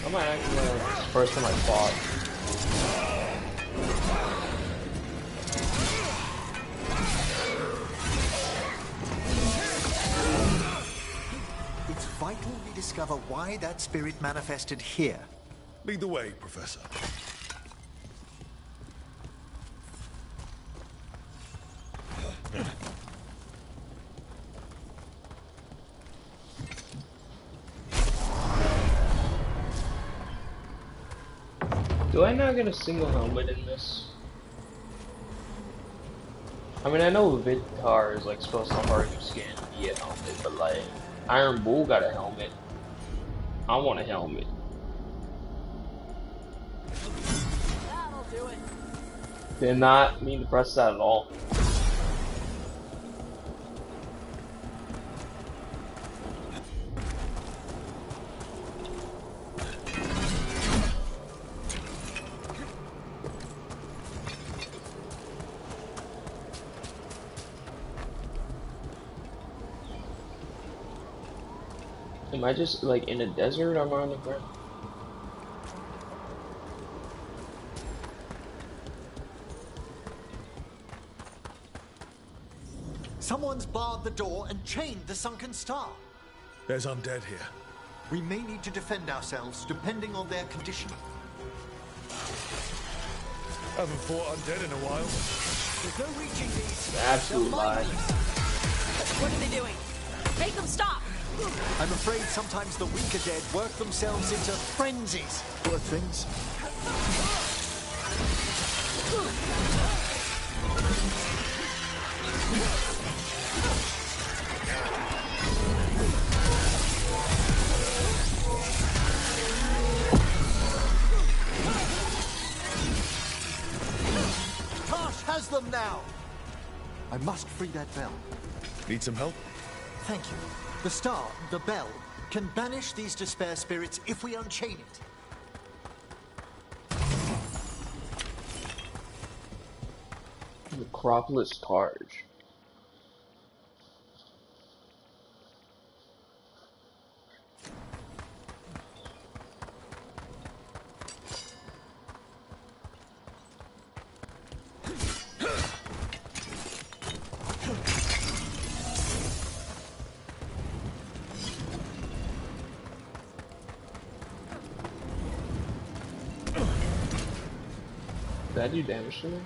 Speaker 1: I might actually learn this first time I fought.
Speaker 18: It's vital we discover why that spirit manifested here.
Speaker 10: Lead the way, Professor.
Speaker 1: Do I not get a single helmet in this? I mean, I know Vitar is like supposed to harden your skin to be a helmet, but like Iron Bull got a helmet. I want a helmet.
Speaker 19: That'll do it.
Speaker 1: Did not mean to press that at all. Am I just like in a desert or am I on the ground?
Speaker 18: Someone's barred the door and chained the sunken star.
Speaker 10: There's undead here.
Speaker 18: We may need to defend ourselves depending on their condition.
Speaker 10: Haven't fought undead in a while.
Speaker 18: There's no reaching these.
Speaker 1: Absolute lie.
Speaker 19: What are they doing? Make them stop!
Speaker 18: I'm afraid sometimes the weaker dead work themselves into frenzies. Poor things. I must free that bell.
Speaker 10: Need some help?
Speaker 18: Thank you. The star, the bell, can banish these despair spirits if we unchain it.
Speaker 1: Necropolis Targe. Did that do damage to me?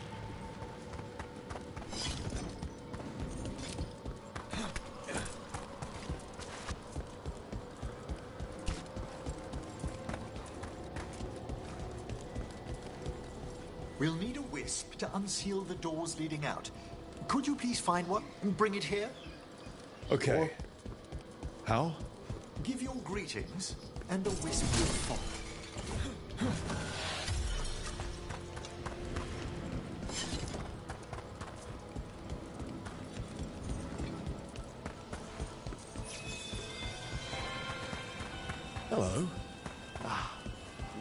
Speaker 18: We'll need a wisp to unseal the doors leading out. Could you please find one and bring it here?
Speaker 10: Okay. How?
Speaker 18: Give your greetings, and the wisp will follow.
Speaker 10: Hello.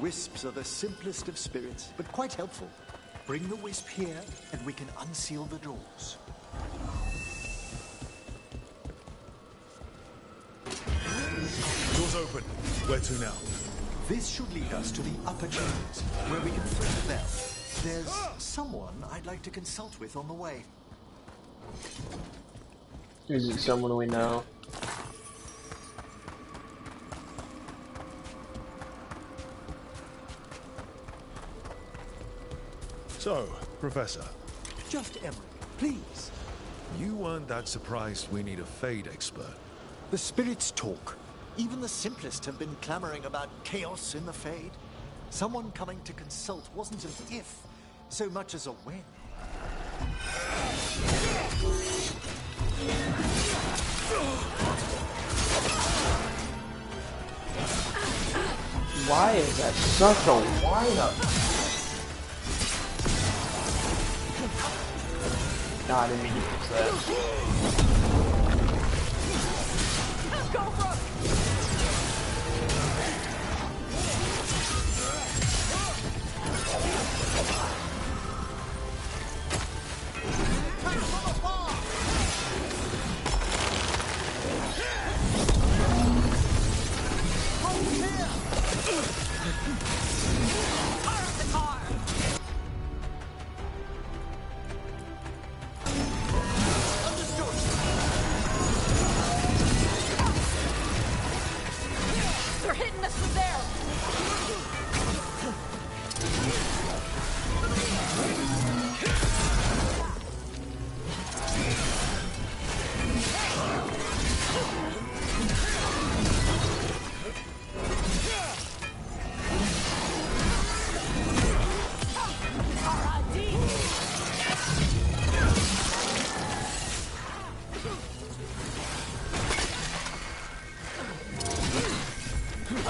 Speaker 18: Wisps are the simplest of spirits, but quite helpful. Bring the wisp here, and we can unseal the doors.
Speaker 10: Doors open. Where to now?
Speaker 18: This should lead us to the upper chambers, where we can flip the bell. There's someone I'd like to consult with on the way.
Speaker 1: Is it someone we know?
Speaker 10: So, Professor.
Speaker 18: Just Emmerich, please.
Speaker 10: You weren't that surprised we need a Fade expert.
Speaker 18: The spirits talk. Even the simplest have been clamoring about chaos in the Fade. Someone coming to consult wasn't an if, so much as a when.
Speaker 1: Why is that such a wind-up? Nah, I didn't mean to use that.
Speaker 19: Go, Rook! They're hitting us from there!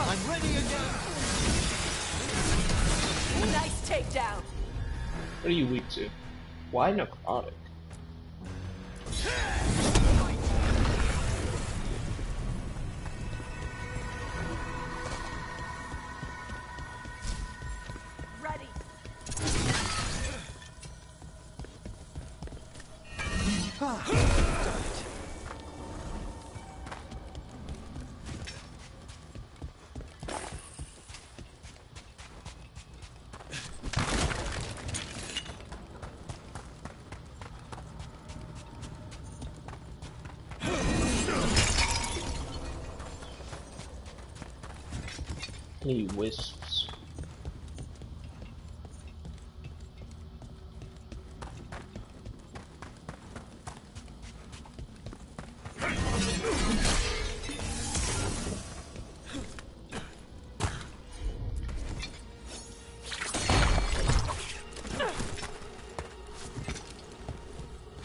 Speaker 18: I'm ready again.
Speaker 19: Nice takedown!
Speaker 1: What are you weak to? Why necrotic?
Speaker 19: Ready!
Speaker 1: Any wisps?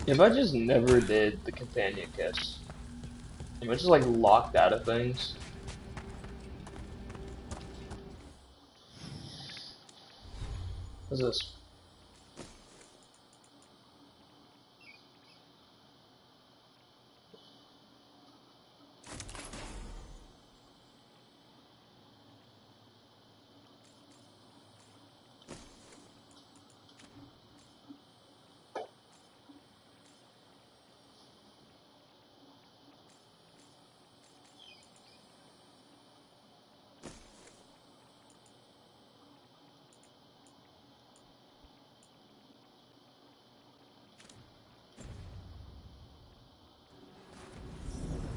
Speaker 1: If I just never did the companion kiss, am I just like locked out of things? What's this?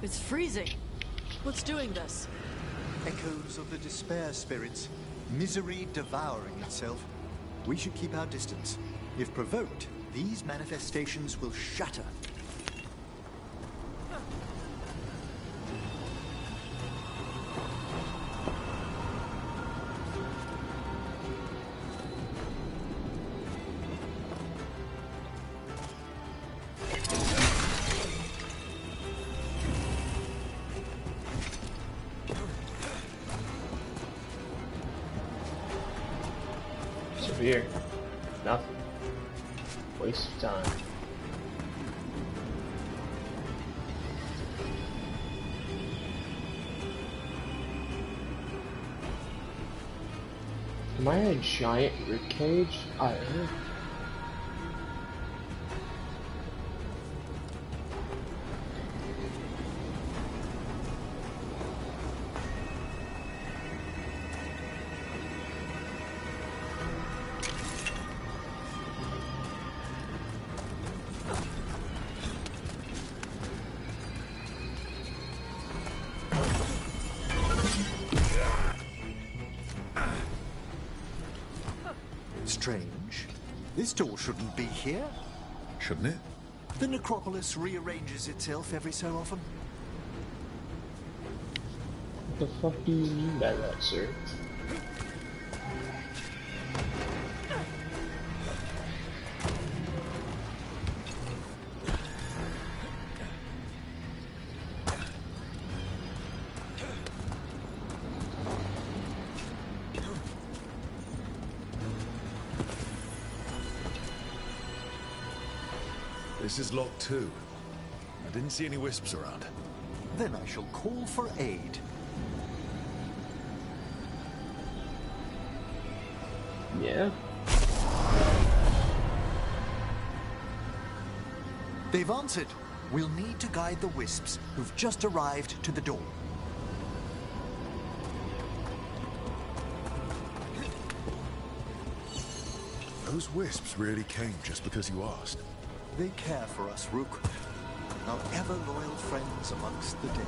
Speaker 19: It's freezing. What's doing this?
Speaker 18: Echoes of the despair spirits, misery devouring itself. We should keep our distance. If provoked, these manifestations will shatter.
Speaker 1: Severe. Nothing. Waste of time. Am I in a giant ribcage? I am.
Speaker 18: Strange. This door shouldn't be here.
Speaker 10: Shouldn't it?
Speaker 18: The necropolis rearranges itself every so often.
Speaker 1: What the fuck do you mean by that, sir?
Speaker 10: This is locked too. I didn't see any wisps around.
Speaker 18: Then I shall call for aid.
Speaker 1: Yeah.
Speaker 18: They've answered. We'll need to guide the wisps who've just arrived to the door.
Speaker 10: Those wisps really came just because you asked.
Speaker 18: They care for us, Rook. Our ever-loyal friends amongst the dead.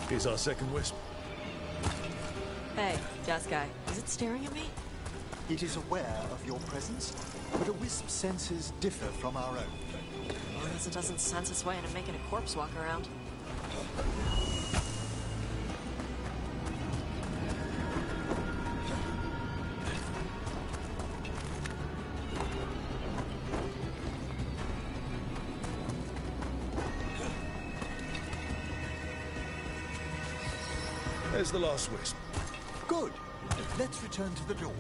Speaker 10: Here's our second wisp.
Speaker 19: Hey, desk guy. Is it staring at me?
Speaker 18: It is aware of your presence, but a wisp's senses differ from our own.
Speaker 19: Well, I guess it doesn't sense its way into making a corpse walk around.
Speaker 10: There's the last wisp.
Speaker 18: Good. Let's return to the door.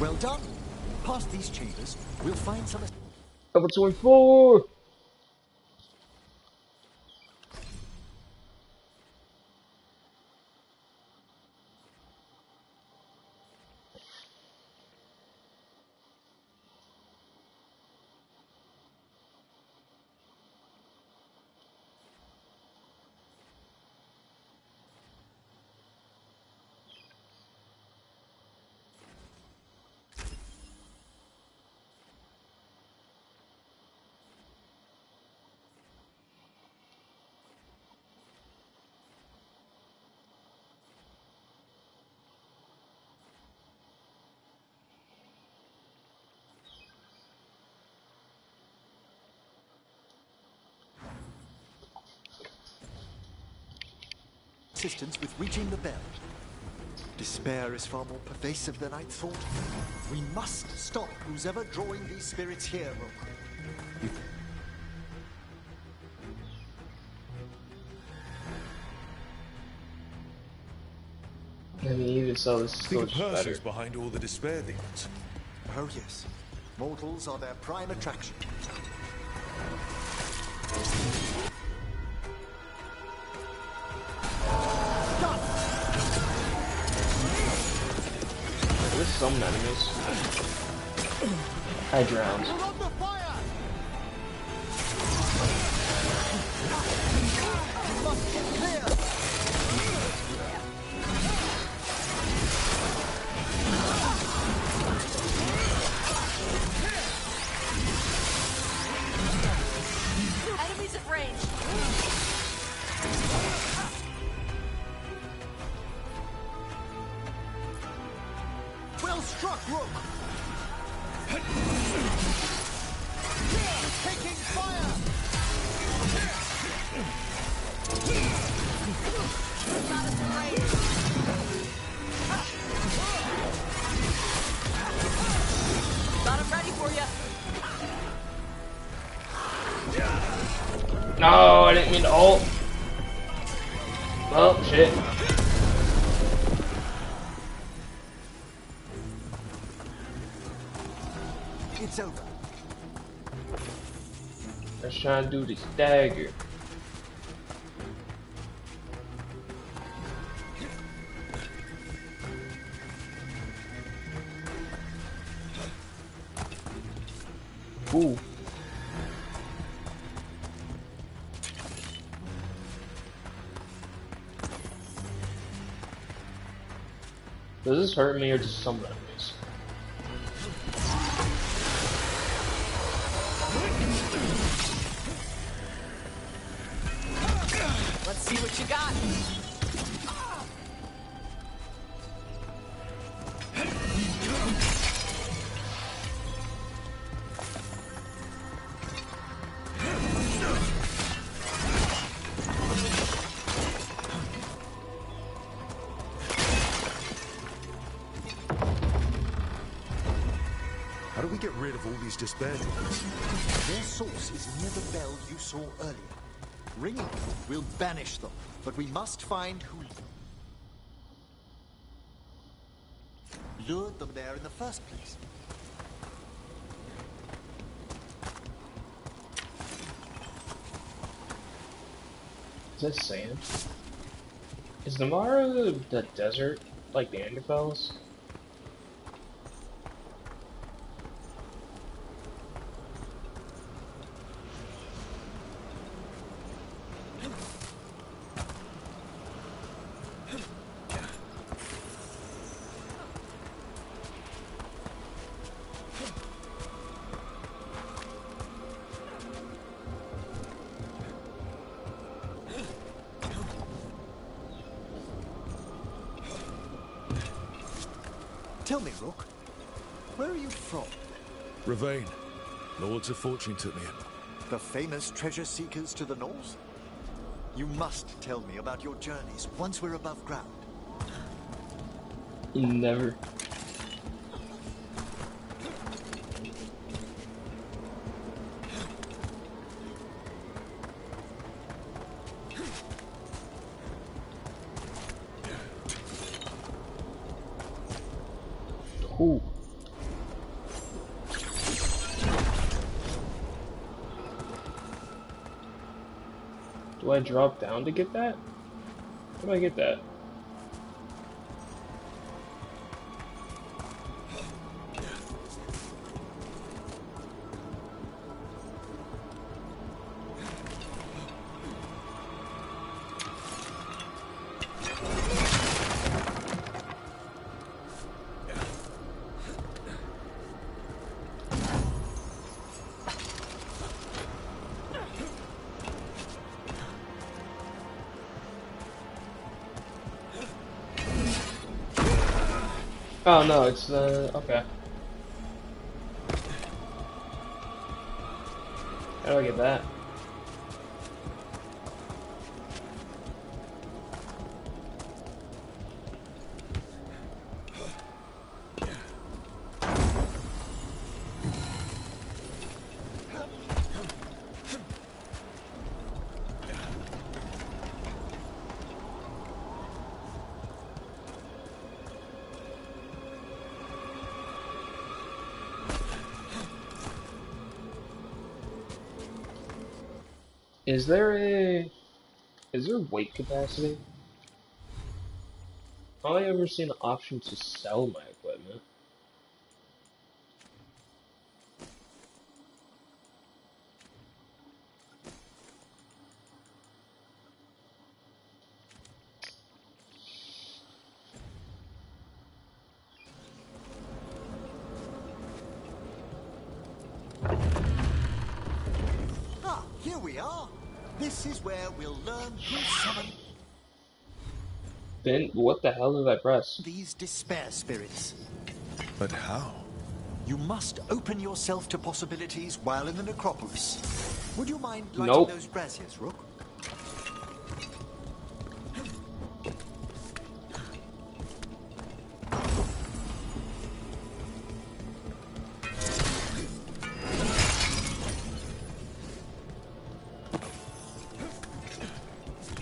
Speaker 18: Well done. Past these chambers, we'll find some...
Speaker 1: Level 24!
Speaker 18: assistance with reaching the bell. Despair is far more pervasive than I'd thought. We must stop who's ever drawing these spirits here, Rook.
Speaker 1: I mean, even so, this is still
Speaker 5: Think of
Speaker 1: better.
Speaker 5: Perseus behind all the despair demons.
Speaker 18: Oh yes. Mortals are their prime attraction.
Speaker 1: summon enemies. I drowned.
Speaker 19: Enemies at range.
Speaker 18: Well struck, Rook! Taking fire!
Speaker 19: Got him ready for you.
Speaker 1: No, I didn't mean to ult. Oh, shit.
Speaker 18: It's over.
Speaker 1: Let's try and do this dagger. Ooh. Does this hurt me or just some enemies?
Speaker 19: Let's see what you got.
Speaker 10: How do we get rid of all these despair demons?
Speaker 18: Their source is near the bell you saw earlier. Ringing them will banish them, but we must find who lured them there in the first place.
Speaker 1: Is that sand? Is Namara the desert like the Neanderthals?
Speaker 18: Tell me, Rook, where are you from?
Speaker 10: Ravane. Lords of Fortune took me in.
Speaker 18: The famous treasure seekers to the north? You must tell me about your journeys once we're above ground.
Speaker 1: Never. Ooh. Do I drop down to get that? How do I get that? Oh no, it's okay. How do I get that? Is there weight capacity? Have I ever seen an option to sell my equipment?
Speaker 18: we are. This is where we'll learn who summoned
Speaker 1: Then what the hell did I press?
Speaker 18: these despair spirits.
Speaker 10: But how?
Speaker 18: You must open yourself to possibilities while in the necropolis. Would you mind lighting
Speaker 1: Nope.
Speaker 18: those braziers, Rook?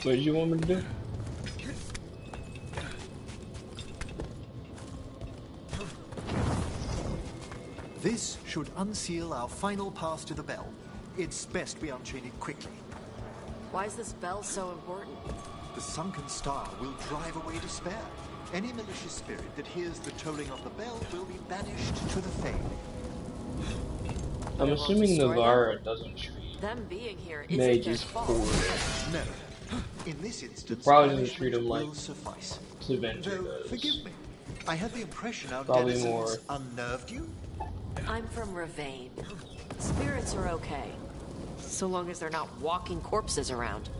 Speaker 1: What did you want me to do?
Speaker 18: This should unseal our final pass to the bell. It's best we unchain it quickly.
Speaker 6: Why is this bell so important?
Speaker 18: The sunken star will drive away despair. Any malicious spirit that hears the tolling of the bell will be banished to the Fade.
Speaker 1: I'm assuming Navarra doesn't treat
Speaker 6: Them being here isn't
Speaker 1: mages
Speaker 6: their fault.
Speaker 1: poorly.
Speaker 18: No. In this instance,
Speaker 1: Probably doesn't treat them like
Speaker 18: will suffice.
Speaker 1: Tevinter
Speaker 18: Though,
Speaker 1: does.
Speaker 18: forgive me. I had the impression our
Speaker 1: Probably
Speaker 18: denizens
Speaker 1: more.
Speaker 18: unnerved you.
Speaker 6: I'm from Ravane. Spirits are okay. So long as they're not walking corpses around.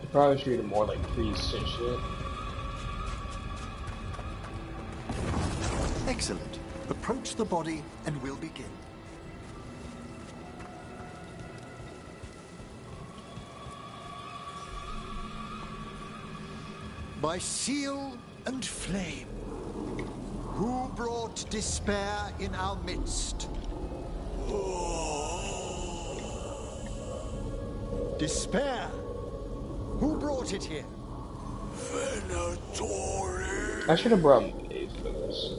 Speaker 1: You probably treat them more like priests and shit.
Speaker 18: Excellent. Approach the body and we'll begin. By seal and flame, who brought despair in our midst? Despair? Who brought it here? Venatori.
Speaker 1: I should have brought Maeve for this.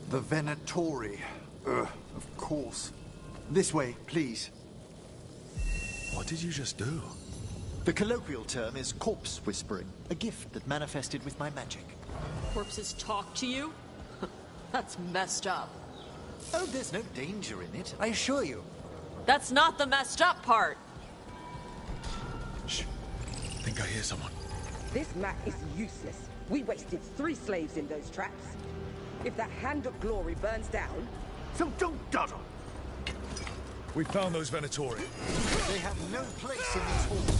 Speaker 18: The Venatori. Of course. This way, please.
Speaker 10: What did you just do?
Speaker 18: The colloquial term is corpse whispering, a gift that manifested with my magic.
Speaker 6: Corpses talk to you? That's messed up.
Speaker 18: Oh, there's no danger in it, I assure you.
Speaker 6: That's not the messed up part.
Speaker 10: Shh. I think I hear someone.
Speaker 20: This map is useless. We wasted 3 slaves in those traps. If that Hand of Glory burns down...
Speaker 18: So don't dawdle!
Speaker 10: We found those Venatori.
Speaker 18: They have no place in these halls.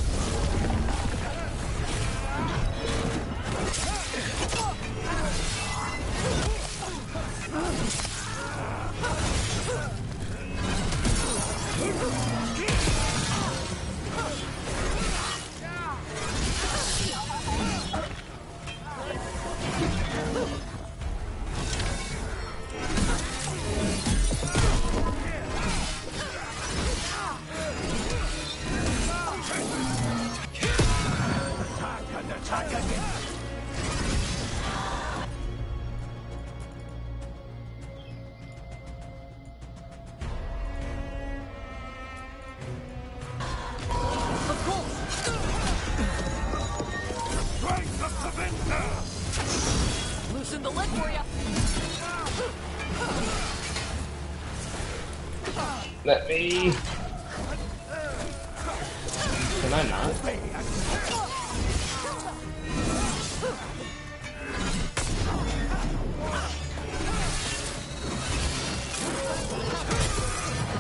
Speaker 6: Loosen the lid for you.
Speaker 1: Let me. Can I not?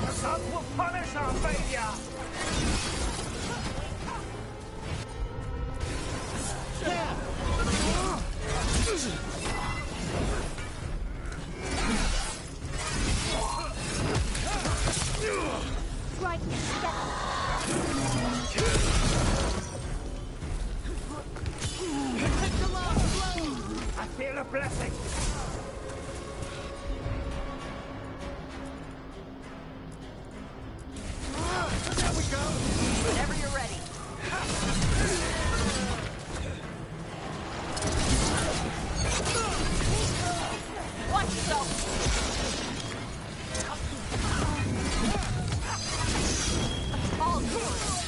Speaker 21: The sun will punish our failure!
Speaker 22: Strike together.
Speaker 21: I feel a blessing!
Speaker 18: There we go!
Speaker 6: Whenever you're ready. Watch yourself! All yours!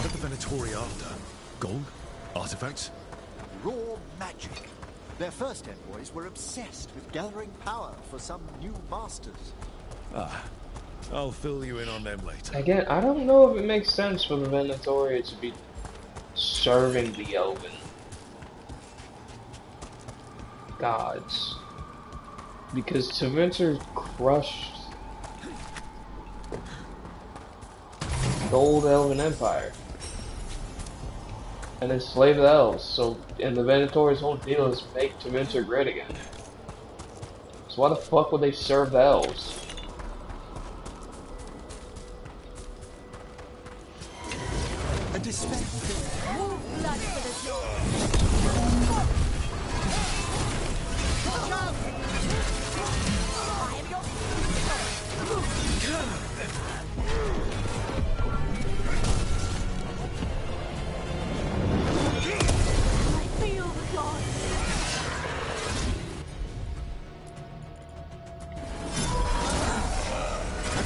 Speaker 10: What the Venatori after? Gold? Artifacts?
Speaker 18: Raw magic. Their first envoys were obsessed with gathering power for some new masters.
Speaker 10: Ah, I'll fill you in on them later.
Speaker 1: Again, I don't know if it makes sense for the Venatori to be serving the Elven gods. Because Tevinter crushed the old Elven Empire and enslaved the elves. So, and the Venatori's whole deal is make Tevinter great again. So why the fuck would they serve the elves?
Speaker 18: A despair.
Speaker 21: Blood for the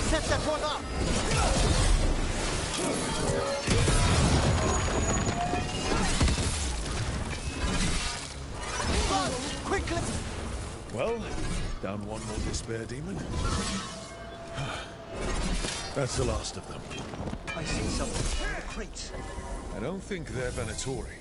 Speaker 18: Set that one up! Quickly!
Speaker 10: Well, down one more despair demon. That's the last of them.
Speaker 18: I see something in the crates.
Speaker 10: I don't think they're Venatori.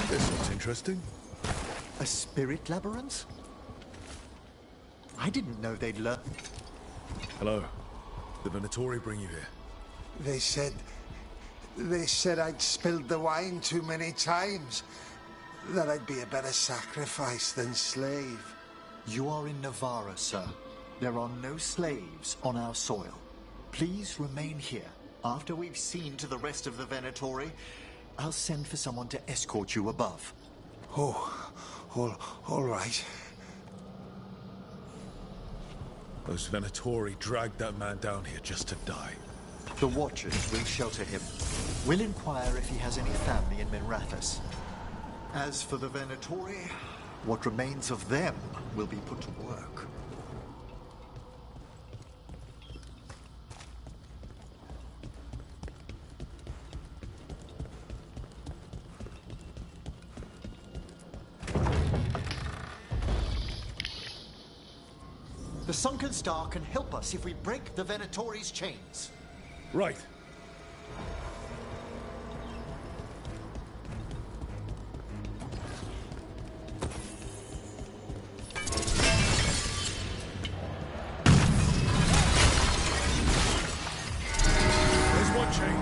Speaker 10: This looks interesting.
Speaker 18: A spirit labyrinth? I didn't know they'd learn.
Speaker 10: Hello. The Venatori bring you here.
Speaker 21: They said I'd spilled the wine too many times. That I'd be a better sacrifice than slave.
Speaker 18: You are in Navarra, sir. There are no slaves on our soil. Please remain here. After we've seen to the rest of the Venatori, I'll send for someone to escort you above.
Speaker 21: Oh, all right.
Speaker 10: Those Venatori dragged that man down here just to die.
Speaker 18: The Watchers will shelter him. We'll inquire if he has any family in Minrathous. As for the Venatori, what remains of them will be put to work. The Sunken Star can help us if we break the Venatori's chains.
Speaker 10: Right. There's one chain.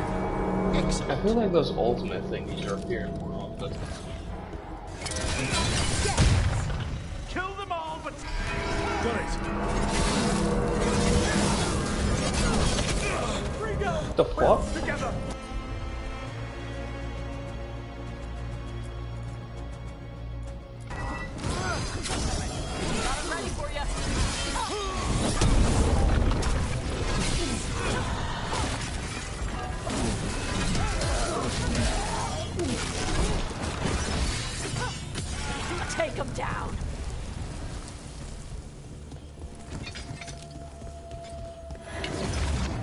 Speaker 18: Excellent.
Speaker 1: I feel like those ultimate thingies are appearing more often.
Speaker 21: Kill them all, but
Speaker 10: Got it.
Speaker 1: What the fuck?
Speaker 21: together.
Speaker 19: I'm ready for you. Take him down.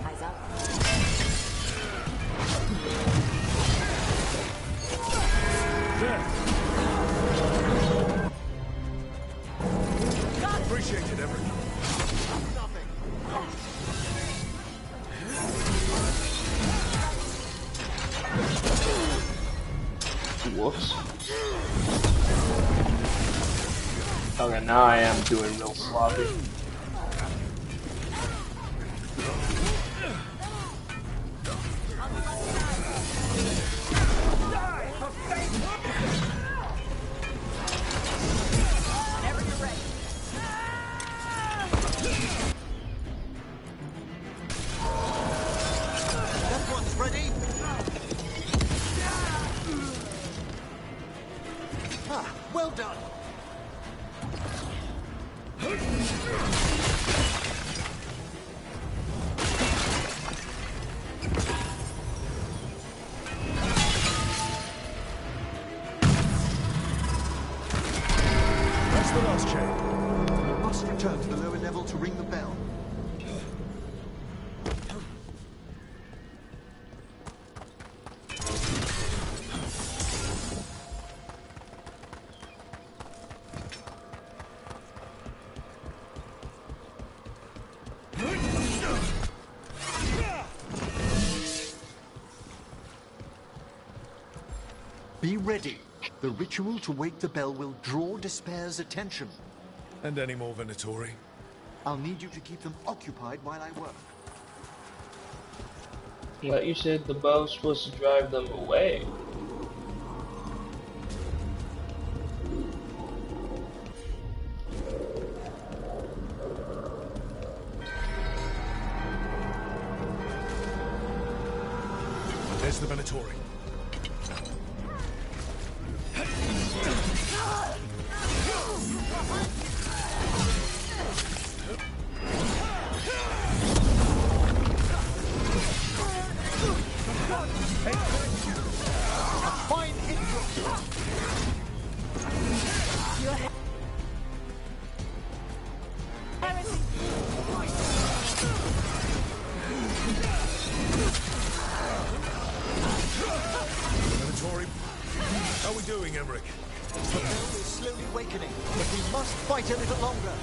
Speaker 19: Eyes up.
Speaker 10: Appreciated everything.
Speaker 1: Whoops. Okay, now I am doing real sloppy.
Speaker 19: Whenever you're ready.
Speaker 18: That one's ready. Ah, well done.
Speaker 10: That's the last chain.
Speaker 18: We must return to the lower level to ring the bell. Be ready. The ritual to wake the bell will draw Despair's attention.
Speaker 10: And any more Venatori?
Speaker 18: I'll need you to keep them occupied while I work.
Speaker 1: Like you said, the bell's supposed to drive them away.
Speaker 10: There's the Venatori.
Speaker 18: Fine intro.
Speaker 10: Venatori, how are we doing, Emmerich?
Speaker 18: The bell is slowly awakening, but we must fight a little longer.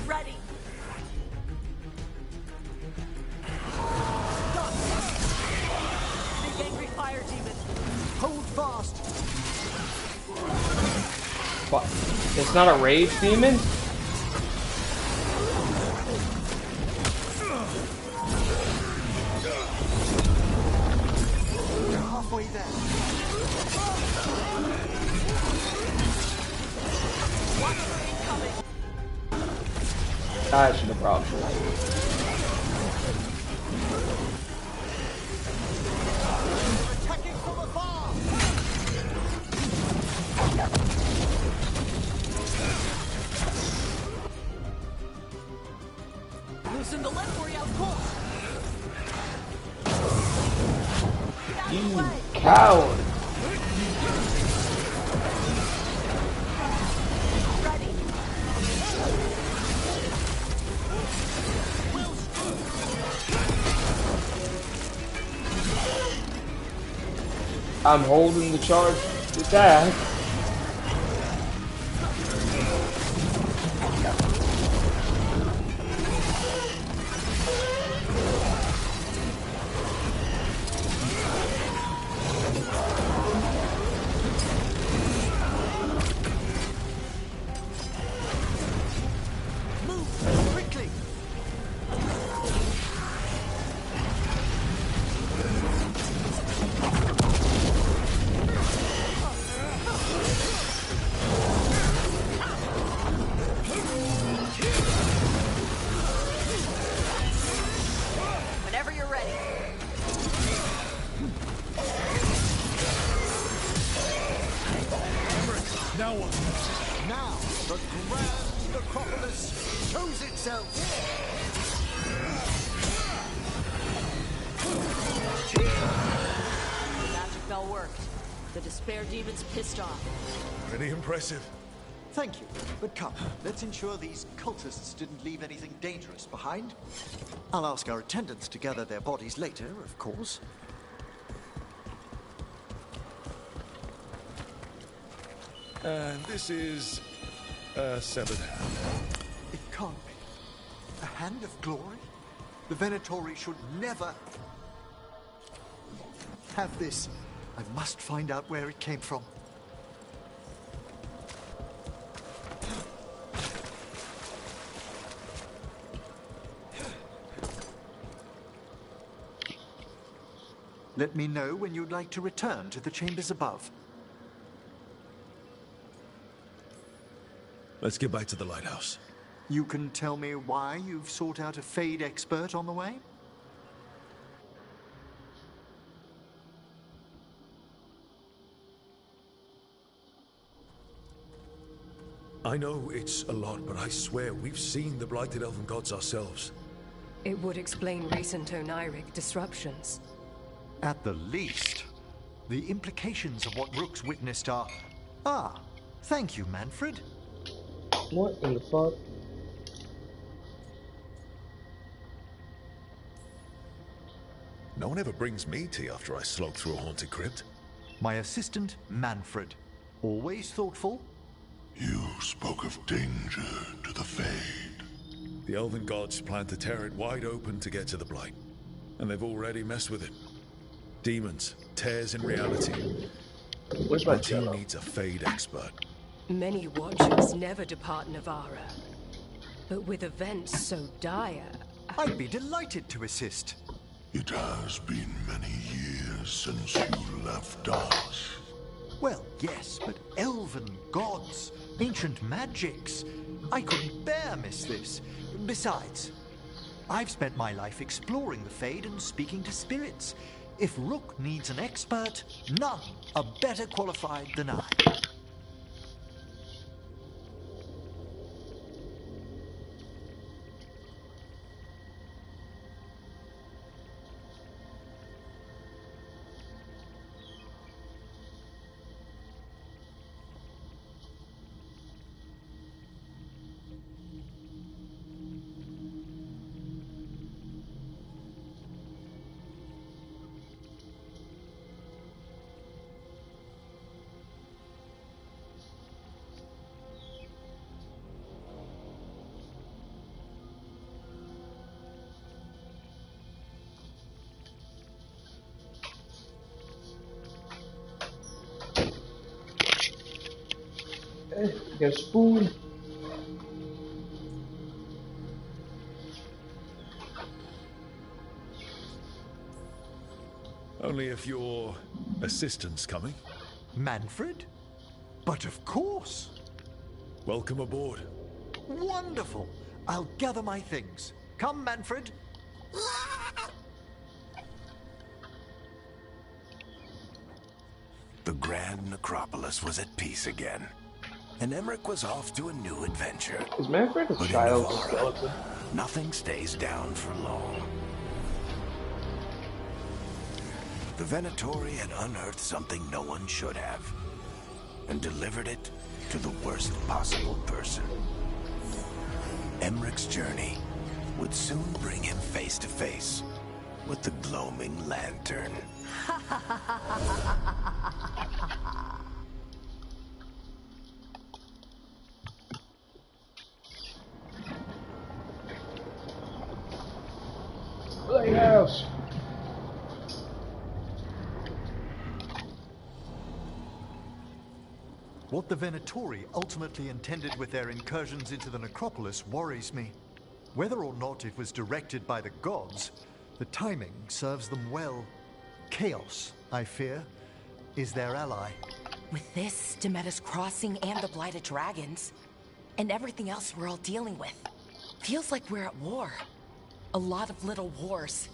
Speaker 19: Ready. Big angry fire demon.
Speaker 18: Hold fast.
Speaker 1: What? It's not a rage demon?
Speaker 18: We're halfway there.
Speaker 1: I should have brought it.
Speaker 18: Attacking from afar.
Speaker 19: Loosen the left where you have pull.
Speaker 1: You coward! I'm holding the charge attack.
Speaker 18: Move quickly.
Speaker 19: Whenever you're ready.
Speaker 10: Now what?
Speaker 18: Now, the grand necropolis shows itself.
Speaker 19: The magic bell worked. The despair demon's pissed off.
Speaker 10: Pretty impressive.
Speaker 18: Thank you, but come, let's ensure these cultists didn't leave anything dangerous behind. I'll ask our attendants to gather their bodies later, of course.
Speaker 10: And this is a severed hand.
Speaker 18: It can't be. A hand of glory? The Venatori should never have this. I must find out where it came from. Let me know when you'd like to return to the chambers above.
Speaker 10: Let's get back to the lighthouse.
Speaker 18: You can tell me why you've sought out a Fade expert on the way?
Speaker 10: I know it's a lot, but I swear we've seen the blighted elven gods ourselves.
Speaker 2: It would explain recent Oniric disruptions.
Speaker 18: At the least, the implications of what Rook's witnessed are... Ah, thank you, Manfred.
Speaker 1: What in the fuck?
Speaker 10: No one ever brings me tea after I slog through a haunted crypt.
Speaker 18: My assistant, Manfred. Always thoughtful.
Speaker 10: You spoke of danger to the Fade. The elven gods plan to tear it wide open to get to the Blight. And they've already messed with it. Demons, tears in reality.
Speaker 1: Where's my
Speaker 10: Our team
Speaker 1: jello?
Speaker 10: needs a Fade expert.
Speaker 2: Many Watchers never depart Navara. But with events so dire...
Speaker 18: I'd be delighted to assist.
Speaker 10: It has been many years since you left us.
Speaker 18: Well, yes, but elven gods, ancient magics. I couldn't bear miss this. Besides, I've spent my life exploring the Fade and speaking to spirits. If Rook needs an expert, none are better qualified than I.
Speaker 1: Get a spoon.
Speaker 10: Only if your assistant's coming.
Speaker 18: Manfred? But of course.
Speaker 10: Welcome aboard.
Speaker 18: Wonderful. I'll gather my things. Come, Manfred.
Speaker 7: The Grand Necropolis was at peace again, and Emmerich was off to a new adventure.
Speaker 1: Is Manfred a
Speaker 7: But in
Speaker 1: child
Speaker 7: Navara,
Speaker 1: skeleton?
Speaker 7: nothing stays down for long. The Venatori had unearthed something no one should have, and delivered it to the worst possible person. Emmerich's journey would soon bring him face to face with the Gloaming Lantern.
Speaker 1: Lighthouse.
Speaker 18: What the Venatori ultimately intended with their incursions into the necropolis worries me. Whether or not it was directed by the gods, the timing serves them well. Chaos, I fear, is their ally.
Speaker 17: With this, Demeter's Crossing and the Blighted Dragons, and everything else we're all dealing with, feels like we're at war. A lot of little wars.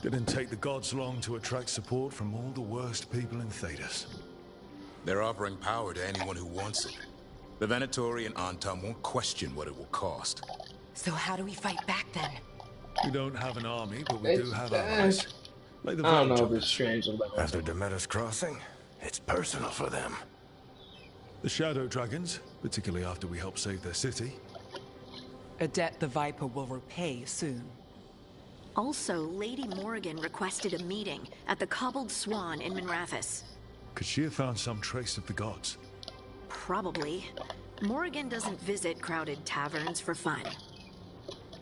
Speaker 10: Didn't take the gods long to attract support from all the worst people in Thedas.
Speaker 22: They're offering power to anyone who wants it. The Venatori and Antam won't question what it will cost.
Speaker 17: So how do we fight back then?
Speaker 10: We don't have an army, but we
Speaker 1: It's
Speaker 10: do have
Speaker 1: bad.
Speaker 10: allies. Like the
Speaker 1: I don't know
Speaker 10: Veil
Speaker 1: if it's strange about that.
Speaker 7: After Demeter's Crossing, it's personal for them.
Speaker 10: The Shadow Dragons, particularly after we helped save their city.
Speaker 4: A debt the Viper will repay soon.
Speaker 11: Also, Lady Morrigan requested a meeting at the Cobbled Swan in Minrathous.
Speaker 10: Could she have found some trace of the gods?
Speaker 11: Probably. Morrigan doesn't visit crowded taverns for fun.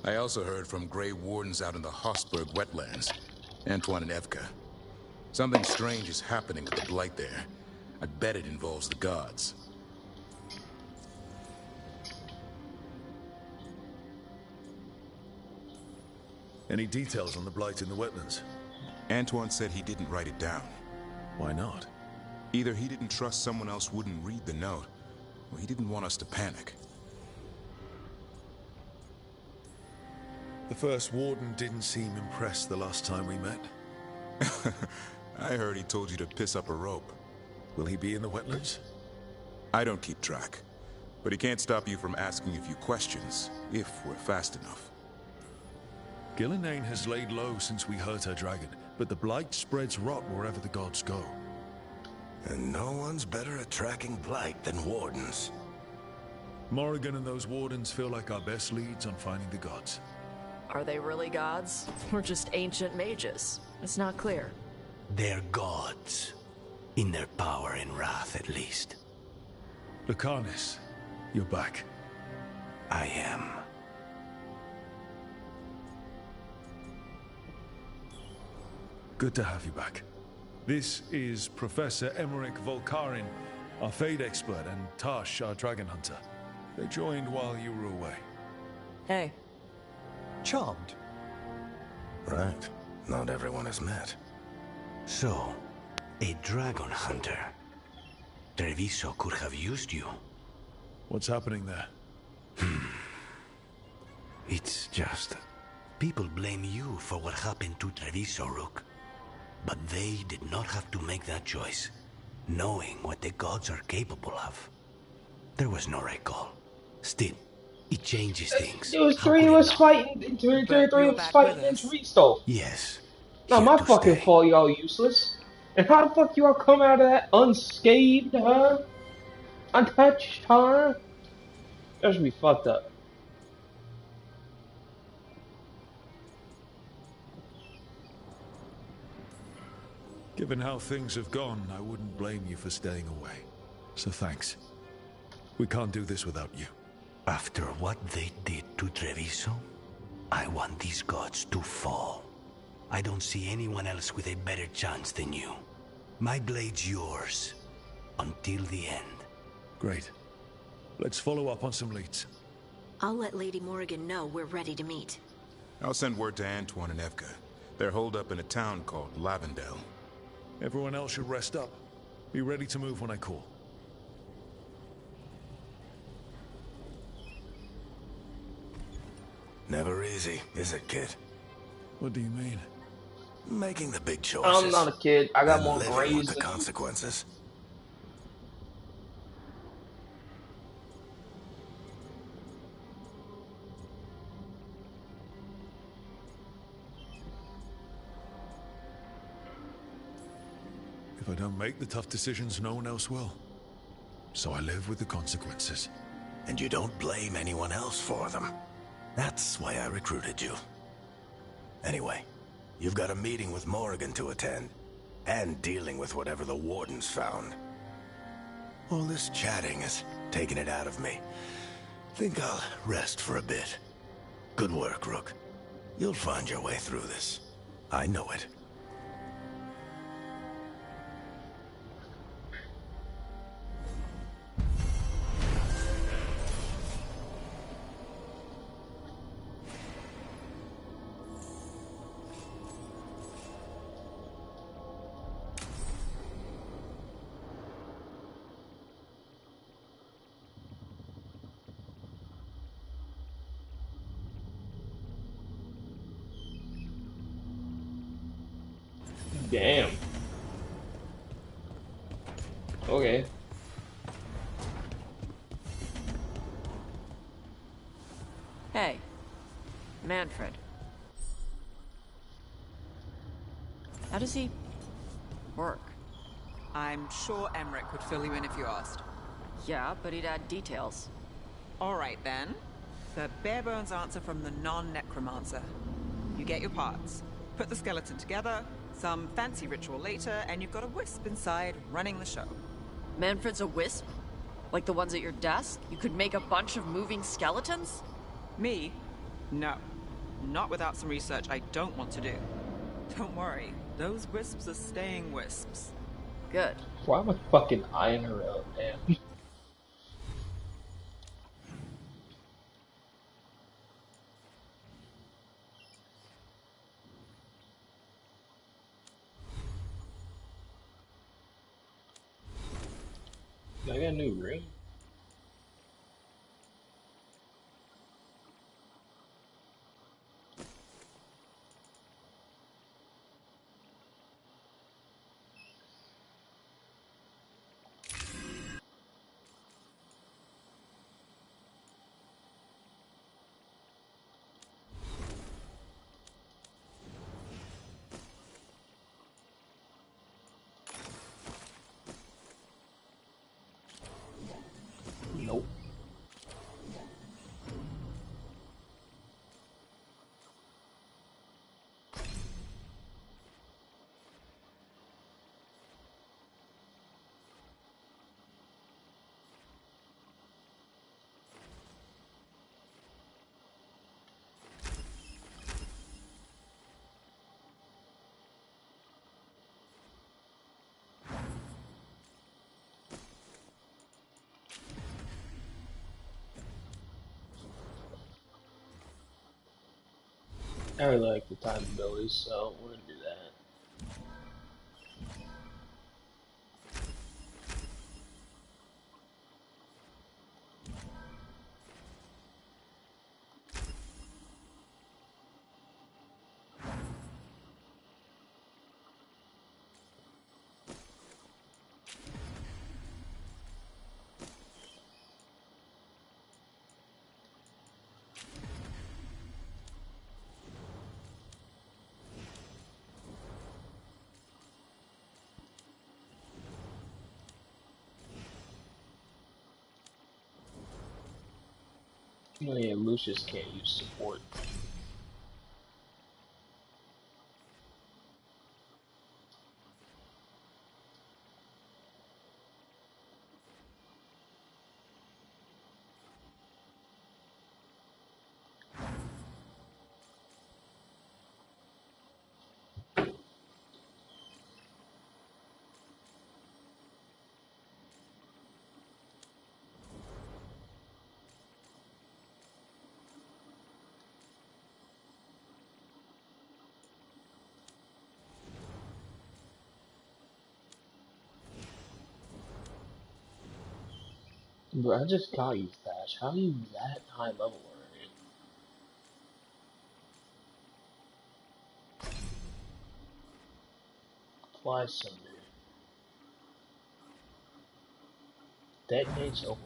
Speaker 22: I also heard from Grey Wardens out in the Hossberg wetlands, Antoine and Evka. Something strange is happening with the Blight there. I bet it involves the gods.
Speaker 10: Any details on the Blight in the wetlands?
Speaker 22: Antoine said he didn't write it down.
Speaker 10: Why not?
Speaker 22: Either he didn't trust someone else wouldn't read the note, or he didn't want us to panic.
Speaker 10: The First Warden didn't seem impressed the last time we met.
Speaker 22: I heard he told you to piss up a rope.
Speaker 5: Will he be in the wetlands?
Speaker 22: I don't keep track. But he can't stop you from asking a few questions, if we're fast enough.
Speaker 5: Gillenane has laid low since we hurt her dragon, but the blight spreads rot wherever the gods go.
Speaker 7: And no one's better at tracking blight than wardens.
Speaker 5: Morrigan and those wardens feel like our best leads on finding the gods.
Speaker 6: Are they really gods? Or just ancient mages? It's not clear.
Speaker 7: They're gods. In their power and wrath, at least.
Speaker 5: Lucanus, you're back.
Speaker 7: I am.
Speaker 5: Good to have you back. This is Professor Emmerich Volkarin, our Fade expert, and Tash, our dragon hunter. They joined while you were away.
Speaker 6: Hey.
Speaker 18: Charmed.
Speaker 7: Right. Not everyone has met. So, a dragon hunter. Treviso could have used you.
Speaker 5: What's happening there?
Speaker 7: It's just... people blame you for what happened to Treviso, Rook. But they did not have to make that choice, knowing what the gods are capable of. There was no recall. Still, it changes things.
Speaker 1: There was three of us fighting, three of us fighting against Risto.
Speaker 7: Yes.
Speaker 1: Not my fucking fault y'all useless. And how the fuck y'all come out of that unscathed, huh? Untouched, huh? That should be fucked up.
Speaker 5: Given how things have gone, I wouldn't blame you for staying away. So thanks. We can't do this without you.
Speaker 7: After what they did to Treviso, I want these gods to fall. I don't see anyone else with a better chance than you. My blade's yours. Until the end.
Speaker 5: Great. Let's follow up on some leads.
Speaker 11: I'll let Lady Morrigan know we're ready to meet.
Speaker 22: I'll send word to Antoine and Evka. They're holed up in a town called Lavendel.
Speaker 5: Everyone else should rest up. Be ready to move when I call.
Speaker 7: Never easy, is it, kid?
Speaker 5: What do you mean?
Speaker 7: Making the big choices.
Speaker 1: I'm not a kid. I got more
Speaker 7: living
Speaker 1: graves
Speaker 7: with the
Speaker 1: than
Speaker 7: consequences.
Speaker 5: If I don't make the tough decisions, no one else will. So I live with the consequences.
Speaker 7: And you don't blame anyone else for them. That's why I recruited you. Anyway, you've got a meeting with Morrigan to attend, and dealing with whatever the Wardens found. All this chatting is taking it out of me. Think I'll rest for a bit. Good work, Rook. You'll find your way through this. I know it.
Speaker 1: Damn. Okay.
Speaker 6: Hey. Manfred. How does he... work?
Speaker 4: I'm sure Emmerich would fill you in if you asked.
Speaker 6: Yeah, but he'd add details.
Speaker 4: All right, then. The bare-bones answer from the non-necromancer. You get your parts, put the skeleton together, some fancy ritual later, and you've got a wisp inside running the show.
Speaker 6: Manfred's a wisp? Like the ones at your desk? You could make a bunch of moving skeletons?
Speaker 4: Me? No. Not without some research I don't want to do. Don't worry, those wisps are staying wisps.
Speaker 6: Good.
Speaker 1: Why am I fucking eyeing her out, man? I got a new ring. I really like the time abilities, so we're gonna do that. Oh yeah, Lucius can't use support. Bro, I just got you, Thatch. How are you that high level already? Apply Sunder. Detonates overwhelms.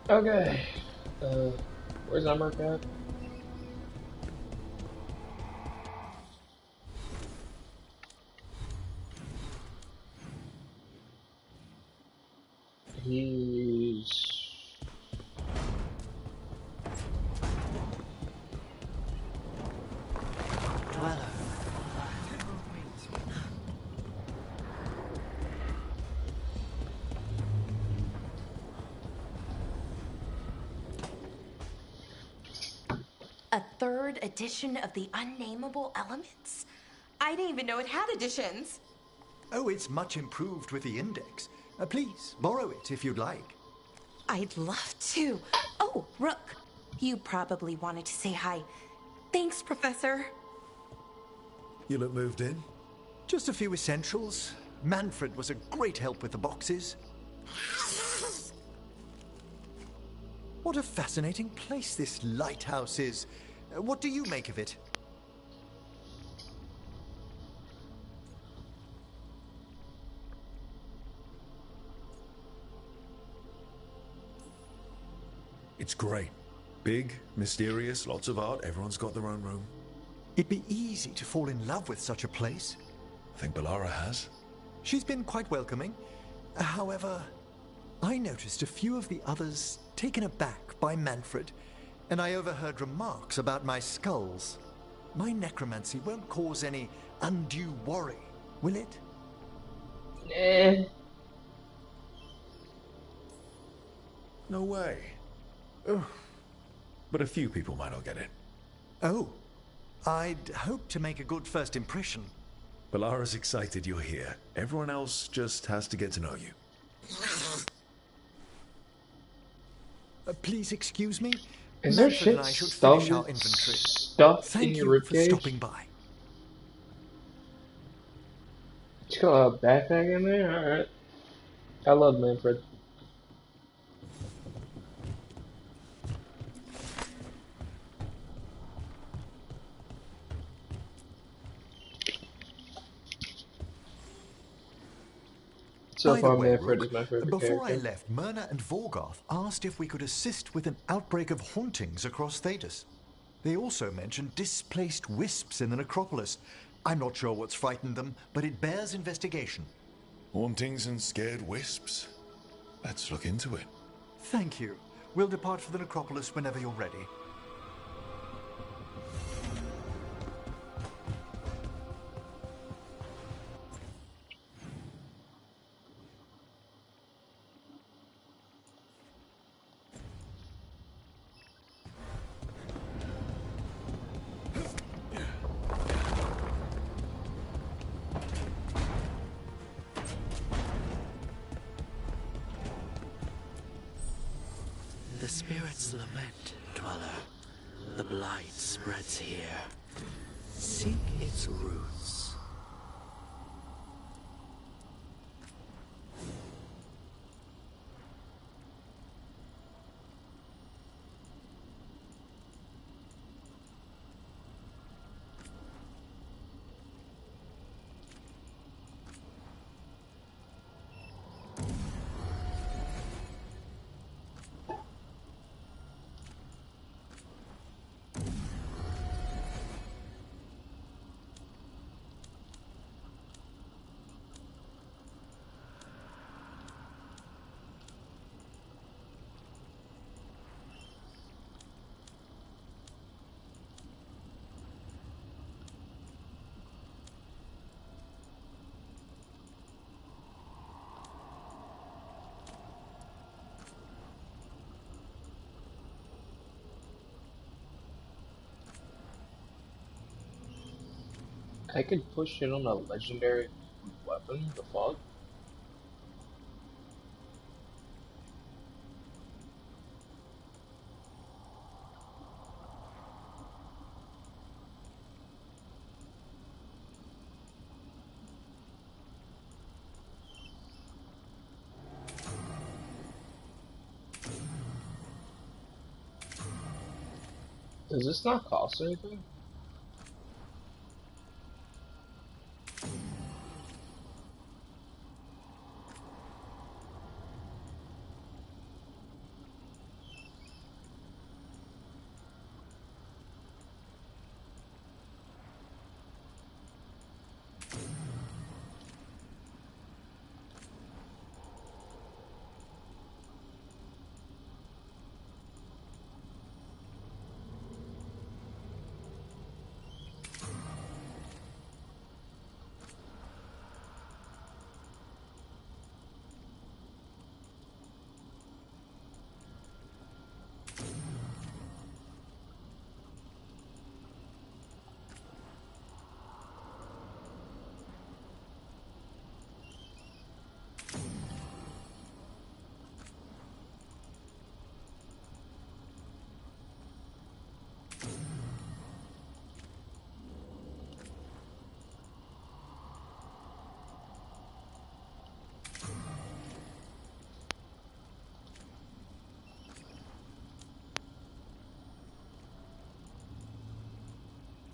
Speaker 1: Okay. Where's Emmerich at? He's...
Speaker 17: A third edition of the Unnameable Elements? I didn't even know it had editions.
Speaker 18: Oh, it's much improved with the index. Please, borrow it if you'd like.
Speaker 17: I'd love to. Oh, Rook, you probably wanted to say hi. Thanks, Professor.
Speaker 10: You look moved in?
Speaker 18: Just a few essentials. Manfred was a great help with the boxes. What a fascinating place this lighthouse is. What do you make of it?
Speaker 10: It's great. Big, mysterious, lots of art, everyone's got their own room.
Speaker 18: It'd be easy to fall in love with such a place.
Speaker 10: I think Bellara has.
Speaker 18: She's been quite welcoming. However, I noticed a few of the others taken aback by Manfred, and I overheard remarks about my skulls. My necromancy won't cause any undue worry, will it?
Speaker 5: No way. Oh. But a few people might not get it.
Speaker 18: Oh, I'd hope to make a good first impression.
Speaker 5: Balara's excited you're here. Everyone else just has to get to know you.
Speaker 18: Please excuse me.
Speaker 1: Is there
Speaker 18: Manfred and
Speaker 1: shit
Speaker 18: I should
Speaker 1: stuffed
Speaker 18: finish our inventory.
Speaker 1: in
Speaker 18: Thank
Speaker 1: your
Speaker 18: you for
Speaker 1: ribcage?
Speaker 18: stopping by.
Speaker 1: Just got a backpack in there? Alright. I love Manfred. So
Speaker 18: By
Speaker 1: far,
Speaker 18: the way,
Speaker 1: Manfred
Speaker 18: Rook,
Speaker 1: is my favorite
Speaker 18: before
Speaker 1: character.
Speaker 18: I left, Myrna and Vorgarth asked if we could assist with an outbreak of hauntings across Thedas. They also mentioned displaced wisps in the necropolis. I'm not sure what's frightened them, but it bears investigation.
Speaker 5: Hauntings and scared wisps? Let's look into it.
Speaker 18: Thank you. We'll depart for the necropolis whenever you're ready.
Speaker 12: The spirits lament, Dweller. The blight spreads here. Seek its roots.
Speaker 1: I could push in on a legendary weapon, the fuck? Does this not cost anything?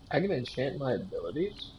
Speaker 1: I can enchant my abilities?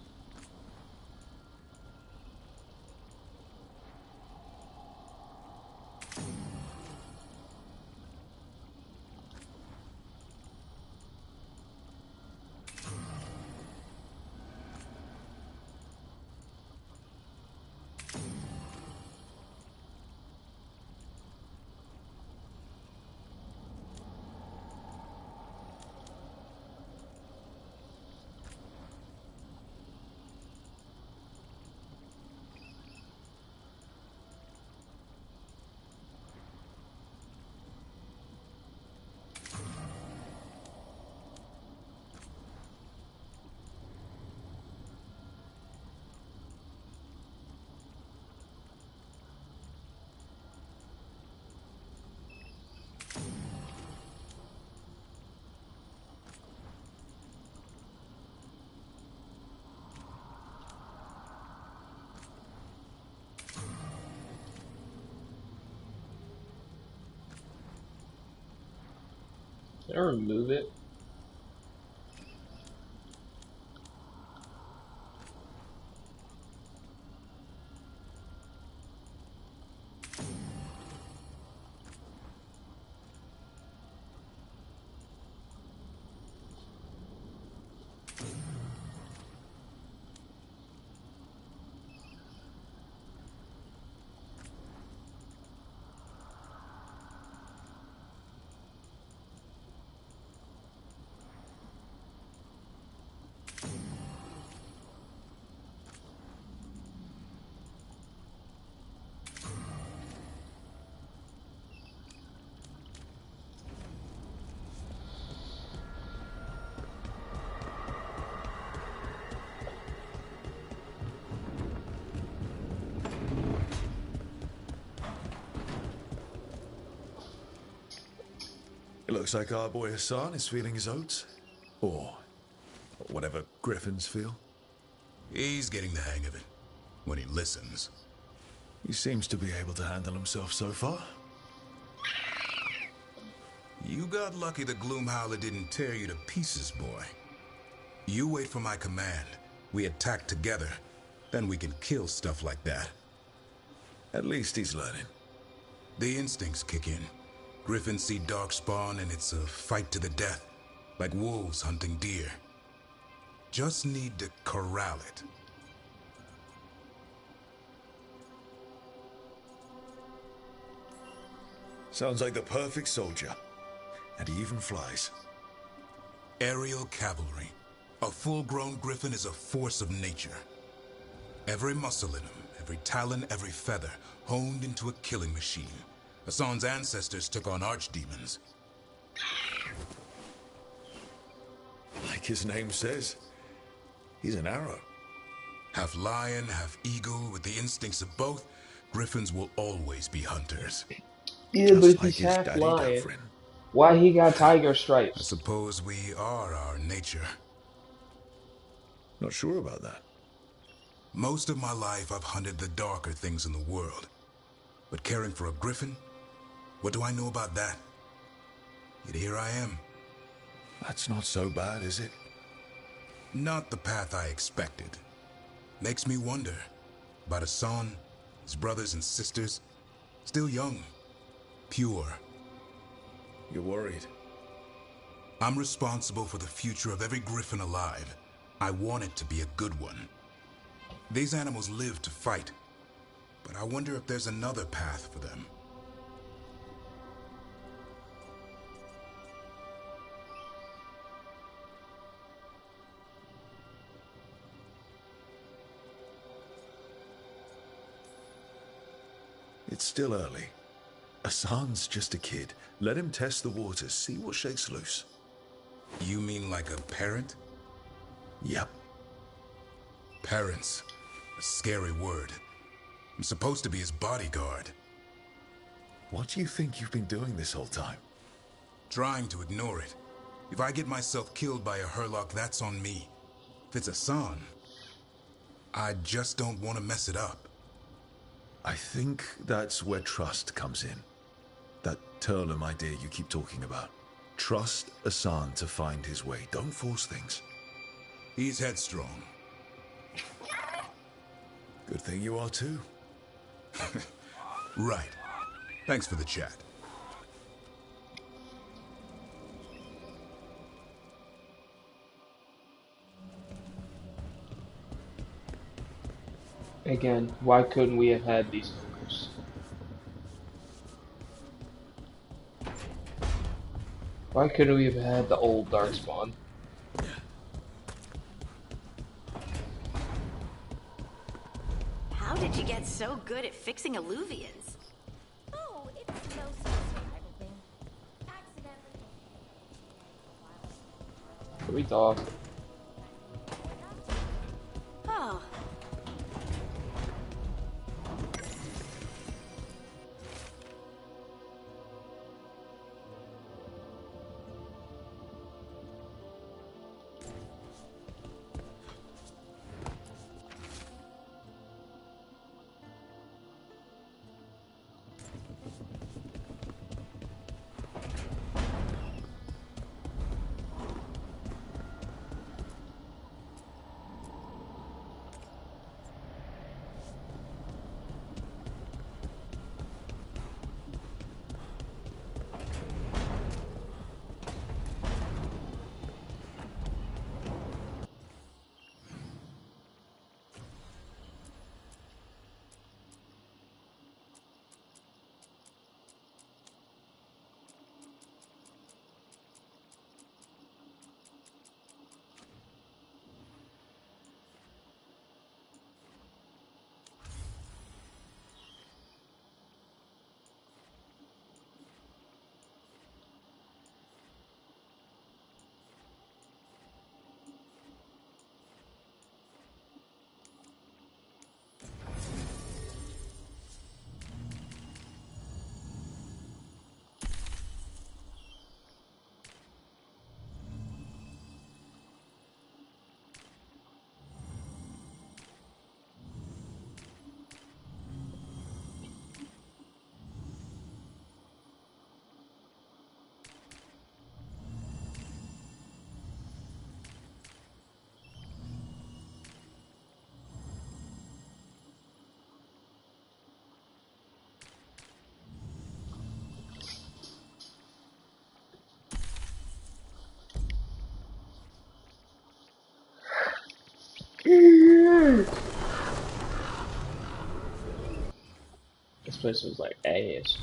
Speaker 1: Can I remove it?
Speaker 5: It looks like our boy Hassan is feeling his oats. Or whatever griffins feel.
Speaker 22: He's getting the hang of it. When he listens.
Speaker 5: He seems to be able to handle himself so far.
Speaker 22: You got lucky the Gloomhowler didn't tear you to pieces, boy. You wait for my command. We attack together. Then we can kill stuff like that.
Speaker 5: At least he's learning.
Speaker 22: The instincts kick in. Griffins see darkspawn and it's a fight to the death. Like wolves hunting deer. Just need to corral it.
Speaker 5: Sounds like the perfect soldier. And he even flies.
Speaker 22: Aerial cavalry. A full-grown griffin is a force of nature. Every muscle in him, every talon, every feather, honed into a killing machine. Hassan's ancestors took on archdemons.
Speaker 5: Like his name says, he's an arrow.
Speaker 22: Half lion, half eagle, with the instincts of both, griffins will always be hunters.
Speaker 1: Yeah, but if he's half lion, why he got tiger stripes?
Speaker 22: I suppose we are our nature.
Speaker 5: Not sure about that.
Speaker 22: Most of my life I've hunted the darker things in the world. But caring for a griffin? What do I know about that? Yet here I am.
Speaker 5: That's not so bad, is it?
Speaker 22: Not the path I expected. Makes me wonder about Hassan, his brothers and sisters. Still young. Pure.
Speaker 5: You're worried?
Speaker 22: I'm responsible for the future of every griffin alive. I want it to be a good one. These animals live to fight. But I wonder if there's another path for them.
Speaker 5: It's still early. Hassan's just a kid. Let him test the waters, see what shakes loose.
Speaker 22: You mean like a parent?
Speaker 5: Yep.
Speaker 22: Parents. A scary word. I'm supposed to be his bodyguard.
Speaker 5: What do you think you've been doing this whole time?
Speaker 22: Trying to ignore it. If I get myself killed by a Hurlock, that's on me. If it's Hassan, I just don't want to mess it up.
Speaker 5: I think that's where trust comes in. That Turlum idea you keep talking about. Trust Hassan to find his way. Don't force things.
Speaker 22: He's headstrong.
Speaker 5: Good thing you are too.
Speaker 22: Right. Thanks for the chat.
Speaker 1: Again, why couldn't we have had these numbers? Why couldn't we have had the old Darkspawn?
Speaker 11: How did you get so good at fixing alluvians?
Speaker 3: Oh, it's no survival thing. Accidentally.
Speaker 1: What are we talking?
Speaker 11: Oh.
Speaker 1: Memphis was like ass.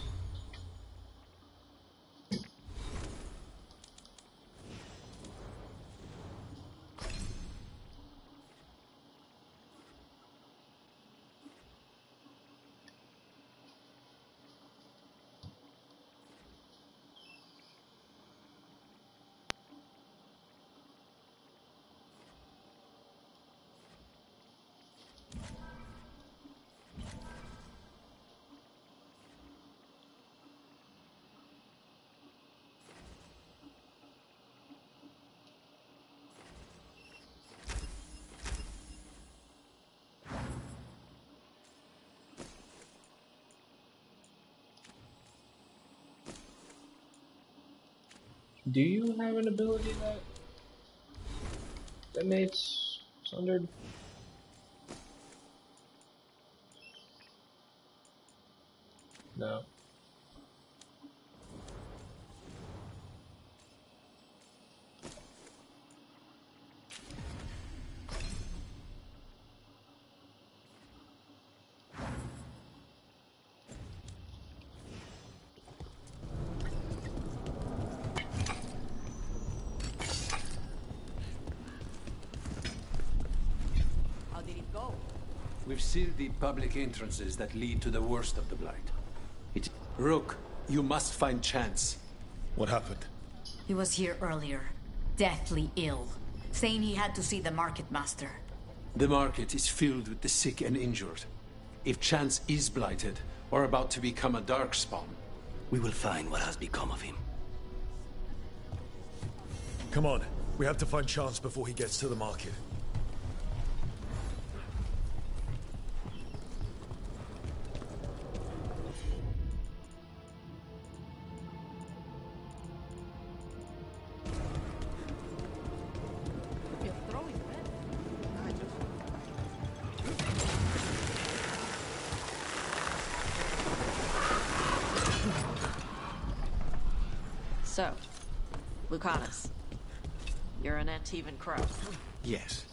Speaker 1: Do you have an ability that makes Sundered? No.
Speaker 19: How did it go?
Speaker 8: We've sealed the public entrances that lead to the worst of the Blight. Rook, you must find Chance.
Speaker 5: What happened?
Speaker 13: He was here earlier, deathly ill, saying he had to see the Market Master.
Speaker 8: The market is filled with the sick and injured. If Chance is blighted, or about to become a Darkspawn,
Speaker 12: we will find what has become of him.
Speaker 5: Come on, we have to find Chance before he gets to the market.
Speaker 6: So, Lucanus, you're an Antivan crow.
Speaker 12: Yes.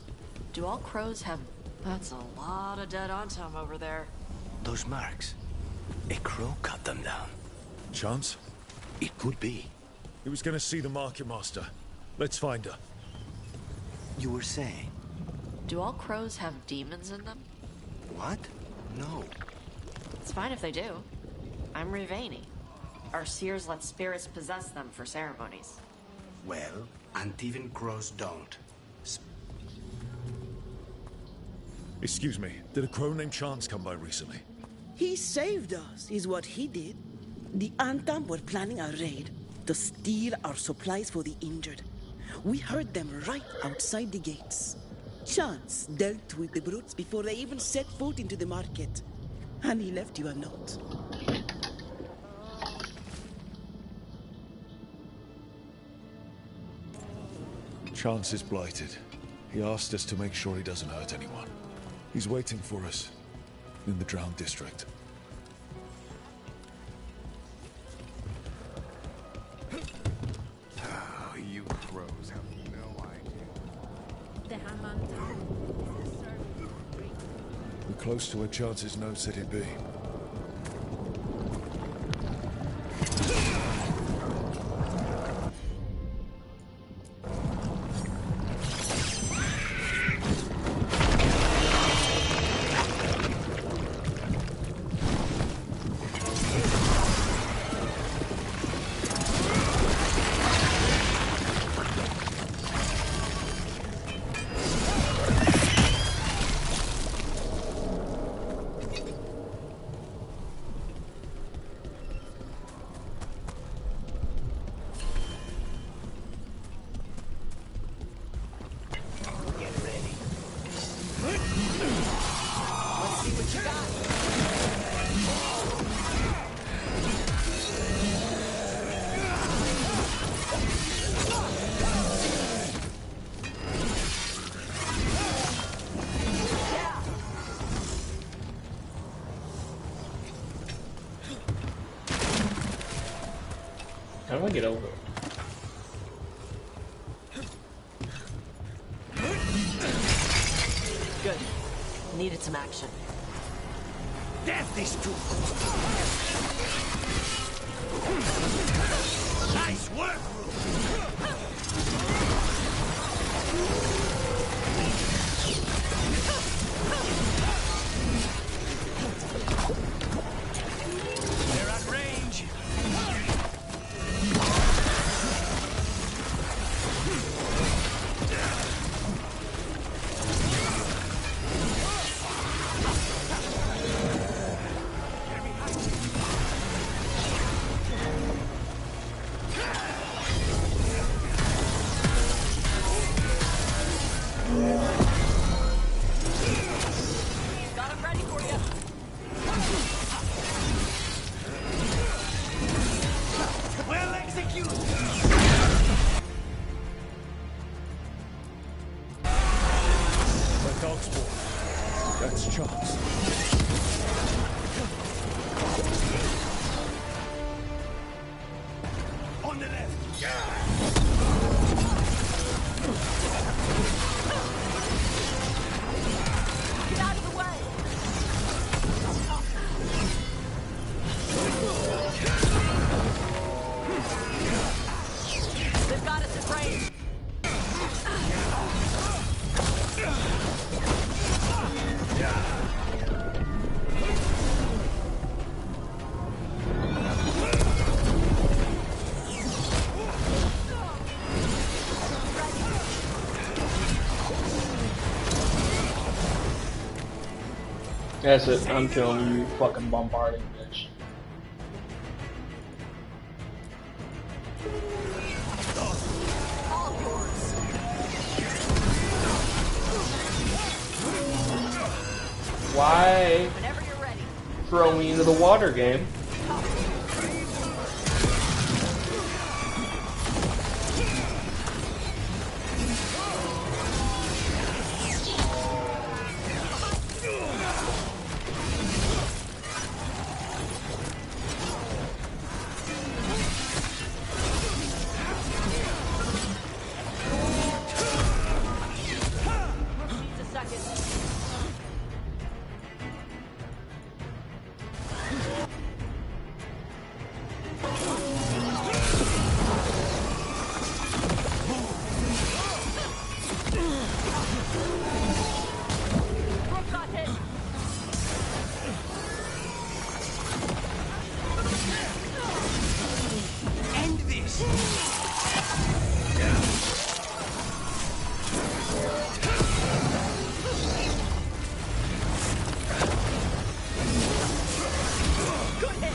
Speaker 6: Do all crows have... That's a lot of dead Antom over there.
Speaker 12: Those marks. A crow cut them down.
Speaker 5: Chance?
Speaker 12: It could be.
Speaker 5: He was gonna see the Market Master. Let's find her.
Speaker 12: You were saying?
Speaker 6: Do all crows have demons in them?
Speaker 12: What? No.
Speaker 6: It's fine if they do. I'm Rivani. Our seers let spirits possess them for ceremonies.
Speaker 12: Well, Antivan crows don't.
Speaker 5: Excuse me, did a crow named Chance come by recently?
Speaker 23: He saved us, is what he did. The Antam were planning a raid to steal our supplies for the injured. We heard them right outside the gates. Chance dealt with the brutes before they even set foot into the market. And he left you a note.
Speaker 5: Chance is blighted. He asked us to make sure he doesn't hurt anyone. He's waiting for us in the Drowned District.
Speaker 14: Oh, you crows have no idea.
Speaker 5: We're close to where Chance's note said he'd be.
Speaker 1: How do I get over it?
Speaker 6: Good. Needed some action.
Speaker 12: Death is true. Nice work, they're at range.
Speaker 19: Got him ready for you.
Speaker 12: Well executed.
Speaker 5: My dog's born. That's Chance.
Speaker 12: On the left.
Speaker 19: Get out of the way. They've got us at range.
Speaker 1: That's it. I'm killing you, fucking bombarding bitch.
Speaker 19: All yours.
Speaker 1: Why
Speaker 19: Whenever you're ready.
Speaker 1: throw me into the water game?
Speaker 19: Needs a second. Brooke got hit.
Speaker 12: End this.
Speaker 19: Good hit.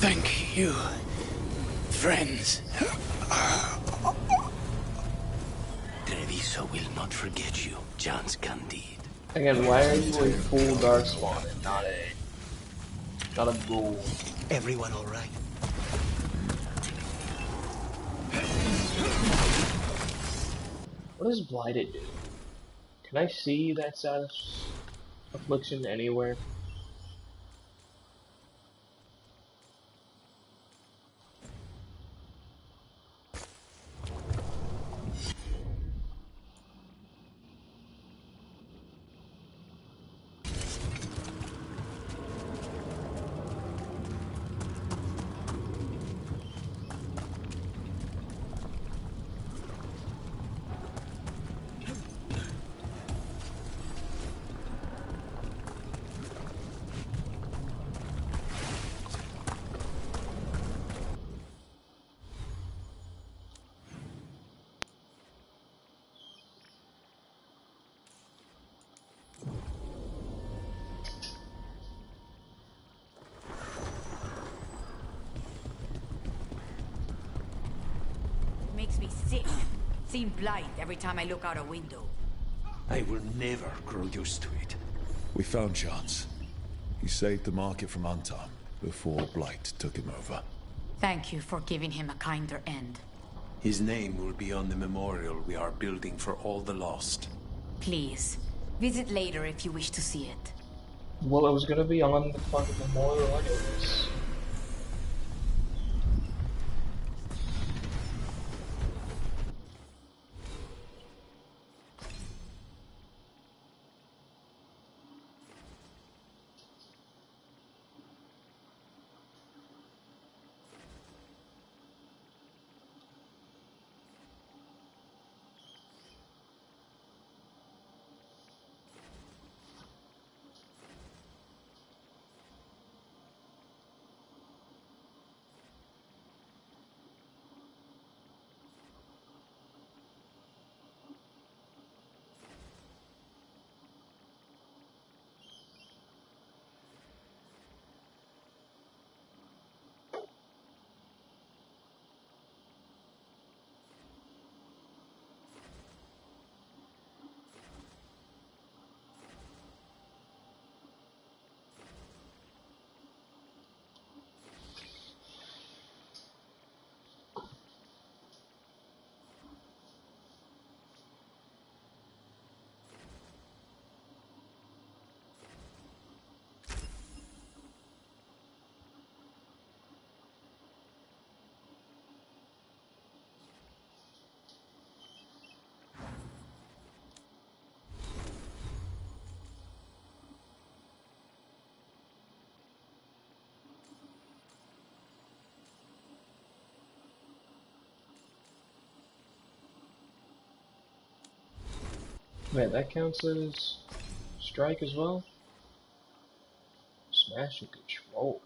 Speaker 12: Thank you, friends. Treviso will not forget you, John's Candide.
Speaker 1: Again, why are you a full Darkspawn and not a ghoul?
Speaker 12: Everyone all right?
Speaker 1: What does Blighted do? Can I see that status affliction anywhere?
Speaker 13: Makes me sick. Seeing blight every time I look out a window.
Speaker 8: I will never grow used to it.
Speaker 5: We found Chance. He saved the market from Antam before Blight took him over.
Speaker 13: Thank you for giving him a kinder end.
Speaker 8: His name will be on the memorial we are building for all the lost.
Speaker 13: Please, visit later if you wish to see it.
Speaker 1: Well, it was gonna be on the fucking memorial anyways. Man, that counts as strike as well? Smash and control.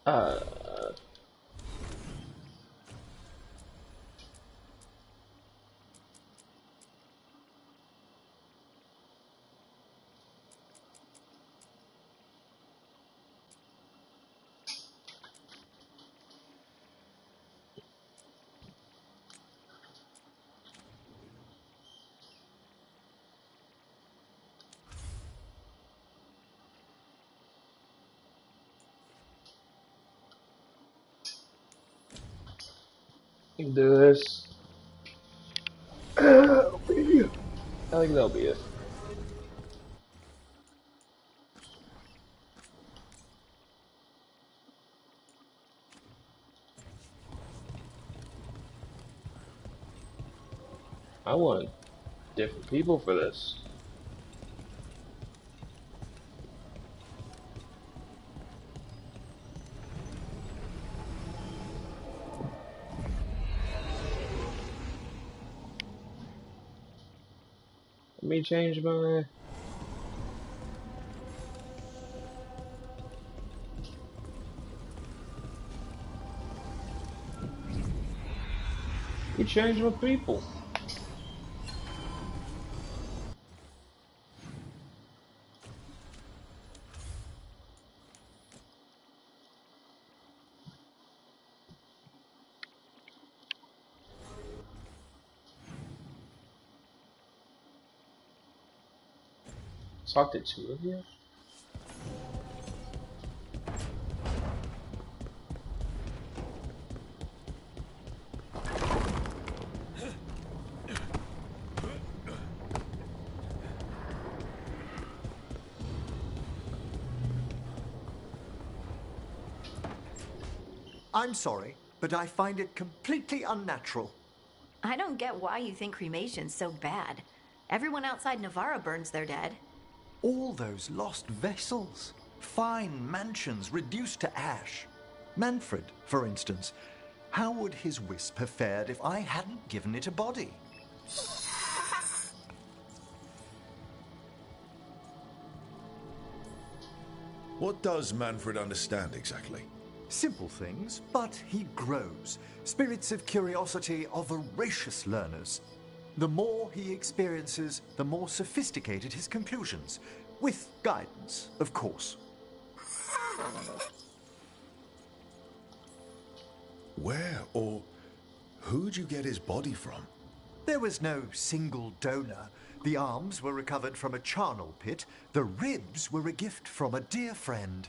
Speaker 1: Uh, you can do this. I think that'll be it. I want different people for this. Let me change my... You change my people. Talk to two of you?
Speaker 18: I'm sorry, but I find it completely unnatural.
Speaker 6: I don't get why you think cremation's so bad. Everyone outside Navarra burns their dead.
Speaker 18: All those lost vessels. Fine mansions reduced to ash. Manfred, for instance. How would his wisp have fared if I hadn't given it a body?
Speaker 10: What does Manfred understand exactly?
Speaker 18: Simple things, but he grows. Spirits of curiosity are voracious learners. The more he experiences, the more sophisticated his conclusions. With guidance, of course.
Speaker 10: Where or who'd you get his body from?
Speaker 18: There was no single donor. The arms were recovered from a charnel pit. The ribs were a gift from a dear friend.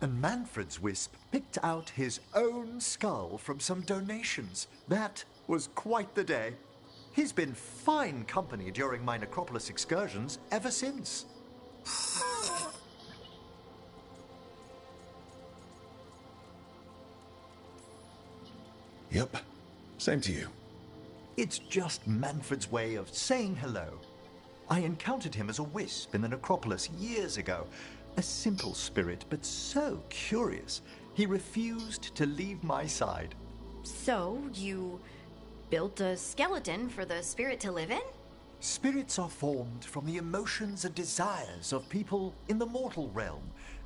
Speaker 18: And Manfred's wisp picked out his own skull from some donations. That was quite the day. He's been fine company during my Necropolis excursions ever since.
Speaker 10: Yep, same to you.
Speaker 18: It's just Manfred's way of saying hello. I encountered him as a wisp in the Necropolis years ago. A simple spirit, but so curious. He refused to leave my side.
Speaker 6: So, you built a skeleton for the spirit to live in?
Speaker 18: Spirits are formed from the emotions and desires of people in the mortal realm.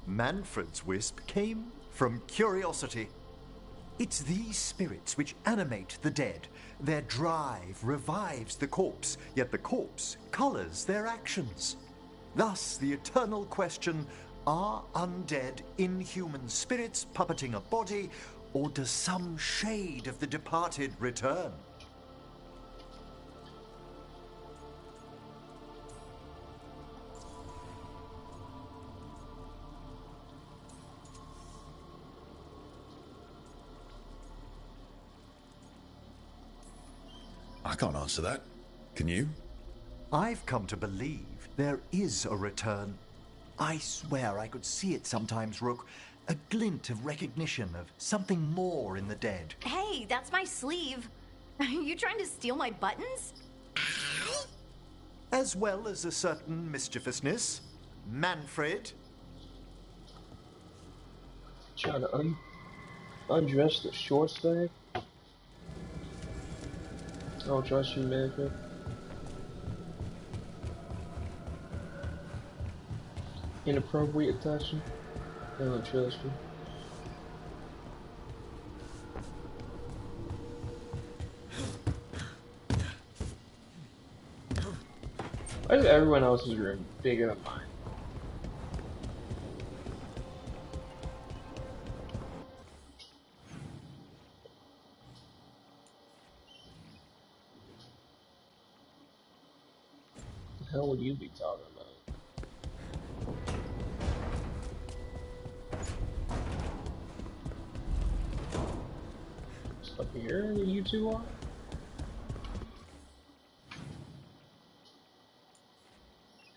Speaker 18: Manfred's wisp came from curiosity. It's these spirits which animate the dead. Their drive revives the corpse, yet the corpse colors their actions. Thus, the eternal question, are undead, inhuman spirits puppeting a body, or does some shade of the departed return?
Speaker 10: I can't answer that. Can you?
Speaker 18: I've come to believe there is a return. I swear I could see it sometimes, Rook. A glint of recognition of something more in the dead.
Speaker 11: Hey, that's my sleeve. Are you trying to steal my buttons?
Speaker 18: As well as a certain mischievousness. Manfred.
Speaker 1: Trying to undress the short stag? I don't trust you, Manfred. Inappropriate touching? I don't trust you. Why is everyone else's room bigger than mine? What the hell would you be talking about? Up here, you two are?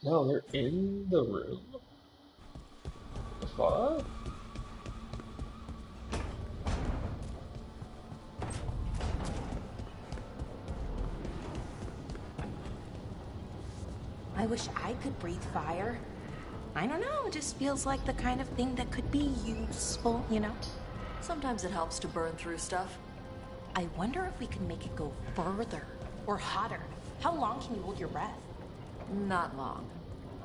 Speaker 1: No, they're in the room. The fuck?
Speaker 17: I wish I could breathe fire. I don't know, it just feels like the kind of thing that could be useful, you know?
Speaker 6: Sometimes it helps to burn through stuff.
Speaker 17: I wonder if we can make it go further or hotter. How long can you hold your breath?
Speaker 6: Not long.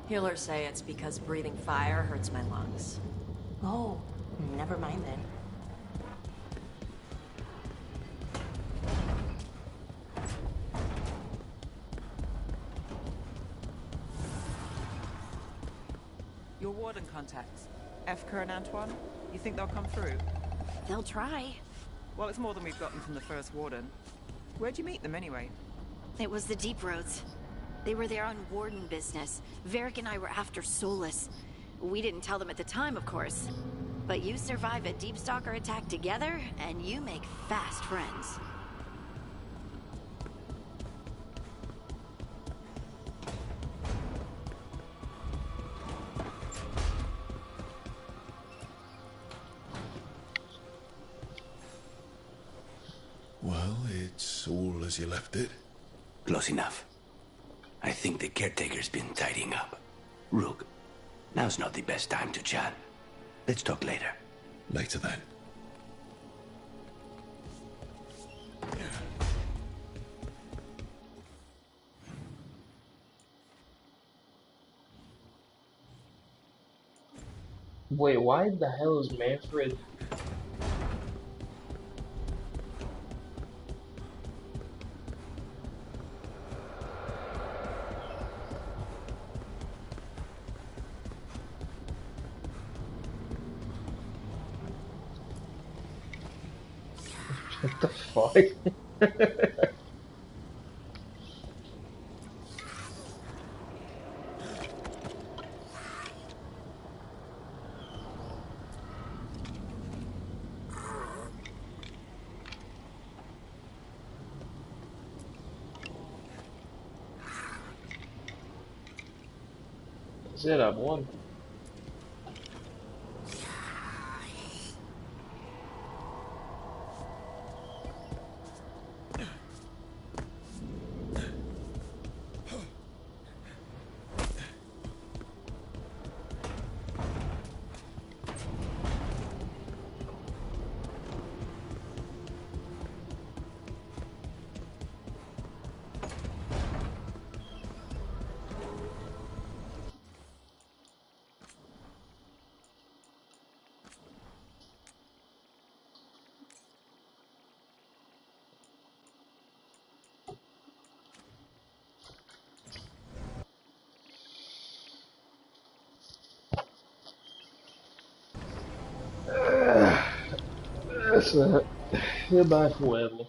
Speaker 6: Healers say it's because breathing fire hurts my lungs.
Speaker 17: Oh, never mind then.
Speaker 4: Your warden contacts, Efka and Antoine, you think they'll come through?
Speaker 11: They'll try.
Speaker 4: Well, it's more than we've gotten from the first warden. Where'd you meet them anyway?
Speaker 11: It was the Deep Roads. They were there on warden business. Varric and I were after Solus. We didn't tell them at the time, of course. But you survive a Deep Stalker attack together, and you make fast friends.
Speaker 10: Well, it's all as you left it.
Speaker 12: Close enough. I think the caretaker's been tidying up. Rook, now's not the best time to chat. Let's talk later.
Speaker 10: Later then.
Speaker 1: Wait, why the hell is Manfred? What the fuck? That's it, I've won. That's it. Goodbye forever.